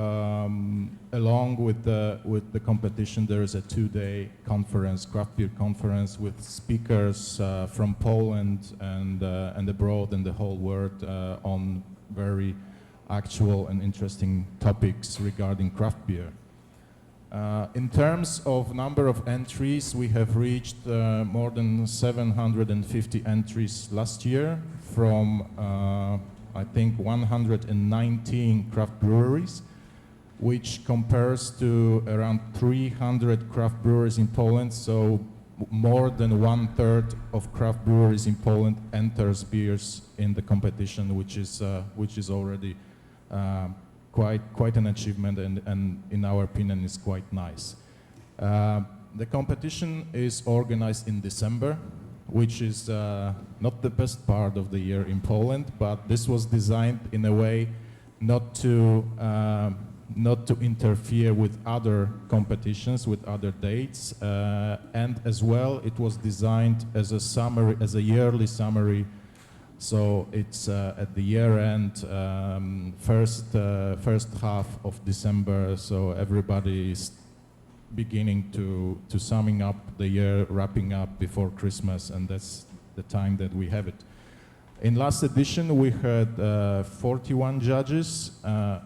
[SPEAKER 8] along with the competition, there is a 2-day conference, craft beer conference, with speakers from Poland and abroad and the whole world on very actual and interesting topics regarding craft beer. In terms of number of entries, we have reached more than 750 entries last year from, I think, 119 craft breweries, which compares to around 300 craft breweries in Poland. So more than 1/3 of craft breweries in Poland enters beers in the competition, which is already quite an achievement, and in our opinion is quite nice. The competition is organized in December, which is not the best part of the year in Poland, but this was designed in a way not to interfere with other competitions, with other dates, and as well it was designed as a summary, as a yearly summary. So it's at the year end, first half of December, so everybody is beginning to summing up the year, wrapping up before Christmas, and that's the time that we have it. In last edition, we had 41 judges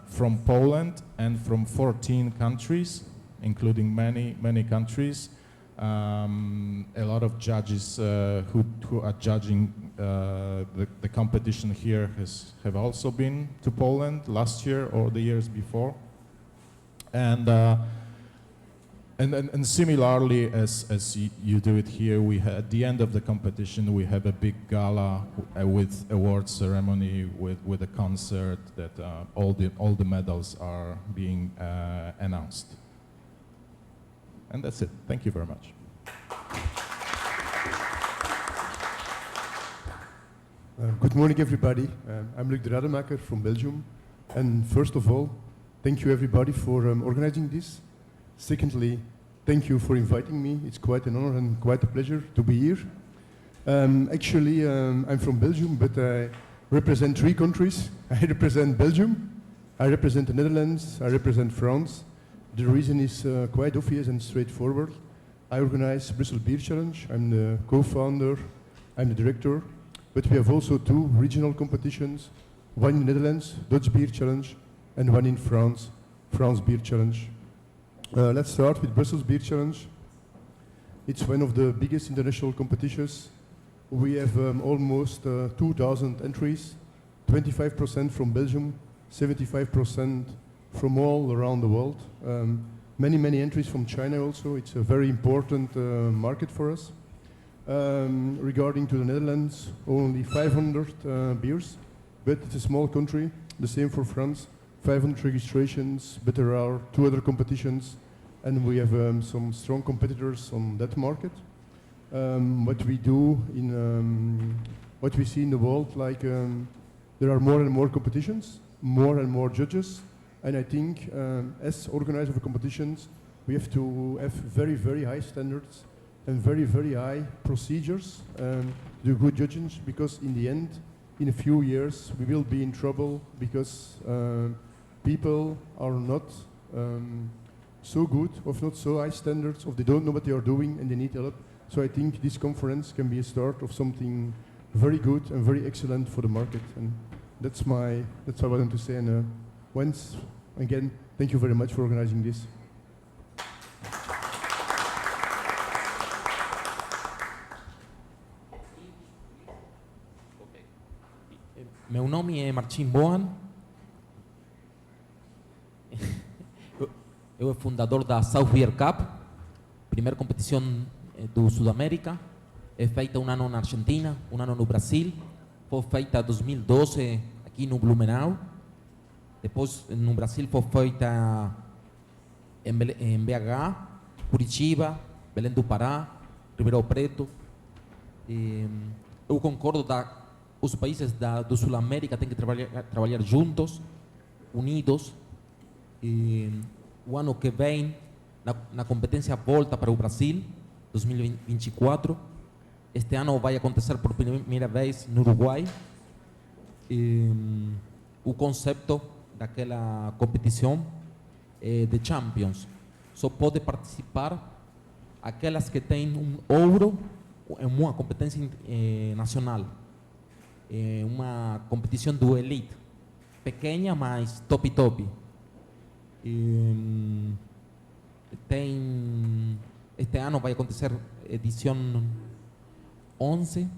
[SPEAKER 8] from Poland and from 14 countries, including many countries. A lot of judges who are judging the competition here have also been to Poland last year or the years before. And similarly, as you do it here, at the end of the competition, we have a big gala with award ceremony, with a concert that all the medals are being announced. And that's it. Thank you very much.
[SPEAKER 7] Good morning, everybody. I'm Luc de Rademacher from Belgium. And first of all, thank you, everybody, for organizing this. Secondly, thank you for inviting me. It's quite an honor and quite a pleasure to be here. Actually, I'm from Belgium, but I represent 3 countries. I represent Belgium, I represent the Netherlands, I represent France. The reason is quite obvious and straightforward. I organize Brussels Beer Challenge. I'm the co-founder, I'm the director. But we have also 2 regional competitions, one in the Netherlands, Dutch Beer Challenge, and one in France, France Beer Challenge. Let's start with Brussels Beer Challenge. It's one of the biggest international competitions. We have almost 2,000 entries, 25% from Belgium, 75% from all around the world. Many entries from China also. It's a very important market for us. Regarding to the Netherlands, only 500 beers, but it's a small country. The same for France, 500 registrations, but there are 2 other competitions, and we have some strong competitors on that market. What we do in what we see in the world, like there are more and more competitions, more and more judges, and I think as organizers of competitions, we have to have very high standards and very high procedures to do good judging, because in the end, in a few years, we will be in trouble because people are not so good, of not so high standards, or they don't know what they are doing and they need help. So I think this conference can be a start of something very good and very excellent for the market. And that's what I wanted to say. And once again, thank you very much for organizing this.
[SPEAKER 17] Meu nome é Martim Boan. Eu sou fundador da South Beer Cup, primeira competição do Sudamérica. É feita um ano na Argentina, um ano no Brasil. Foi feita em 2012 aqui no Blumenau. Depois no Brasil foi feita em BH, Curitiba, Belém do Pará, Ribeirão Preto. Eu concordo os países do Sul América têm que trabalhar juntos, unidos. O ano que vem, na competência volta para o Brasil, 2024. Este ano vai acontecer por primeira vez no Uruguai. O conceito daquela competição é de Champions. Só pode participar aquelas que têm ouro em uma competência nacional. É uma competição do elite, pequena, mas top. Este ano vai acontecer edição 11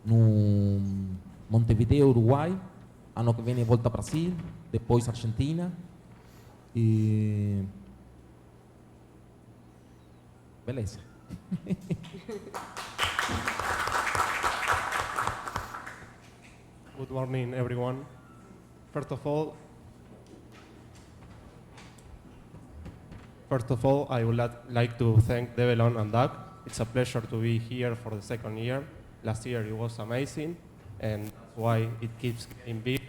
[SPEAKER 17] no Montevideo, Uruguai. Ano que vem volta Brasil, depois Argentina. Beleza.
[SPEAKER 14] Good morning, everyone. First of all, I would like to thank Develon and Doug. It's a pleasure to be here for the 2nd year. Last year it was amazing, and that's why it keeps getting big,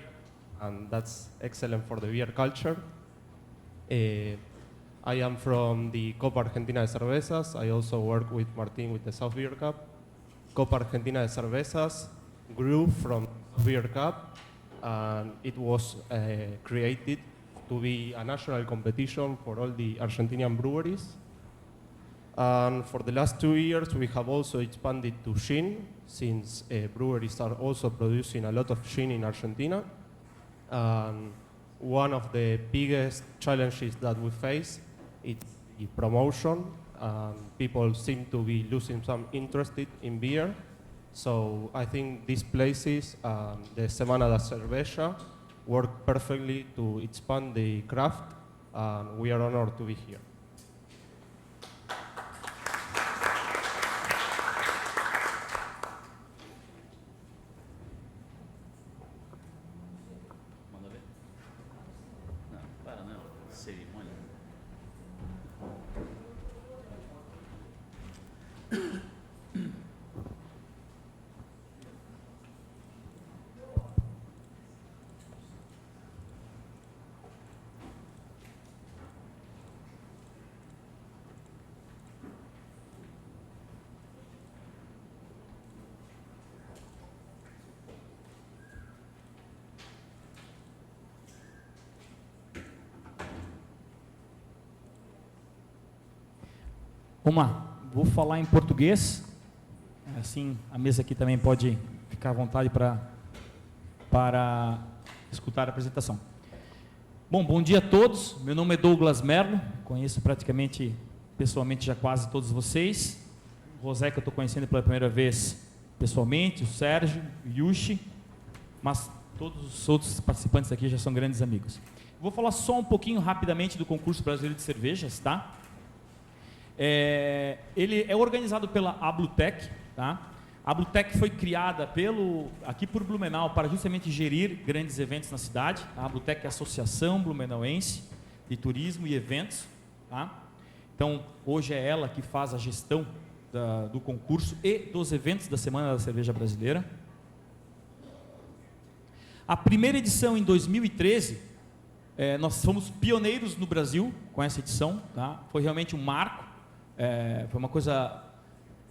[SPEAKER 14] and that's excellent for the beer culture. I am from the Copa Argentina de Cervezas. I also work with Martin with the South Beer Cup. Copa Argentina de Cervezas grew from Beer Cup, and it was created to be a national competition for all the Argentinian breweries. And for the last 2 years, we have also expanded to gin, since breweries are also producing a lot of gin in Argentina. One of the biggest challenges that we face is the promotion. People seem to be losing some interest in beer. So I think these places, the Semana da Cerveja, work perfectly to expand the craft, and we are honored to be here.
[SPEAKER 6] Vamos lá, vou falar em português, assim a mesa aqui também pode ficar à vontade para escutar a apresentação. Bom dia a todos, meu nome é Douglas Merlo, conheço praticamente pessoalmente já quase todos vocês, o José que eu estou conhecendo pela primeira vez pessoalmente, o Sérgio, o Yushi, mas todos os outros participantes aqui já são grandes amigos. Vou falar só um pouquinho rapidamente do Concurso Brasileiro de Cervejas, tá? Ele é organizado pela Ablutec, tá? A Ablutec foi criada aqui por Blumenau para justamente gerir grandes eventos na cidade. A Ablutec é a Associação Blumenauense de Turismo e Eventos, tá? Então, hoje é ela que faz a gestão do concurso e dos eventos da Semana da Cerveja Brasileira. A primeira edição em 2013, nós fomos pioneiros no Brasil com essa edição, tá? Foi realmente um marco. Foi uma coisa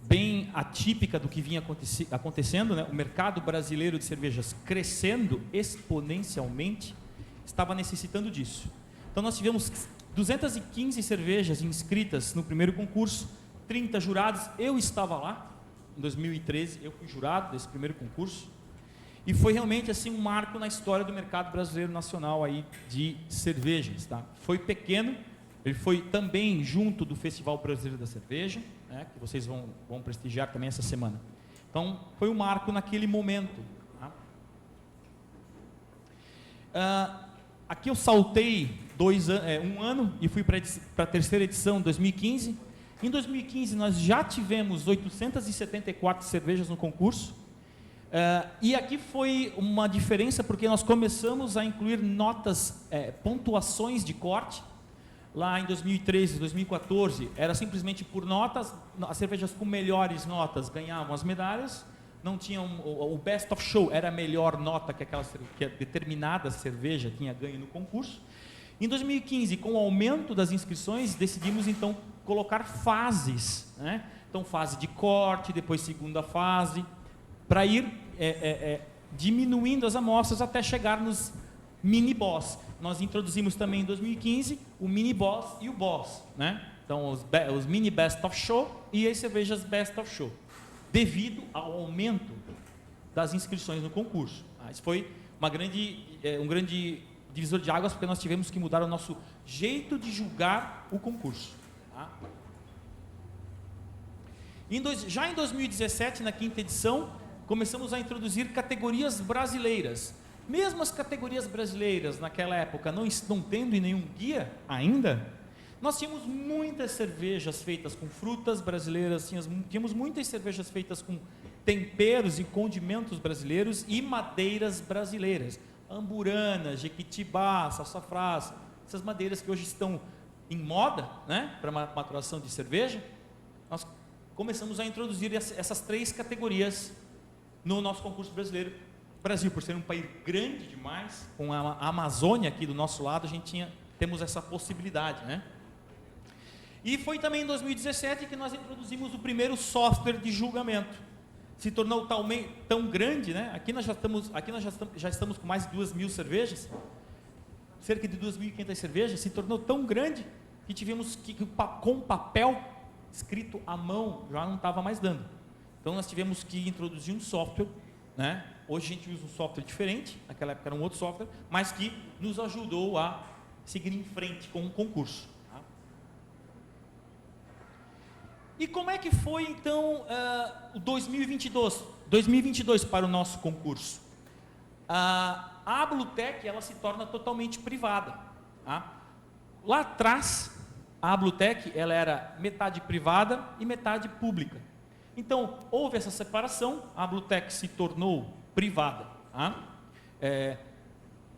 [SPEAKER 6] bem atípica do que vinha acontecendo, né? O mercado brasileiro de cervejas crescendo exponencialmente estava necessitando disso. Então nós tivemos 215 cervejas inscritas no primeiro concurso, 30 jurados. Eu estava lá em 2013, eu fui jurado desse primeiro concurso e foi realmente assim um marco na história do mercado brasileiro nacional aí de cervejas, tá? Foi pequeno. Ele foi também junto do Festival Brasileiro da Cerveja, né, que vocês vão prestigiar também essa semana. Então, foi um marco naquele momento. Tá? Aqui eu saltei um ano e fui para a terceira edição, 2015. Em 2015, nós já tivemos 874 cervejas no concurso. E aqui foi uma diferença, porque nós começamos a incluir notas, pontuações de corte. Lá em 2013, 2014, era simplesmente por notas, as cervejas com melhores notas ganhavam as medalhas, não tinham, o best of show era a melhor nota que a determinada cerveja tinha ganho no concurso. Em 2015, com o aumento das inscrições, decidimos então colocar fases, né? Então fase de corte, depois segunda fase, para ir diminuindo as amostras até chegar nos mini boss. Nós introduzimos também em 2015 o mini boss e o boss, né? Então os mini best of show e as cervejas best of show, devido ao aumento das inscrições no concurso. Isso foi um grande divisor de águas, porque nós tivemos que mudar o nosso jeito de julgar o concurso. Tá? Já em 2017, na quinta edição, começamos a introduzir categorias brasileiras. Mesmo as categorias brasileiras, naquela época, não tendo nenhum guia ainda, nós tínhamos muitas cervejas feitas com frutas brasileiras, tínhamos muitas cervejas feitas com temperos e condimentos brasileiros e madeiras brasileiras. Amburana, jequitibá, sassafrás, essas madeiras que hoje estão em moda, né, para maturação de cerveja. Nós começamos a introduzir essas três categorias no nosso concurso brasileiro. Brasil, por ser um país grande demais, com a Amazônia aqui do nosso lado, temos essa possibilidade, né? E foi também em 2017 que nós introduzimos o primeiro software de julgamento. Se tornou tão grande, né? Aqui nós já estamos com mais de 2.000 cervejas. cerca de 2.500 cervejas, se tornou tão grande que tivemos que com papel escrito à mão, já não estava mais dando. Então nós tivemos que introduzir um software, né? Hoje a gente usa um software diferente, naquela época era um outro software, mas que nos ajudou a seguir em frente com o concurso. Tá? E como é que foi então o 2022 para o nosso concurso? A Blutec, ela se torna totalmente privada. Tá? Lá atrás, a Blutec, ela era metade privada e metade pública. Então, houve essa separação, a Blutec se tornou privada. Tá?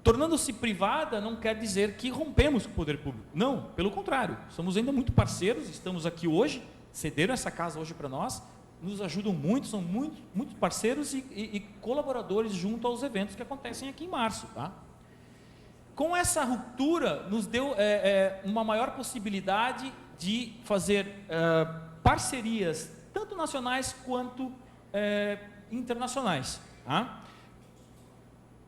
[SPEAKER 6] Tornando-se privada não quer dizer que rompemos com o poder público. Não, pelo contrário, somos ainda muito parceiros, estamos aqui hoje, cederam essa casa hoje para nós, nos ajudam muito, são muito parceiros e colaboradores junto aos eventos que acontecem aqui em março. Tá? Com essa ruptura, nos deu uma maior possibilidade de fazer parcerias, tanto nacionais quanto internacionais. Tá?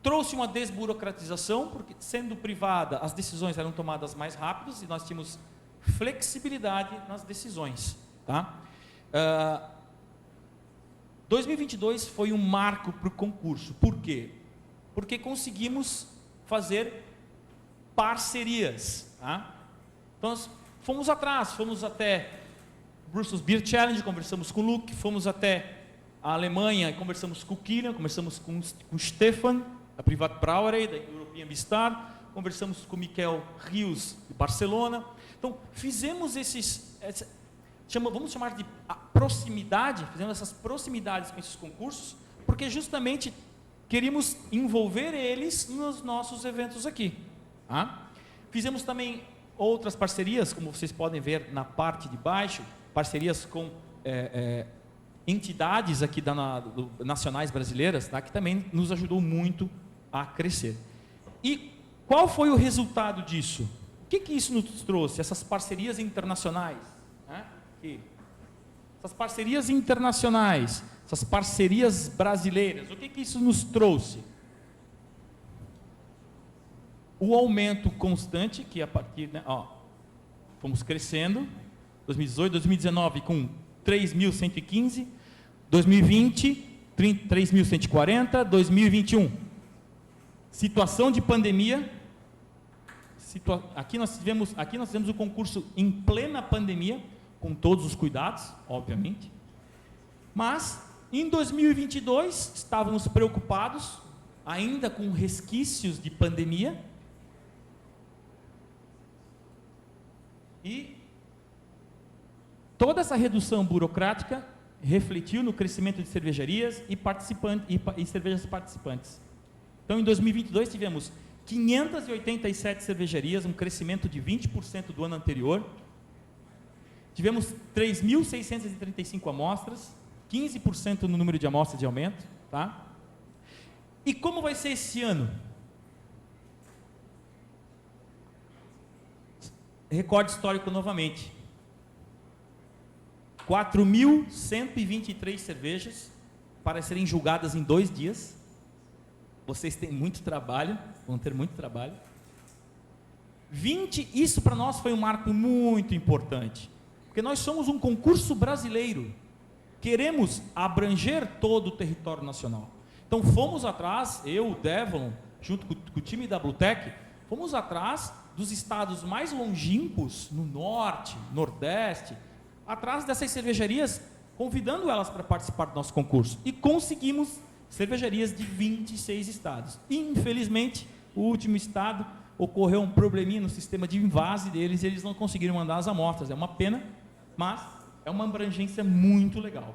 [SPEAKER 6] Trouxe uma desburocratização, porque sendo privada, as decisões eram tomadas mais rápidas e nós tínhamos flexibilidade nas decisões. Tá? 2022 foi um marco para o concurso. Por quê? Porque conseguimos fazer parcerias. Tá? Então, nós fomos atrás, fomos até Brussels Beer Challenge, conversamos com o Luke, fomos até a Alemanha, conversamos com o Kilian, conversamos com o Stefan, da Privat Brauerei, da European Bistar, conversamos com o Miquel Rios, de Barcelona. Então, fizemos vamos chamar de proximidade, fizemos essas proximidades com esses concursos, porque justamente queríamos envolver eles nos nossos eventos aqui. Tá? Fizemos também outras parcerias, como vocês podem ver na parte de baixo, parcerias com entidades aqui nacionais brasileiras, tá? Que também nos ajudou muito a crescer. E qual foi o resultado disso? O que isso nos trouxe? Essas parcerias internacionais. Né? Essas parcerias internacionais, essas parcerias brasileiras, o que isso nos trouxe? O aumento constante, que a partir, né, fomos crescendo, 2018, 2019 com 3.115, 2020, 3.140, 2021. Situação de pandemia, aqui nós tivemos o concurso em plena pandemia, com todos os cuidados, obviamente, mas em 2022 estávamos preocupados, ainda com resquícios de pandemia, e toda essa redução burocrática refletiu no crescimento de cervejarias e cervejas participantes. Então, em 2022, tivemos 587 cervejarias, um crescimento de 20% do ano anterior. Tivemos 3.635 amostras, 15% no número de amostras de aumento. Tá? E como vai ser esse ano? Recorde histórico novamente. 4.123 cervejas para serem julgadas em 2 dias. Vocês têm muito trabalho, vão ter muito trabalho. Isso para nós foi um marco muito importante, porque nós somos um concurso brasileiro, queremos abranger todo o território nacional. Então fomos atrás, eu, o Devon, junto com o time da Blutec, fomos atrás dos estados mais longínquos, no norte, nordeste, atrás dessas cervejarias, convidando elas para participar do nosso concurso. E conseguimos cervejarias de 26 estados. Infelizmente, o último estado ocorreu um probleminha no sistema de invase deles, e eles não conseguiram mandar as amostras. É uma pena, mas é uma abrangência muito legal.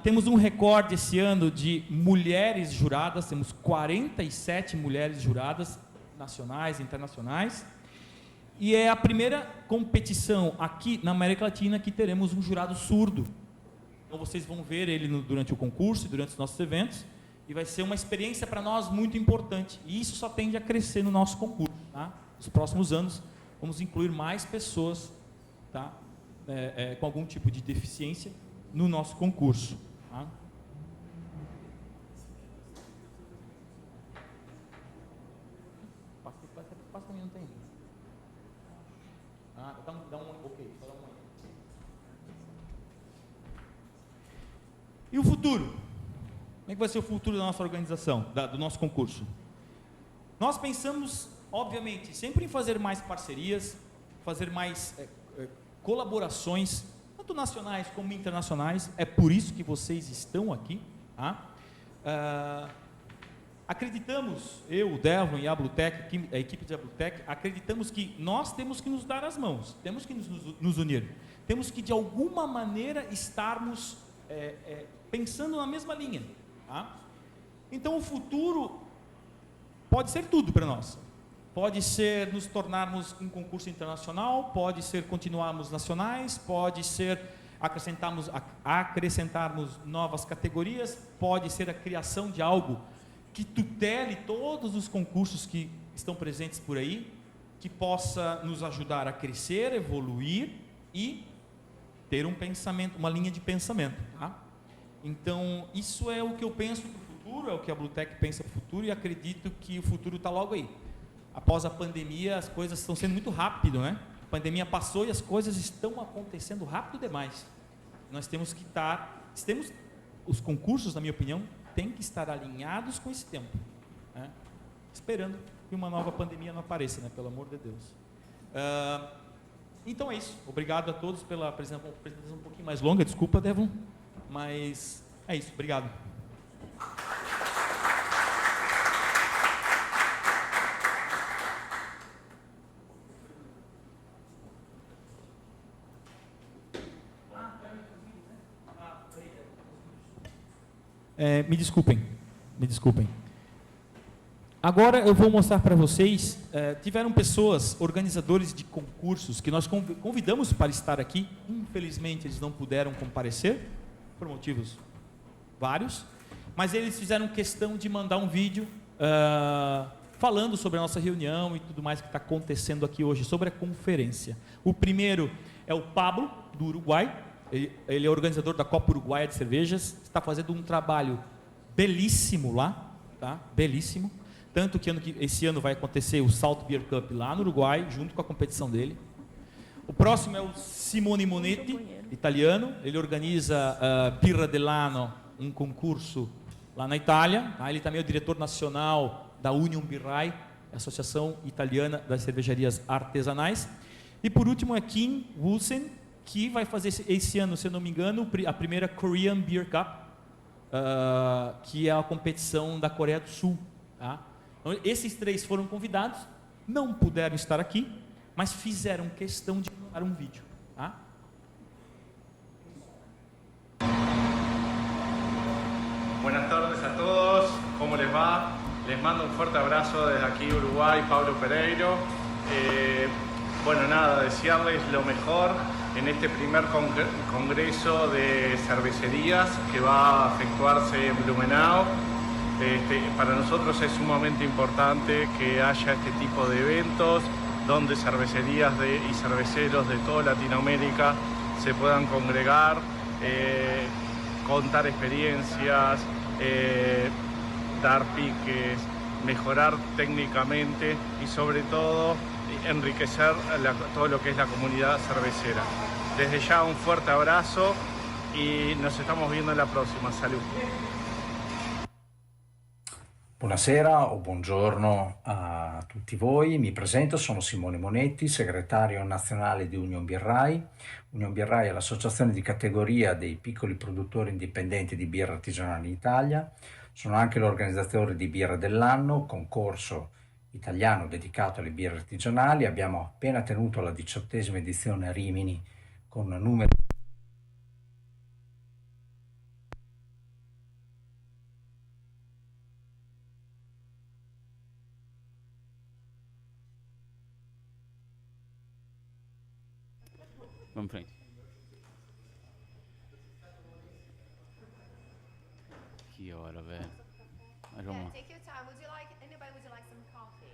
[SPEAKER 6] Temos um recorde esse ano de mulheres juradas, temos 47 mulheres juradas, nacionais e internacionais, e é a primeira competição aqui na América Latina que teremos um jurado surdo. Então vocês vão ver ele durante o concurso e durante os nossos eventos, e vai ser uma experiência para nós muito importante, e isso só tende a crescer no nosso concurso. Tá? Nos próximos anos vamos incluir mais pessoas, tá? Com algum tipo de deficiência no nosso concurso. Tá? dá um ok, só dá um oi. E o futuro? Como é que vai ser o futuro da nossa organização, do nosso concurso? Nós pensamos, obviamente, sempre em fazer mais parcerias, fazer mais colaborações, tanto nacionais como internacionais. É por isso que vocês estão aqui. Tá? Acreditamos, eu, o Devon e a Blutec, a equipe da Blutec, acreditamos que nós temos que nos dar as mãos, temos que nos unir, temos que de alguma maneira estarmos pensando na mesma linha. Tá? Então o futuro pode ser tudo para nós. Pode ser nos tornarmos um concurso internacional, pode ser continuarmos nacionais, pode ser acrescentarmos novas categorias, pode ser a criação de algo que tutele todos os concursos que estão presentes por aí, que possa nos ajudar a crescer, evoluir e ter um pensamento, uma linha de pensamento. Tá? Então, isso é o que eu penso para o futuro, é o que a Blutec pensa para o futuro, e acredito que o futuro está logo aí. Após a pandemia, as coisas estão sendo muito rápido, né? A pandemia passou e as coisas estão acontecendo rápido demais. Nós temos que os concursos, na minha opinião, têm que estar alinhados com esse tempo, né? Esperando que uma nova pandemia não apareça, né? Pelo amor de Deus. Então é isso. Obrigado a todos pela apresentação um pouquinho mais longa. Desculpa, Devon, mas é isso. Obrigado. Me desculpem. Agora eu vou mostrar para vocês, tiveram pessoas, organizadores de concursos, que nós convidamos para estar aqui. Infelizmente eles não puderam comparecer, por motivos vários, mas eles fizeram questão de mandar um vídeo falando sobre a nossa reunião e tudo mais que está acontecendo aqui hoje, sobre a conferência. O primeiro é o Pablo, do Uruguai. Ele é organizador da Copa Uruguaia de Cervejas, está fazendo um trabalho belíssimo lá, tá? Belíssimo. Tanto que esse ano vai acontecer o Salt Beer Cup lá no Uruguai, junto com a competição dele. O próximo é o Simone Monetti, italiano. Ele organiza Birra dell'Anno, um concurso lá na Itália. Tá? Ele também é o diretor nacional da Union Birrai, Associação Italiana das Cervejarias Artesanais. E por último é Kim Woosen, que vai fazer esse ano, se eu não me engano, a primeira Korean Beer Cup, que é a competição da Coreia do Sul. Tá? Então, esses três foram convidados, não puderam estar aqui, mas fizeram questão de mandar um vídeo. Tá?
[SPEAKER 20] Buenas tardes a todos, ¿cómo les va? Les mando un fuerte abrazo desde aquí Uruguay, Pablo Pereiro. Bueno, nada, desearles lo mejor en este primer congreso de cervecerías que va a efectuarse en Blumenau. Para nosotros es sumamente importante que haya este tipo de eventos donde cervecerías y cerveceros de toda Latinoamérica se puedan congregar, contar experiencias, dar piques, mejorar técnicamente y sobre todo enriquecer todo lo que es la comunidad cervecera. Desde ya un fuerte abrazo y nos estamos viendo en la próxima. Salud.
[SPEAKER 3] Buonasera o buongiorno a tutti voi, mi presento, sono Simone Monetti, segretario nazionale di Union Birrai. Union Birrai è l'associazione di categoria dei piccoli produttori indipendenti di birra artigianale in Italia. Sono anche l'organizzatore di Birra dell'Anno, concorso italiano dedicato alle birre artigianali. Abbiamo appena tenuto la 18ª edizione a Rimini con numeri
[SPEAKER 1] Vamos em frente. Que hora, velho. Mas vamos lá.
[SPEAKER 21] Take your time. Would you like some coffee?